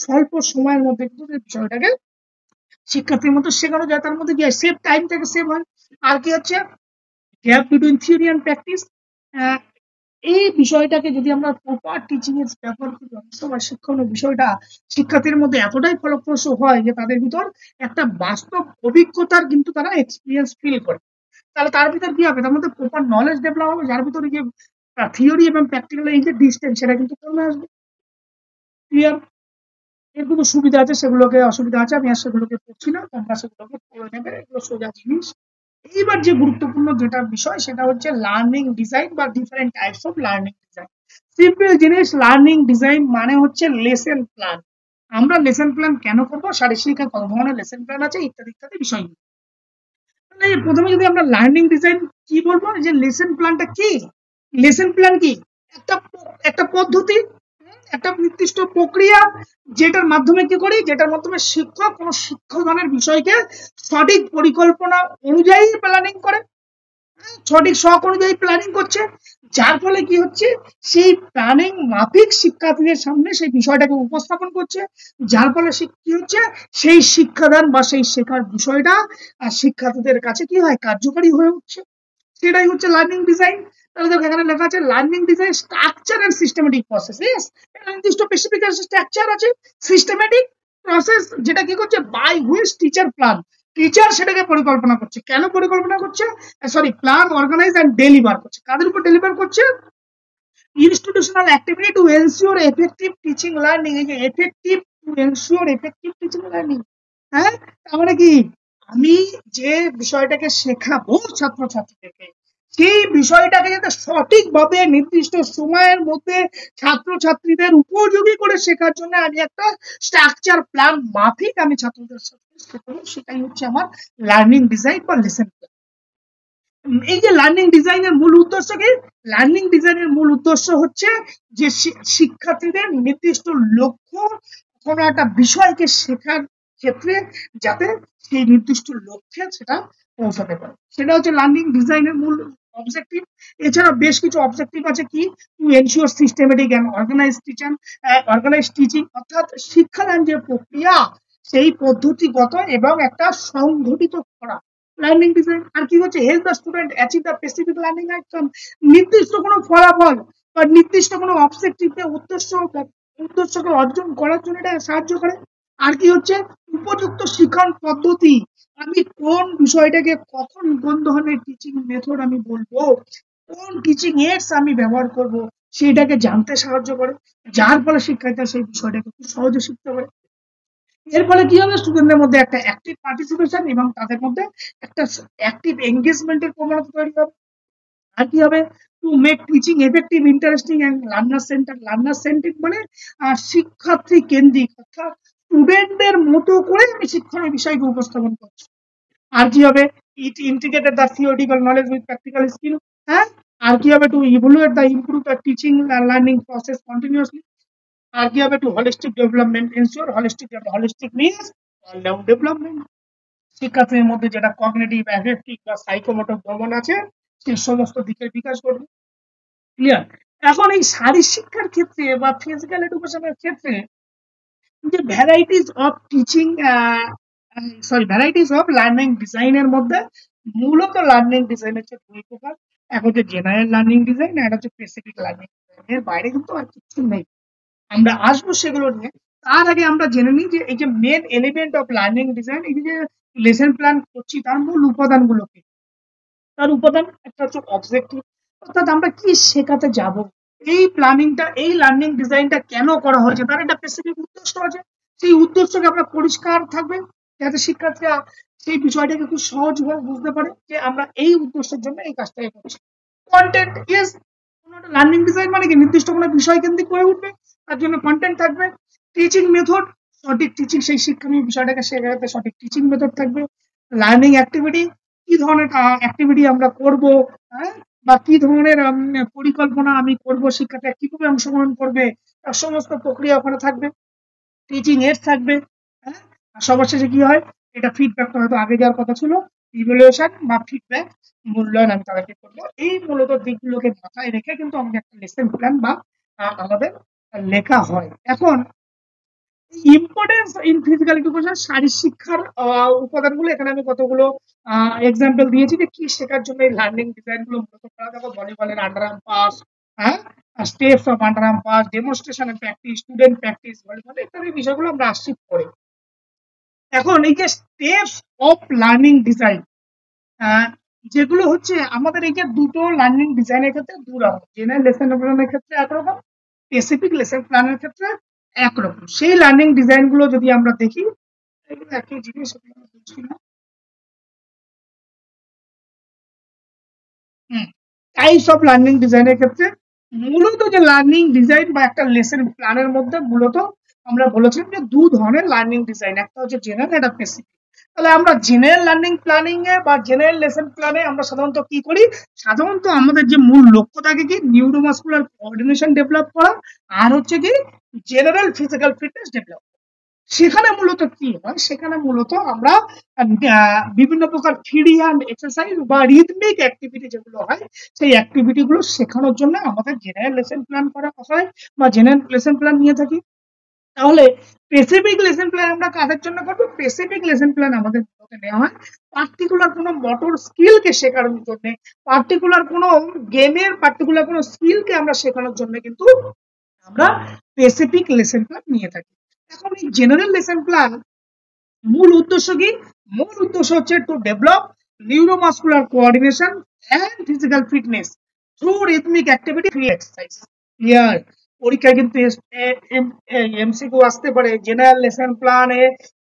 স্বল্প সময়ের মধ্যে কিন্তু সেই বিষয়টাকে শিক্ষার্থীর মধ্যে শেখানো যায়, তার মধ্যে কি হয় সেভ টাইম থেকে সেভ হয়। আর কি হচ্ছে gap between theory and practice. এই বিষয়টাকে যদি আমরা প্রপার টিচিং এর ব্যবহার করি, অনেক সময় শিক্ষণীয় বিষয়টা শিক্ষার্থীর মধ্যে এতটাই ফলপ্রসূ হয় যে তাদের ভিতর একটা বাস্তব অভিজ্ঞতার কিন্তু তারা এক্সপিরিয়েন্স ফিল করে। তাহলে তার ভিতর কি হবে, তার মধ্যে প্রপার নলেজ ডেভেলপ হবে, যার ভিতরে যে থিওরি এবং প্র্যাকটিক্যাল এই যে ডিস্টেন্স সেটা কিন্তু কমে আসবে। ক্লিয়ার? এর কোনো সুবিধা আছে, সেগুলোকে অসুবিধা আছে, আমি আর সেগুলোকে পড়ছি না, তোমরা সেগুলোকে পড়ে নেবে, এগুলো সোজা জিনিস। এইবার যে গুরুত্বপূর্ণ যেটা বিষয় সেটা হচ্ছে লার্নিং ডিজাইন বা different types of learning design. Simple জিনিস, লার্নিং ডিজাইন মানে হচ্ছে লেসন প্ল্যান। আমরা লেসন প্ল্যান কেন করবো, শারীরিক শিক্ষায় কত ধরনের লেসন প্ল্যান আছে ইত্যাদি ইত্যাদি বিষয়। তাহলে প্রথমে যদি আমরা লার্নিং ডিজাইন কি বলবো, যে লেসন প্ল্যানটা কি, লেসন প্ল্যান কি একটা একটা পদ্ধতি, একটা নির্দিষ্ট প্রক্রিয়া, যেটার মাধ্যমে কি করি, যেটার মাধ্যমে শিক্ষক কোনো শিক্ষাদানের বিষয়কে সঠিক পরিকল্পনা অনুযায়ী প্ল্যানিং করে, সঠিক শখ অনুযায়ী প্ল্যানিং করছে, যার ফলে কি হচ্ছে সেই প্ল্যানিং মাফিক শিক্ষার্থীদের সামনে সেই বিষয়টাকে উপস্থাপন করছে, যার ফলে কি হচ্ছে সেই শিক্ষাদান বা সেই শেখার বিষয়টা শিক্ষার্থীদের কাছে কি হয় কার্যকরী হয়ে উঠছে। সেটাই হচ্ছে লার্নিং ডিজাইন। তাহলে দেখো এখানে লেখা আছে learning design structure and systematic process. Yes, নির্দিষ্ট স্পেসিফিক স্ট্রাকচার আছে, সিস্টেমেটিক প্রসেস, যেটা কি করছে by which teacher plan, teacher সেটাকে পরিকল্পনা করছে। কেন পরিকল্পনা করছে, sorry plan, organise and deliver করছে। কাদের উপর ডেলিভার করছে, institutional activity to ensure effective teaching learning. এই যে effective to ensure effective teaching learning, হ্যাঁ, তার মানে কি আমি যে বিষয়টাকে শেখাবো ছাত্রছাত্রীদেরকে, সেই বিষয়টাকে যাতে সঠিকভাবে নির্দিষ্ট সময়ের মধ্যে ছাত্রছাত্রীদের উপযোগী করে শেখার জন্য আমি একটা স্ট্রাকচার প্ল্যান মাফিক আমি ছাত্রদের সাথে শেখাবো, সেটাই হচ্ছে আমার লার্নিং ডিজাইন বা লেসন প্ল্যান। এই যে লার্নিং ডিজাইনের মূল উদ্দেশ্য কি, লার্নিং ডিজাইনের মূল উদ্দেশ্য হচ্ছে যে শিক্ষার্থীদের নির্দিষ্ট লক্ষ্য, কোনো একটা বিষয়কে শেখার ক্ষেত্রে যাতে সেই নির্দিষ্ট লক্ষ্যে সেটা পৌঁছাতে পারে, সেটা হচ্ছে লার্নিং ডিজাইনের মূল অবজেক্টিভ। এছাড়া বেশ কিছু অবজেক্টিভ আছে, কি to ensure systematic and organise teaching, অর্থাৎ শিক্ষাদান যে প্রক্রিয়া সেই পদ্ধতিগত এবং একটা সংগঠিত করা লার্নিং ডিজাইন। আর কি হচ্ছে help the student achieve the specific learning outcome, নির্দিষ্ট কোনো ফলাফল বা নির্দিষ্ট কোনো অবজেক্টিভকে উদ্দেশ্যকে অর্জন করার জন্য এটা সাহায্য করে। আর কি হচ্ছে উপযুক্ত শিক্ষণ পদ্ধতি, আমি কোন বিষয়টাকে কখন কোন ধরনের টিচিং মেথড আমি বলবো, কোন টিচিং এডস আমি ব্যবহার করব, সেটাকে জানতে সাহায্য করে, যার ফলে শিক্ষার্থীরা সেই বিষয়টাকে খুব সহজে শিখতে পারে। এর ফলে কি হবে, স্টুডেন্টদের মধ্যে একটা অ্যাক্টিভ পার্টিসিপেশন এবং তাদের মধ্যে একটা অ্যাক্টিভ এঙ্গেজমেন্টের প্রবণতা তৈরি হবে। আর কি হবে, to make teaching effective, interesting and learner centric মানে শিক্ষার্থী কেন্দ্রিক, অর্থাৎ স্টুডেন্টদের মতো করে আমি শিক্ষণীয় বিষয়কে উপস্থাপন করছি। আর কি হবে, it integrated the theoretical knowledge with practical skill. হ্যাঁ, আর কি হবে, to evaluate the improve the teaching learning process continuously. আর কি হবে, to holistic development, ensure holistic means all round development. শিক্ষার্থীর মধ্যে যেটা কগনিটিভ, অ্যাফেক্টিভ বা সাইকোমোটর ডোমেন আছে সেই সমস্ত দিকের বিকাশ ঘটবে। ক্লিয়ার? এখন এই শারীরিক শিক্ষার ক্ষেত্রে বা ফিজিক্যাল এডুকেশনের ক্ষেত্রে যে varieties of teaching varieties of learning ডিজাইনের মধ্যে মূলত লার্নিং ডিজাইন হচ্ছে দুই প্রকার, এক হচ্ছে জেনারেল লার্নিং ডিজাইন আর একটা হচ্ছে স্পেসিফিক লার্নিং ডিজাইন। এর বাইরে কিন্তু আর কিছু নেই। আমরা আসবো সেগুলো নিয়ে। তার আগে আমরা জেনে নিই যে এই যে main element of learning design, এই যে লেসন প্ল্যান করছি তার মূল উপাদানগুলো কি। তার উপাদান একটা হচ্ছে অবজেক্টিভ, অর্থাৎ আমরা কি শেখাতে যাব, এই প্ল্যানিংটা, এই লার্নিং ডিজাইনটা কেন করা হয়েছে, তার একটা স্পেসিফিক উদ্দেশ্য আছে। সেই উদ্দেশ্যকে আমরা পরিষ্কার থাকবে যাতে শিক্ষার্থীরা সেই বিষয়টাকে খুব সহজভাবে বুঝতে পারে যে আমরা এই উদ্দেশ্যের জন্য এই কাজটাই করছি। কন্টেন্ট, ইয়েস, কোনো একটা লার্নিং ডিজাইন মানে কি নির্দিষ্ট কোনো বিষয় কেন্দ্রিক করে উঠবে, তার জন্য কন্টেন্ট থাকবে। টিচিং মেথড, সঠিক টিচিং, সেই শিক্ষণীয় বিষয়টাকে শেখাতে সঠিক টিচিং মেথড থাকবে। লার্নিং অ্যাক্টিভিটি, কি ধরনের অ্যাক্টিভিটি আমরা করব, হ্যাঁ, বা কি ধরনের পরিকল্পনা আমি করব, শিক্ষার্থীরা কিভাবে অংশগ্রহণ করবে, তার সমস্ত প্রক্রিয়া ওখানে থাকবে। টিচিং এডস থাকবে, হ্যাঁ। আর সবার শেষে কি হয়, এটা ফিডব্যাকটা হয়তো আগে যাওয়ার কথা ছিল, ইভ্যালুয়েশন বা ফিডব্যাক, মূল্যায়ন আমি তাদেরকে করবো। এই মূলত দিকগুলোকে মাথায় রেখে কিন্তু আমাদের একটা লেসন প্ল্যান বা আমাদের লেখা হয়। এখন ইম্পর্টেন্স ইন ফিজিক্যাল এডুকেশন, শারীরিক শিক্ষার উপাদানগুলো এখানে আমি কতগুলো এক্সাম্পল দিয়েছি যে কি শেখার জন্য এই লার্নিং ডিজাইন গুলো মূলত করা। দেখো ভলিবলের আন্ডারআর্ম পাস, হ্যাঁ, steps of underarm pass, demonstration practice, student practice, volleyball ইত্যাদি বিষয়গুলো আমরা আসছি পরে। এখন এই যে স্টেপস অফ লার্নিং ডিজাইন, যেগুলো হচ্ছে আমাদের এই যে দুটো লার্নিং ডিজাইনের ক্ষেত্রে দু রকম, জেনারেল লেসন প্ল্যানের ক্ষেত্রে একরকম, স্পেসিফিক লেসন প্ল্যানের ক্ষেত্রে একরকম। সেই লার্নিং ডিজাইন গুলো যদি আমরা দেখি, এগুলো একই জিনিস, এগুলো বুঝছি না। টাইপস অফ লার্নিং ডিজাইনের ক্ষেত্রে মূলত যে লার্নিং ডিজাইন বা একটা লেসন প্ল্যানের মধ্যে মূলত আমরা বলেছিলাম যে দু ধরনের লার্নিং ডিজাইন, একটা হচ্ছে জেনারেল, একটা স্পেসিফিক। তাহলে আমরা জেনারেল লার্নিং প্ল্যানিং এ বা জেনারেল লেসন প্ল্যানে আমরা সাধারণত কি করি, সাধারণত আমাদের যে মূল লক্ষ্য থাকে কি নিউরোমাসকুলার কোঅর্ডিনেশন ডেভেলপ করা, আর হচ্ছে কি জেনারেল ফিজিক্যাল ফিটনেস ডেভেলপ। সেখানে মূলত কি হয়, সেখানে মূলত আমরা বিভিন্ন প্রকার ফ্রি হ্যান্ড এক্সারসাইজ বা রিদমিক অ্যাক্টিভিটি যেগুলো হয়, সেই অ্যাক্টিভিটি গুলো শেখানোর জন্য আমাদের জেনারেল লেসন প্ল্যান করা হয় বা জেনারেল লেসন প্ল্যান নিয়ে থাকি। তাহলে স্পেসিফিক লেসন প্ল্যান আমরা কাদের জন্য করবো, স্পেসিফিক লেসন প্ল্যান আমাদের নেওয়া হয় পার্টিকুলার কোনো মোটর স্কিলকে শেখানোর জন্য, পার্টিকুলার কোনো গেমের পার্টিকুলার কোনো স্কিলকে আমরা শেখানোর জন্য কিন্তু আমরা স্পেসিফিক লেসন প্ল্যান নিয়ে থাকি। এখন এই জেনারেল লেসন প্ল্যান মূল উদ্দেশ্য কি, মূল উদ্দেশ্য হচ্ছে to develop neuromuscular coordination and physical fitness through rhythmic activity free exercise. Clear? পরীক্ষায় কিন্তু এমসিকিউ আসতে পারে জেনারেল লেসন প্ল্যানে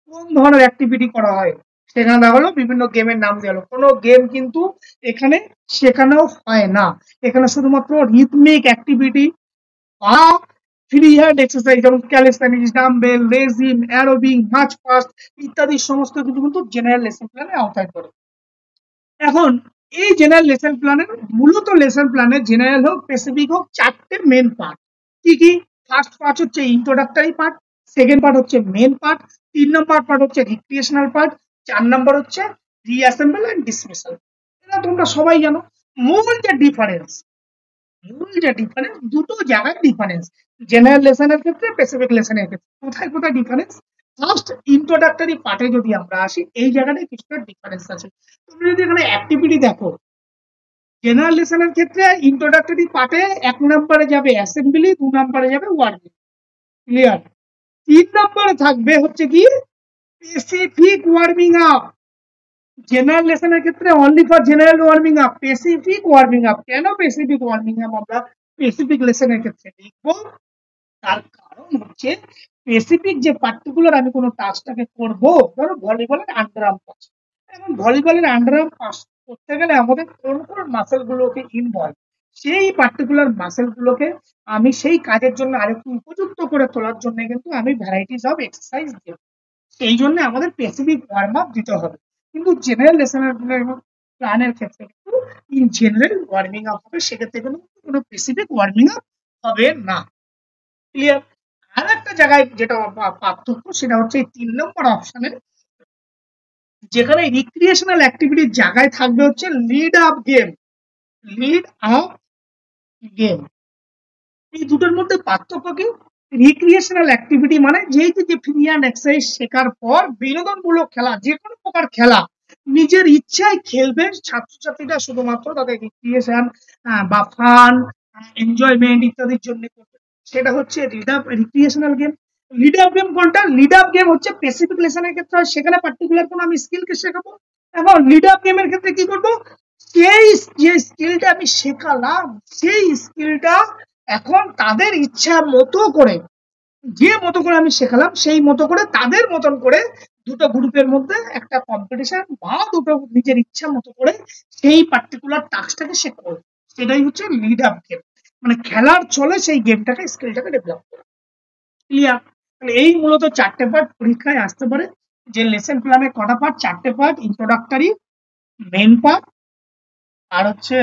কোন ধরনের অ্যাক্টিভিটি করা হয়, সেখানে দেখা হলো বিভিন্ন গেমের নাম দেওয়া হলো, কোনো গেম কিন্তু এখানে শেখানো হয় না, এখানে শুধুমাত্র রিদমিক অ্যাক্টিভিটি বা ফ্রি হ্যান্ড এক্সারসাইজ যেমন ক্যালিস্থানিক্স, ডাম্বেল, রেজিম, অ্যারোবিক, মার্চ পাস্ট ইত্যাদি সমস্ত কিছু কিন্তু জেনারেল লেসন প্ল্যানের আওতায় পড়ে। এখন এই জেনারেল লেসন প্ল্যানের মূলত লেসন প্ল্যানের জেনারেল হোক স্পেসিফিক হোক চারটে মেন পার্ট। কি কি? ফার্স্ট পার্ট হচ্ছে ইন্ট্রোডাক্টরি পার্ট, সেকেন্ড পার্ট হচ্ছে মেন পার্ট, 3 নম্বর পার্ট হচ্ছে রিক্রিয়েশনাল পার্ট, 4 নম্বর হচ্ছে রিঅ্যাসেম্বল এন্ড ডিসমিসাল। এটা তোমরা সবাই জানো। মূল যে ডিফারেন্স, দুটো জায়গায় ডিফারেন্স, জেনারেল লেসনের ক্ষেত্রে স্পেসিফিক লেসনের ক্ষেত্রে কোথায় কোথায় ডিফারেন্স। ফার্স্ট ইন্ট্রোডাক্টরি পার্টে যদি আমরা আসি, এই জায়গাটায় কিছুটা ডিফারেন্স আছে। তুমি যদি এখানে অ্যাক্টিভিটি দেখো, জেনারেল লেসনের ক্ষেত্রে ইন্ট্রোডাক্টরি পার্টে 1 নম্বরে যাবে অ্যাসেম্বলি, 2 নম্বরে যাবে ওয়ার্মিং। ক্লিয়ার? 3 নম্বরে থাকবে হচ্ছে কি স্পেসিফিক ওয়ার্মিং আপ। জেনারেল লেসনের ক্ষেত্রে only for general warming up, specific warming up. কেন স্পেসিফিক ওয়ার্মিং আপ আমরা স্পেসিফিক লেসনের ক্ষেত্রে লিখবো, তার কারণ হচ্ছে স্পেসিফিক যে পার্টিকুলার আমি কোনো টাস্কটাকে করবো, ধরো ভলিবলের আন্ডারআর্ম পাস, এখন ভলিবলের আন্ডারআর্ম পাস করতে গেলে আমাদের কোন কোন মাসেল গুলোকে ইনভলভ, সেই পার্টিকুলার মাসেল গুলোকে আমি সেই কাজের জন্য আরেকটু উপযুক্ত করে তোলার জন্য কিন্তু আমি ভ্যারাইটিস অফ এক্সারসাইজ দেব। সেই জন্য আমাদের স্পেসিফিক ওয়ার্ম আপ দিতে হবে। কিন্তু জেনারেল লেসনের প্ল্যানের ক্ষেত্রে কিন্তু ইন জেনারেল ওয়ার্মিং আপ হবে, সেক্ষেত্রে কিন্তু কোনো স্পেসিফিক ওয়ার্মিং আপ হবে না। ক্লিয়ার? আর একটা জায়গায় যেটা পার্থক্য, সেটা হচ্ছে 3 নম্বর অপশনের, যেখানে রিক্রিয়েশনাল অ্যাক্টিভিটির জায়গায় থাকবে হচ্ছে lead up game, lead up game. এই দুটোর মধ্যে পার্থক্য কি? রিক্রিয়েশনাল অ্যাক্টিভিটি মানে যেহেতু যে ফ্রি হ্যান্ড এক্সারসাইজ শেখার পর বিনোদনমূলক খেলা, যে কোনো প্রকার খেলা নিজের ইচ্ছায় খেলবে ছাত্রছাত্রীরা, শুধুমাত্র তাদের রিক্রিয়েশন বা ফান, এনজয়মেন্ট ইত্যাদির জন্য করবে। সেটা হচ্ছে recreational game. Lead up game কোনটা? লিড আপ গেম হচ্ছে স্পেসিফিক লেসনের ক্ষেত্রে হয়, সেখানে পার্টিকুলার কোনো আমি স্কিলকে শেখাবো। এখন লিড আপ গেমের ক্ষেত্রে কি করবো, সেই যে স্কিলটা আমি শেখালাম সেই স্কিলটা এখন তাদের ইচ্ছা মতো করে, যে মতো করে আমি শেখালাম সেই মতো করে তাদের মতন করে দুটো গ্রুপের মধ্যে একটা কম্পিটিশন বা দুটো নিজের ইচ্ছা মতো করে সেই পার্টিকুলার টাস্কটাকে সে করবে, সেটাই হচ্ছে লিড আপ গেম। মানে খেলার চলে সেই গেমটাকে স্কিলটাকে ডেভেলপ করা। ক্লিয়ার? মানে এই মূলত 4টে পার্ট পরীক্ষায় আসতে পারে। যে লেসন প্ল্যানের কটা পার্ট? 4টে পার্ট, ইন্ট্রোডাক্টরি, মেন পার্ট, আর হচ্ছে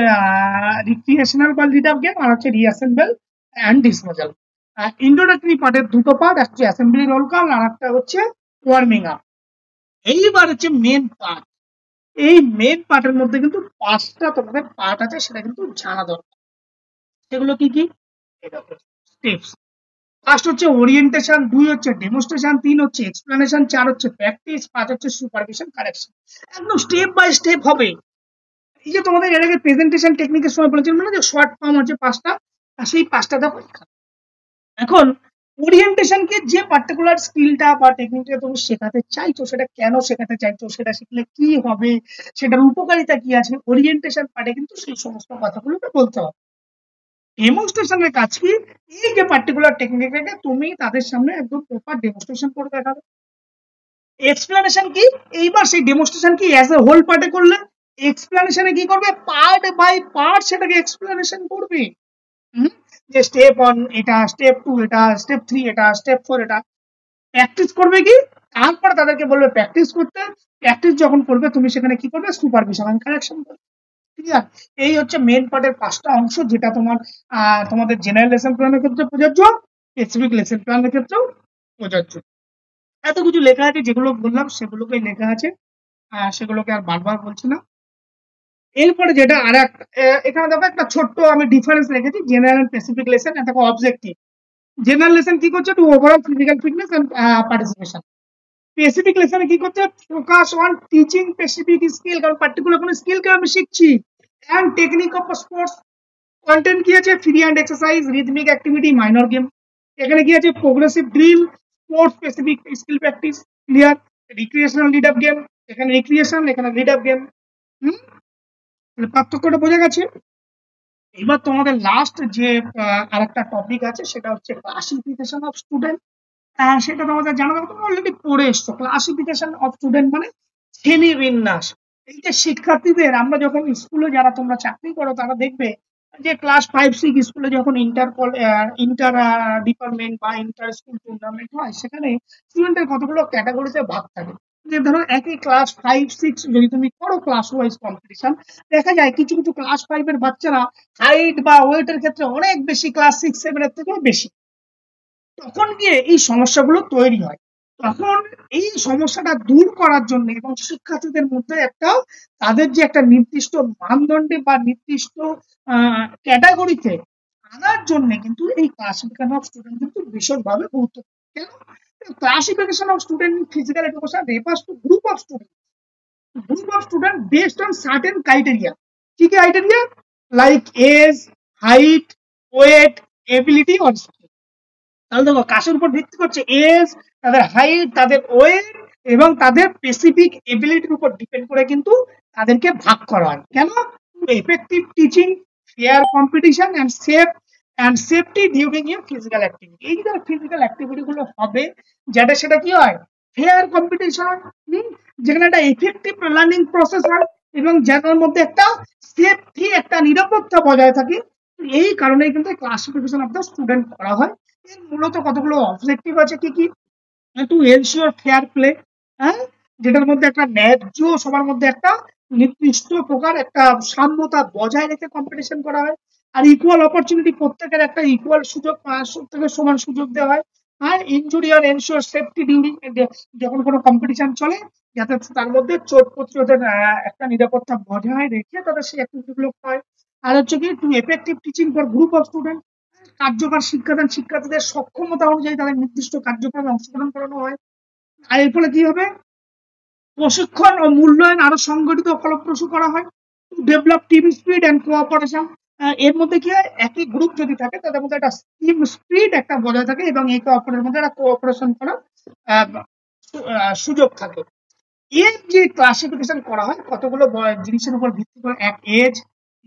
রিক্রিয়েশনাল বা লিড আপ গেম, আর হচ্ছে রিঅ্যাসেম্বল অ্যান্ড ডিসপোজাল। ইন্ট্রোডাক্টরি পার্টের দুটো পার্ট, একটা অ্যাসেম্বলি রোল কল আর একটা হচ্ছে ওয়ার্মিং আপ। এইবার হচ্ছে মেন পার্ট। এই মেন পার্টের মধ্যে কিন্তু 5টা তোমাদের পার্ট আছে, সেটা কিন্তু জানা দরকার। সেগুলো কি কি? স্টেপস। ফার্স্ট হচ্ছে ওরিয়েন্টেশন, 2 হচ্ছে ডেমনস্ট্রেশন, 3 হচ্ছে এক্সপ্লেনেশন, 4 হচ্ছে প্র্যাকটিস, 5 হচ্ছে সুপারভিশন কারেকশন। একদম স্টেপ বাই স্টেপ হবে। এই যে তোমাদের এর আগে প্রেজেন্টেশন টেকনিকের সময় বলেছিলাম না যে শর্ট ফর্ম আছে 5টা, আর সেই 5টা দেখো এখানে। এখন ওরিয়েন্টেশনকে যে পার্টিকুলার স্কিলটা বা টেকনিকটা তুমি শেখাতে চাইছো, সেটা কেন শেখাতে চাইছো, সেটা শিখলে কি হবে, সেটার উপকারিতা কি আছে, ওরিয়েন্টেশন পার্টে কিন্তু সেই সমস্ত কথাগুলোকে বলতে হবে। ডেমনস্ট্রেশনের কাজ কি? এই যে পার্টিকুলার টেকনিকটাকে তুমি তাদের সামনে একদম প্রপার ডেমনস্ট্রেশন করে দেখাবে। এক্সপ্লেনেশন কি? এইবার সেই ডেমনস্ট্রেশন কি অ্যাজ এ হোল পার্টে করলে, এক্সপ্লেনেশনে কি করবে? পার্ট বাই পার্ট সেটাকে এক্সপ্লেনেশন করবে। যে স্টেপ 1 এটা, স্টেপ 2 এটা, স্টেপ 3 এটা, স্টেপ 4 এটা। প্র্যাকটিস করবে কি? তারপরে তাদেরকে বলবে প্র্যাকটিস করতে। প্র্যাকটিস যখন করবে তুমি সেখানে কি করবে? সুপারভিশন এন্ড কারেকশন করবে। ক্লিয়ার? এই হচ্ছে মেন পার্টের 5টা অংশ, যেটা তোমাদের জেনারেল লেসন প্ল্যানের ক্ষেত্রে প্রযোজ্য, স্পেসিফিক লেসন প্ল্যানের ক্ষেত্রেও প্রযোজ্য। এত কিছু লেখা আছে, যেগুলো বললাম সেগুলোকেই লেখা আছে, সেগুলোকে আর বারবার বলছি না। এরপরে যেটা আর এখানে দেখো একটা ছোট্ট আমি ডিফারেন্স রেখেছি, জেনারেল এন্ড স্পেসিফিক লেসন। দেখো অবজেক্টিভ। জেনারেল লেসন কি করছে? To overall physical fitness and participation. Specific লেসনে কি করছে? Focus on teaching specific skill, কারণ পার্টিকুলার কোনো স্কিলকে আমি শিখছি। And technique of sports. Content কি আছে? Free hand exercise, rhythmic activity, minor game. এখানে কি আছে? Progressive drill, sports specific skill practice. Clear? Recreational lead up game, এখানে রিক্রিয়েশন, এখানে লিড আপ গেম। পার্থক্যটা বোঝা গেছে? এবার তোমাদের লাস্ট যে আরেকটা টপিক আছে, সেটা হচ্ছে ক্লাসিফিকেশন অফ স্টুডেন্ট। সেটা তোমাদের জানা দরকার, তোমরা অলরেডি পড়ে এসছো। ক্লাসিফিকেশন অফ স্টুডেন্ট মানে শ্রেণী বিন্যাস। এই যে শিক্ষার্থীদের, আমরা যখন স্কুলে যারা তোমরা চাকরি করো তারা দেখবে যে ক্লাস 5-6 স্কুলে যখন ইন্টার ডিপার্টমেন্ট বা ইন্টার স্কুল টুর্নামেন্ট হয়, সেখানে স্টুডেন্টের কতগুলো ক্যাটাগরিতে ভাগ থাকে। যে ধরো একই ক্লাস 5-6 যদি তুমি করো ক্লাস ওয়াইজ কম্পিটিশন, দেখা যায় কিছু কিছু ক্লাস 5 এর বাচ্চারা হাইট বা ওয়েটের ক্ষেত্রে অনেক বেশি ক্লাস 6-7 এর থেকেও বেশি। তখন গিয়ে এই সমস্যাগুলো তৈরি হয়। তখন এই সমস্যাটা দূর করার জন্য এবং শিক্ষার্থীদের মধ্যে তাদের যে একটা নির্দিষ্ট মানদণ্ডে বা নির্দিষ্ট ক্যাটাগরিতে আনার জন্য কিন্তু এই ক্লাসিফিকেশন অফ স্টুডেন্ট কিন্তু ভীষণভাবে গুরুত্বপূর্ণ। কেন? Classification of student in physical education refers to group of student based on certain criteria. কি criteria? Like age, height, weight, ability or skill. তাহলে দেখো কাশের উপর ভিত্তি করছে এজ, তাদের হাইট, তাদের ওয়েট এবং তাদের স্পেসিফিক এবিলিটির উপর ডিপেন্ড করে কিন্তু তাদেরকে ভাগ করা হয়। কেন? Effective teaching, fair competition and safety during a physical activity. এই যে ফিজিক্যাল অ্যাক্টিভিটি গুলো হবে, সেটা কি হয়? ফেয়ার কম্পিটিশন, যেখানে একটা এফেক্টিভ লার্নিং প্রসেস হয় এবং যার মধ্যে একটা সেফটি, একটা নিরাপত্তা বজায় থাকে। এই কারণেই কিন্তু ক্লাসিফিকেশন অফ দ্য স্টুডেন্ট করা হয়। এর মূলত কতগুলো অবজেক্টিভ আছে, কি কি? টু এনশিওর ফেয়ার প্লে, যেটার মধ্যে একটা ন্যায্য, সবার মধ্যে একটা নির্দিষ্ট প্রকার একটা সাম্যতা বজায় রেখে কম্পিটিশন করা হয়। আর ইকুয়াল অপরচুনিটি, প্রত্যেকের একটা ইকুয়াল সুযোগ, প্রত্যেকের সমান সুযোগ দেওয়া হয়। আর ইনজুরি আর এনশিওর সেফটি ডিউরিং, যখন কোনো কম্পিটিশন চলে, যাতে তার মধ্যে চোট প্রতিরোধের একটা নিরাপত্তা বজায় রেখে তাদের সেই অ্যাক্টিভিটিগুলো হয়। আর হচ্ছে কি? To effective teaching for group of student, কার্যকর শিক্ষাদান, শিক্ষার্থীদের সক্ষমতা অনুযায়ী তাদের নির্দিষ্ট কার্যক্রমে অংশগ্রহণ করানো হয়। আর এর ফলে কি হবে? প্রশিক্ষণ ও মূল্যায়ন আরো সংগঠিত ও ফলপ্রসূ করা হয়। Develop team spirit and cooperation, এর মধ্যে কি হয়, একই গ্রুপ যদি থাকে তাদের মধ্যে একটা টিম স্পিরিট একটা বজায় থাকে এবং একে অপরের মধ্যে একটা কোঅপারেশন করার সুযোগ থাকে। এর যে ক্লাসিফিকেশন করা হয় কতগুলো জিনিসের উপর ভিত্তি করে, এক এজ,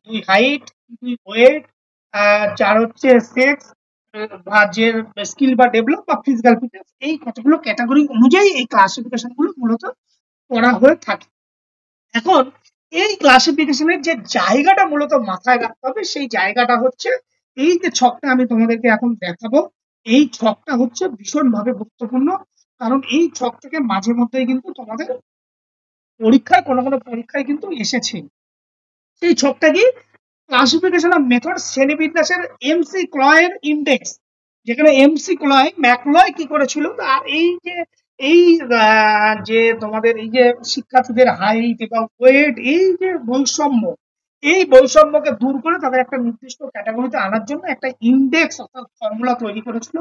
দুই হাইট, দুই ওয়েট, চার হচ্ছে সেক্স বা যে স্কিল বা ডেভেলপ বা ফিজিক্যাল ফিটনেস, এই কতগুলো ক্যাটাগরি অনুযায়ী এই ক্লাসিফিকেশন গুলো মূলত করা হয়ে থাকে। এখন এই ক্লাসিফিকেশনের যে জায়গাটা মূলত মাথায় রাখতে হবে সেই জায়গাটা হচ্ছে এই যে ছকটা আমি তোমাদেরকে এখন দেখাবো, এই ছকটা হচ্ছে ভীষণভাবে গুরুত্বপূর্ণ, কারণ এই ছক থেকে মাঝে মধ্যেই কিন্তু তোমাদের পরীক্ষায় কোনো পরীক্ষায় কিন্তু এসেছে। সেই ছকটা কি, ক্লাসিফিকেশন অফ মেথড শ্রেণীবিন্যাসের এমসি ক্লয়ের ইন্ডেক্স, যেখানে এমসি ক্লয় ম্যাকলয় কি করেছিল, আর এই যে এই যে তোমাদের এই যে শিক্ষার্থীদের হাইট এবং ওয়েট, এই যে বৈষম্য, এই বৈষম্যকে দূর করে তাদের একটা নির্দিষ্ট ক্যাটাগরিতে আনার জন্য একটা ইন্ডেক্স অর্থাৎ ফর্মুলা তৈরি করেছিল।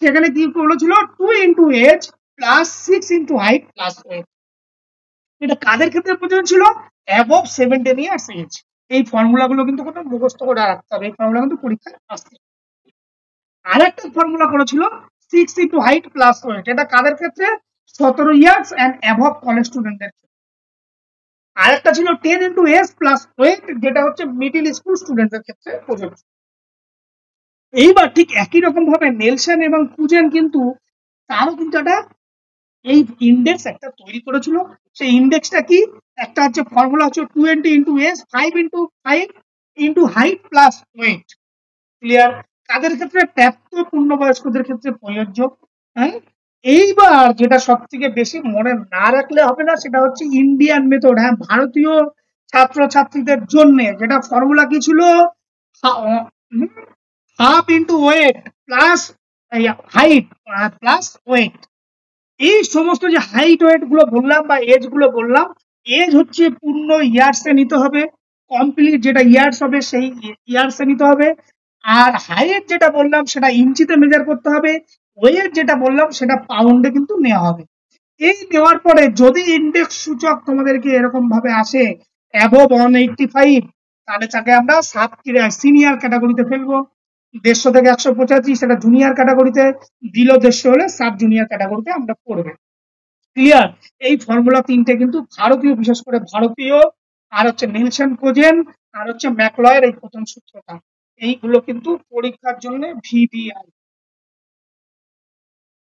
সেখানে কি বলেছিল, 2 into age plus 6 into height plus weight. এটা কাদের ক্ষেত্রে প্রযোজ্য ছিল, অ্যাবভ 17 ইয়ার্স এজ। এই ফর্মুলা গুলো কিন্তু কোনো মুখস্থ করে রাখতে হবে, এই ফর্মুলা কিন্তু পরীক্ষায় আসছে। আর একটা ফর্মুলা করেছিল 6 ইন্টু হাইট প্লাস ওয়েট, এটা কাদের ক্ষেত্রে, 17 ইয়ার্স অ্যান্ড অ্যাবভ কলেজ স্টুডেন্টদের ক্ষেত্রে। আর একটা ছিল 10 ইন্টু এজ প্লাস ওয়েট, যেটা হচ্ছে মিডিল স্কুল স্টুডেন্টদের ক্ষেত্রে প্রযোজ্য। এইবার ঠিক একই রকম ভাবে নেলসন এবং কুজেন কিন্তু তারও কিন্তু একটা এই ইন্ডেক্স একটা তৈরি করেছিল। সেই ইন্ডেক্সটা কি, একটা হচ্ছে ফর্মুলা হচ্ছে 20 into S 5 into height plus weight. Clear? কাদের ক্ষেত্রে, প্রাপ্ত পূর্ণবয়স্কদের ক্ষেত্রে প্রযোজ্য। হ্যাঁ, এইবার যেটা সব থেকে বেশি মনে না রাখলে হবে না, সেটা হচ্ছে ইন্ডিয়ান মেথড। হ্যাঁ, ভারতীয় ছাত্রছাত্রীদের জন্য যেটা ফর্মুলা কি ছিল, half into weight plus height plus weight. এই সমস্ত যে হাইট ওয়েট গুলো বললাম বা এজ গুলো বললাম, এজ হচ্ছে পূর্ণ ইয়ার্সে নিতে হবে, কমপ্লিট যেটা ইয়ার্স হবে সেই ইয়ার্সে নিতে হবে। আর হাইট যেটা বললাম সেটা ইঞ্চিতে মেজার করতে হবে, ওয়েট যেটা বললাম সেটা পাউন্ডে কিন্তু নেওয়া হবে। এই নেওয়ার পরে যদি ইন্ডেক্স সূচক তোমাদেরকে এরকম ভাবে আসে অ্যাবভ 185, তাহলে তাকে আমরা সাব সিনিয়র ক্যাটাগরিতে ফেলবো। 150 থেকে 185 সেটা জুনিয়র ক্যাটাগরিতে, বিলো 150 হলে সাব জুনিয়র ক্যাটাগরিতে আমরা পড়বে। ক্লিয়ার? এই ফর্মুলা তিনটে কিন্তু ভারতীয়, বিশেষ করে ভারতীয়, আর হচ্ছে নেলসন কোজেন, আর হচ্ছে ম্যাকলয়ের এই প্রথম সূত্রটা, এইগুলো কিন্তু পরীক্ষার জন্য ভিভিআই।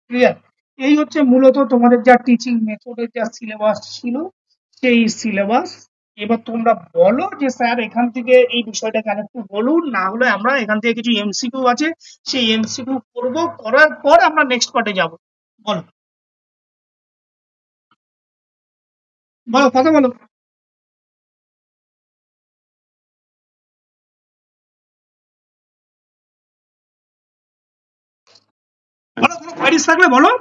ক্লিয়ার? এই হচ্ছে মূলত তোমাদের যা টিচিং মেথডের যা সিলেবাস ছিল সেই সিলেবাস। এবার তোমরা বলো যে স্যার এখান থেকে এই বিষয়টা কেন একটু বলুন, না হলে আমরা এখান থেকে কিছু এমসিকিউ আছে সেই এমসিকিউ করব, করার পর আমরা নেক্সট পার্টে যাব। বলো বলো কথা বলো। বলো, কোনো কোয়ারিজ থাকলে বলো।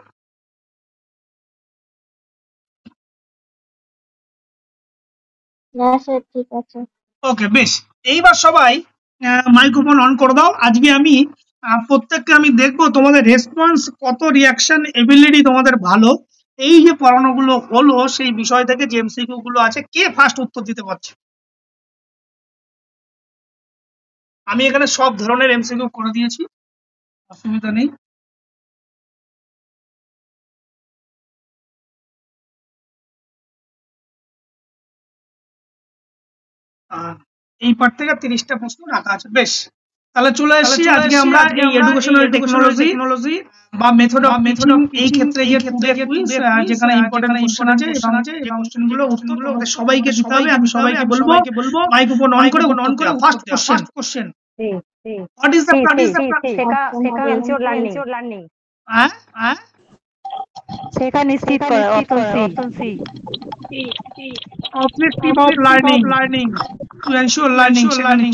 না স্যার, ঠিক আছে। ওকে, বেশ। এইবার সবাই মাইক্রোফোন অন করে দাও। আজকে আমি প্রত্যেককে আমি দেখবো তোমাদের রেসপন্স কত, রিয়াকশন এবিলিটি তোমাদের ভালো। এই যে পড়ানোগুলো হলো সেই বিষয় থেকে যে এমসিকিউ গুলো আছে, কে ফার্স্ট উত্তর দিতে পারছে? আমি এখানে সব ধরনের এমসিকিউ করে দিয়েছি, অসুবিধা নেই। এই পার্ট থেকে 30টা প্রশ্ন রাখা আছে। বেশ, তাহলে চলে আসছি আজকে আমরা এই এডুকেশনাল টেকনোলজি বা মেথড অফ এই ক্ষেত্রে যে টুডে কুইজ, যেখানে ইম্পর্টেন্ট কোশ্চেন আছে এবং যে কোশ্চেনগুলো উত্তর আমাদের সবাইকে দিতে হবে। আমি সবাইকে বলবো মাইক্রোফোন অন করে first question, what is the শেখা নিশ্চিত করে, option C. objective of learning to ensure learning,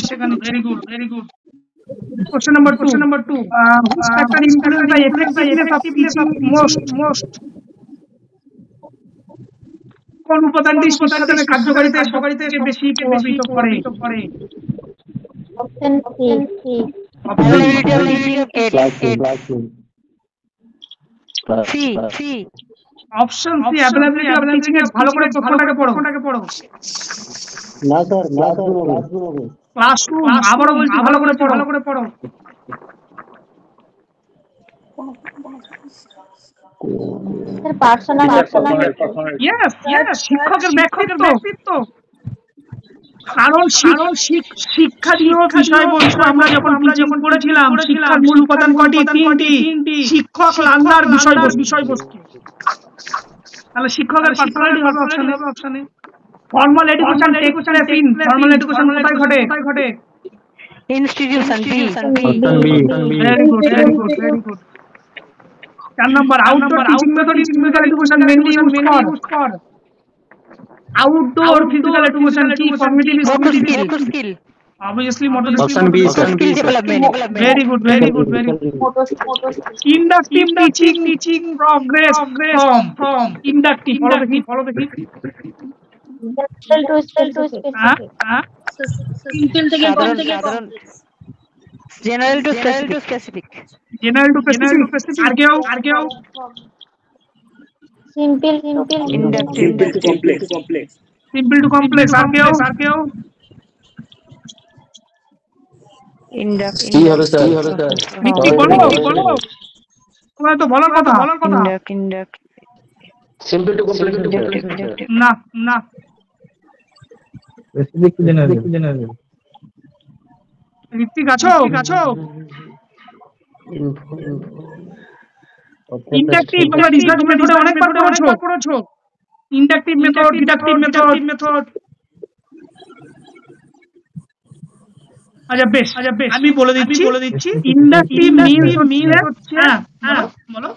সেখানে very good. Question number 2, which factor influence the effectiveness of teaching most? কোন উপাদানটি শিক্ষাদানের কার্যকারিতায় বেশি প্রভাবিত করে? Option C. Availability of teaching aids. C. Option C, availability of teaching এর। ভালো করে প্রশ্নটাকে পড়ো। না স্যার, ক্লাসরুম হবে। ক্লাসরুম, আবারও বলছি ভালো করে পড়ো। পার্সোনাল ইয়েস, শিক্ষকের ব্যক্তিত্ব। কারণ শিক্ষা দিয়েও বিষয়বস্তু আমরা যখন টিচিং করেছিলাম, শিক্ষার মূল উপাদান কয়টি? তিনটি। শিক্ষক, লার্নার, বিষয়বস্তু। তাহলে শিক্ষকের পার্সোনালিটি হবে অপশনে। Formal education take place in, formal education কোথায় ঘটে? Institution B. Very good. 4 number, outdoor teaching method in physical education mainly used for. Outdoor physical education কি? Formative skill. obviously motor Option B. skill development. very good. Inductive teaching progress from inductive follow the সাধারণ general to specific. আর কেউ Inductive. simple to complex আর কেউ কি হবে sir? মিষ্টি বলো তোমরা তো বলার কথা। সিম্পল টু কমপ্লেক্স না স্পেসিফিক টু জেনারেল। ঋত্বিক আছো? ইন্ডাকটিভ তোমরা রিসার্চ মেথডে অনেকবার পড়েছো। Inductive method, deductive method. আচ্ছা বেশ, আমি বলে দিচ্ছি। ইন্ডাকটিভ মিনস হচ্ছে বলো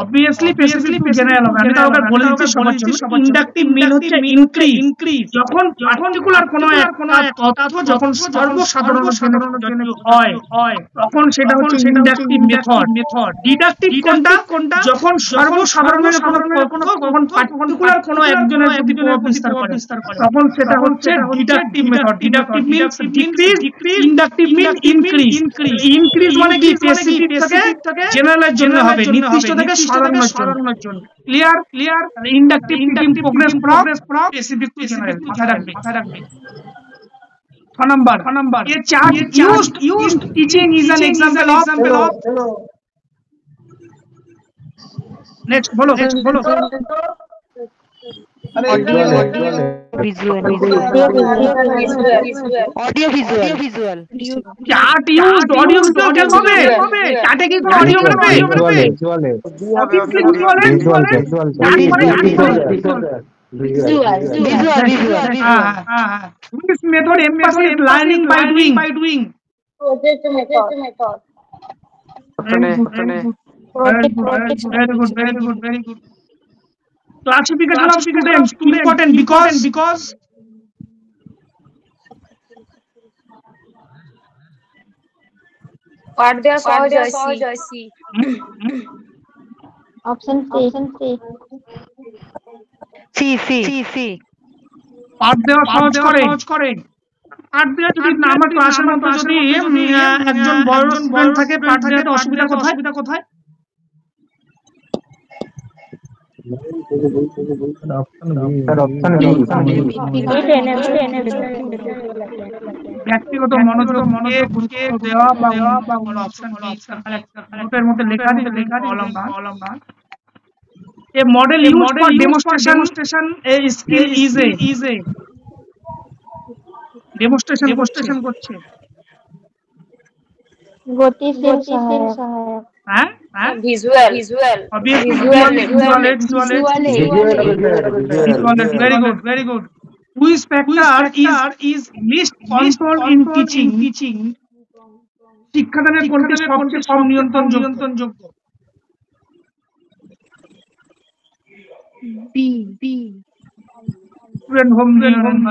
obviously specific to general হবে। আমি তাও বলে দিচ্ছি সবার জন্য। ইন্ডাকটিভ মিন হচ্ছে ইনক্রিজ। যখন পার্টিকুলার কোনো একটা তথ্য যখন সর্বসাধারণের জন্য হয় তখন সেটা হচ্ছে ইন্ডাকটিভ মেথড। ডিডাকটিভ কোনটা? যখন সর্বসাধারণের কোনো তখন পার্টিকুলার কোনো একজনের প্রতি প্রভাব বিস্তার করে তখন সেটা হচ্ছে deductive method. Deductive means decrease, inductive mean increase মানে কি? স্পেসিফিক থেকে জেনারেলের জন্য হবে, নির্দিষ্ট থেকে সাধারণের জন্য। Clear? Inductive teaching progress from specific to general. মাথায় রাখবে। 6 number, a chart used teaching is an example of next বলো। Audio visual. Chart used audio visual কেন হবে? চার্টে কি কোনো অডিও বেরোবে? obviously visual. This method emphasizes learning by doing. Project method. Very good. Classification of students important because পাঠ দেওয়া সহজ হয় সি। Option C. পাঠ দেওয়া সহজ করে। পাঠ দেওয়া যদি না আমার ক্লাসের মধ্যে যদি একজন বড় স্টুডেন্ট থাকে পাঠ দেওয়াতে অসুবিধা কোথায়? ব্যক্তিগত মনোযোগ দেওয়া বা অপশন নোটের মধ্যে লেখা কলম না। A model used for demonstration a skill is a demonstration করছে। গতিশীল সহায়ক। হ্যাঁ visual. obviously visual. Very good. Which factor is least control in teaching? শিক্ষাদানের কোনটি সবচেয়ে কম নিয়ন্ত্রণযোগ্য? B. Student home environment.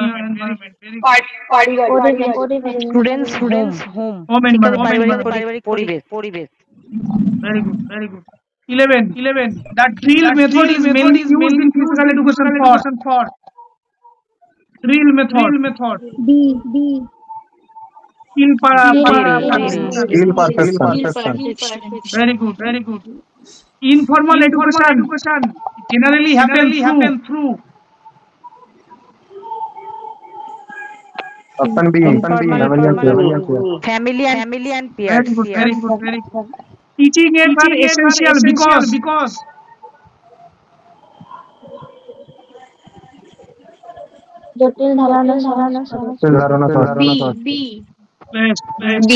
Students home. Home environment. পরিবেশ। Very good. 11. The drill method is mainly used in physical education for. Drill method. B. Skill perfection. Very good. Informal education generally happen through Option B. Family and Very peers. good, very good, very good. Teaching aids are essential because জটিল ধারণা সহজ best, best,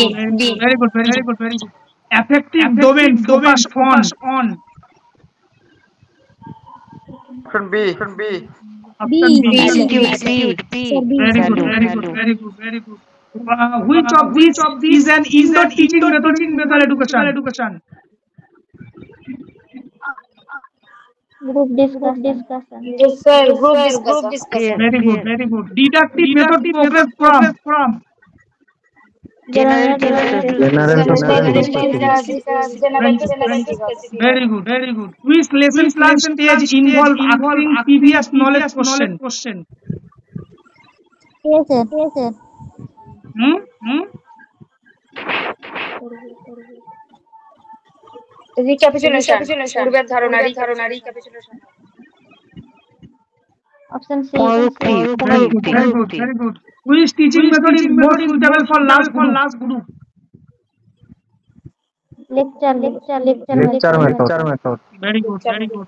very good, very good, very good. Affective domain focus on. Option B. Option B. Attitude. Very good, very good, very good, very good. Which of these is an indoor teaching method in physical education? Group discussion Yes, sir. Group discussion. Very good, very good. Deductive method progress from. General Very good, very good. Which lesson plan stage involve asking previous knowledge question? ঠিক আছে Recapitulation. পূর্বের ধারণা recapitulation. Option C Very good, very good, very good. Which teaching method is more suitable for large group? Lecture method. Very good, very good.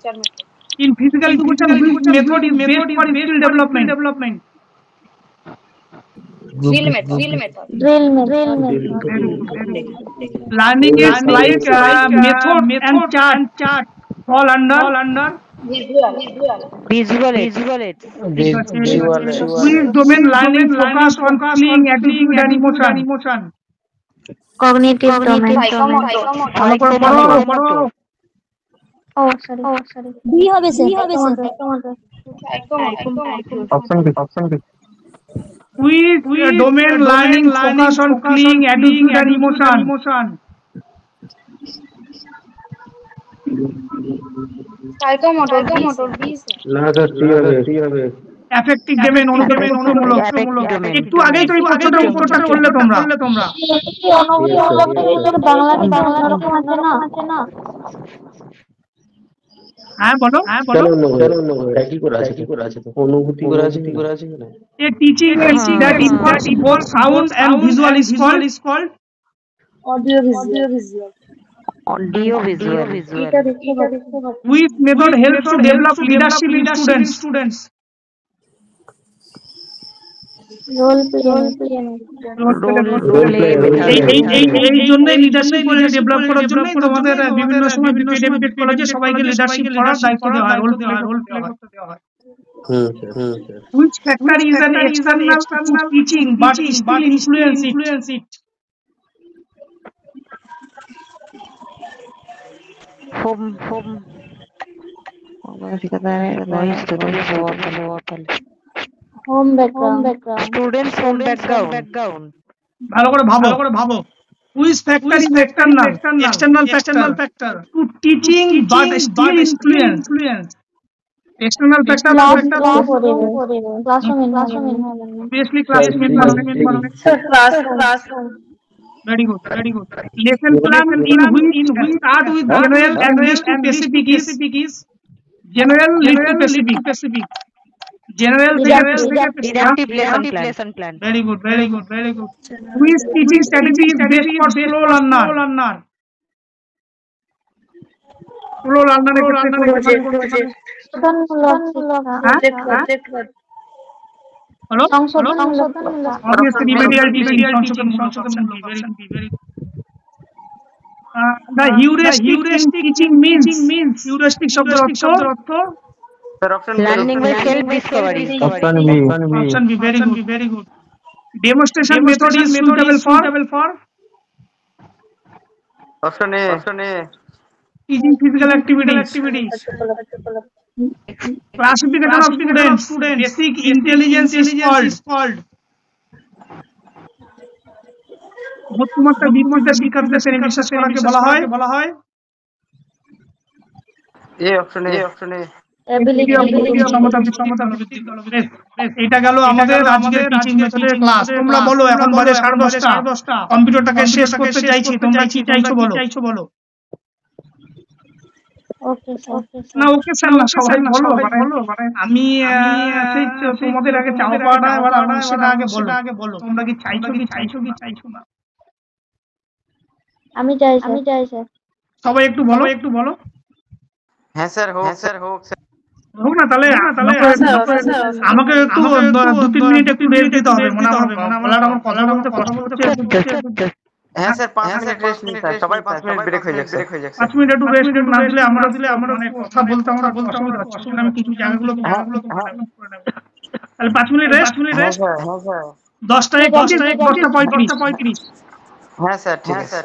In physical education, which method is best for skill development? Drill method. Drill method Learning aids like method and chart fall under visual aids. which domain learning focus on feeling, attitude and emotion. Cognitive domain ভালো করে পড়ো। ও sorry B হবে sir Option B. Which domain learning focus on feeling, attitude and emotion. Psychomotor B. Affective domain অনুভূতিমূলক। একটু আগেই তো এই প্রশ্নটার উত্তরটা করলে তোমরা। বাংলাতে না হ্যাঁ বলো। অনুভূতি করা আছে A teaching aids that involves both sound and visual is called Audio visual. which method helps to develop leadership in students? Role play এই জন্যই লিডারশিপ কলেজে ডেভেলপ করার জন্য তোমাদের বিভিন্ন সময় বিপিএড কলেজে সবাইকে লিডারশিপ করার দায়িত্ব দেওয়া হয়, রোল প্লে করতে দেওয়া হয়। Which factor is an external to teaching but still influence it? Home background Students' home background. ভালো করে ভাবো। Which factor is external factor to teaching but still influence? External factor classroom obviously classroom environment. Very good. Lesson plan in which start with general and lead to specific is general lead to specific. General Adaptive lesson plan. Very good. Which teaching strategy is best for slow learner? Slow learner Hello? Obviously remedial teaching. Very good. The heuristic teaching means heuristic শব্দের অর্থ Learning by self-discovery. Option B. Very good. Demonstration method is suitable for Option A. teaching physical activities. Classification of students. Basic intelligence is called. বুদ্ধিমত্তা বিমূর্তে শিক্ষার্থীদের শ্রেণী বিশেষ করাকে বলা হয় Option A. এটা গেল আমাদের আজকের টিচিং মেথডের ক্লাস। তোমরা বলো, এখন বাজে 10:30, কম্পিউটারটাকে শেষ করতে চাইছি, তোমরা কি চাইছো বলো। ওকে স্যার না ওকে স্যার না, সবাই বলো মানে আমি সেই তোমাদের আগে চাও পাওয়াটা এবার আমার সেটা আগে বলো তোমরা কি চাইছো না? আমি চাই স্যার। সবাই একটু বলো হ্যাঁ স্যার হোক স্যার হোক হোক না তাহলে আমাকে একটু 2-3 মিনিট একটু রেস্ট দিতে হবে, মানে আমার কথা বলতে কষ্ট হচ্ছে। হ্যাঁ স্যার 5 মিনিট রেস্ট নিন স্যার, সবাই 5 মিনিট ব্রেক হয়ে যাচ্ছে 5 মিনিট একটু রেস্ট না দিলে আমরা মানে কথা বলতে আমরা অসুবিধা হচ্ছে, আমি কিছু জায়গাগুলো তাহলে 5 মিনিট রেস্ট। হ্যাঁ স্যার 10টা 35। হ্যাঁ স্যার ঠিক আছে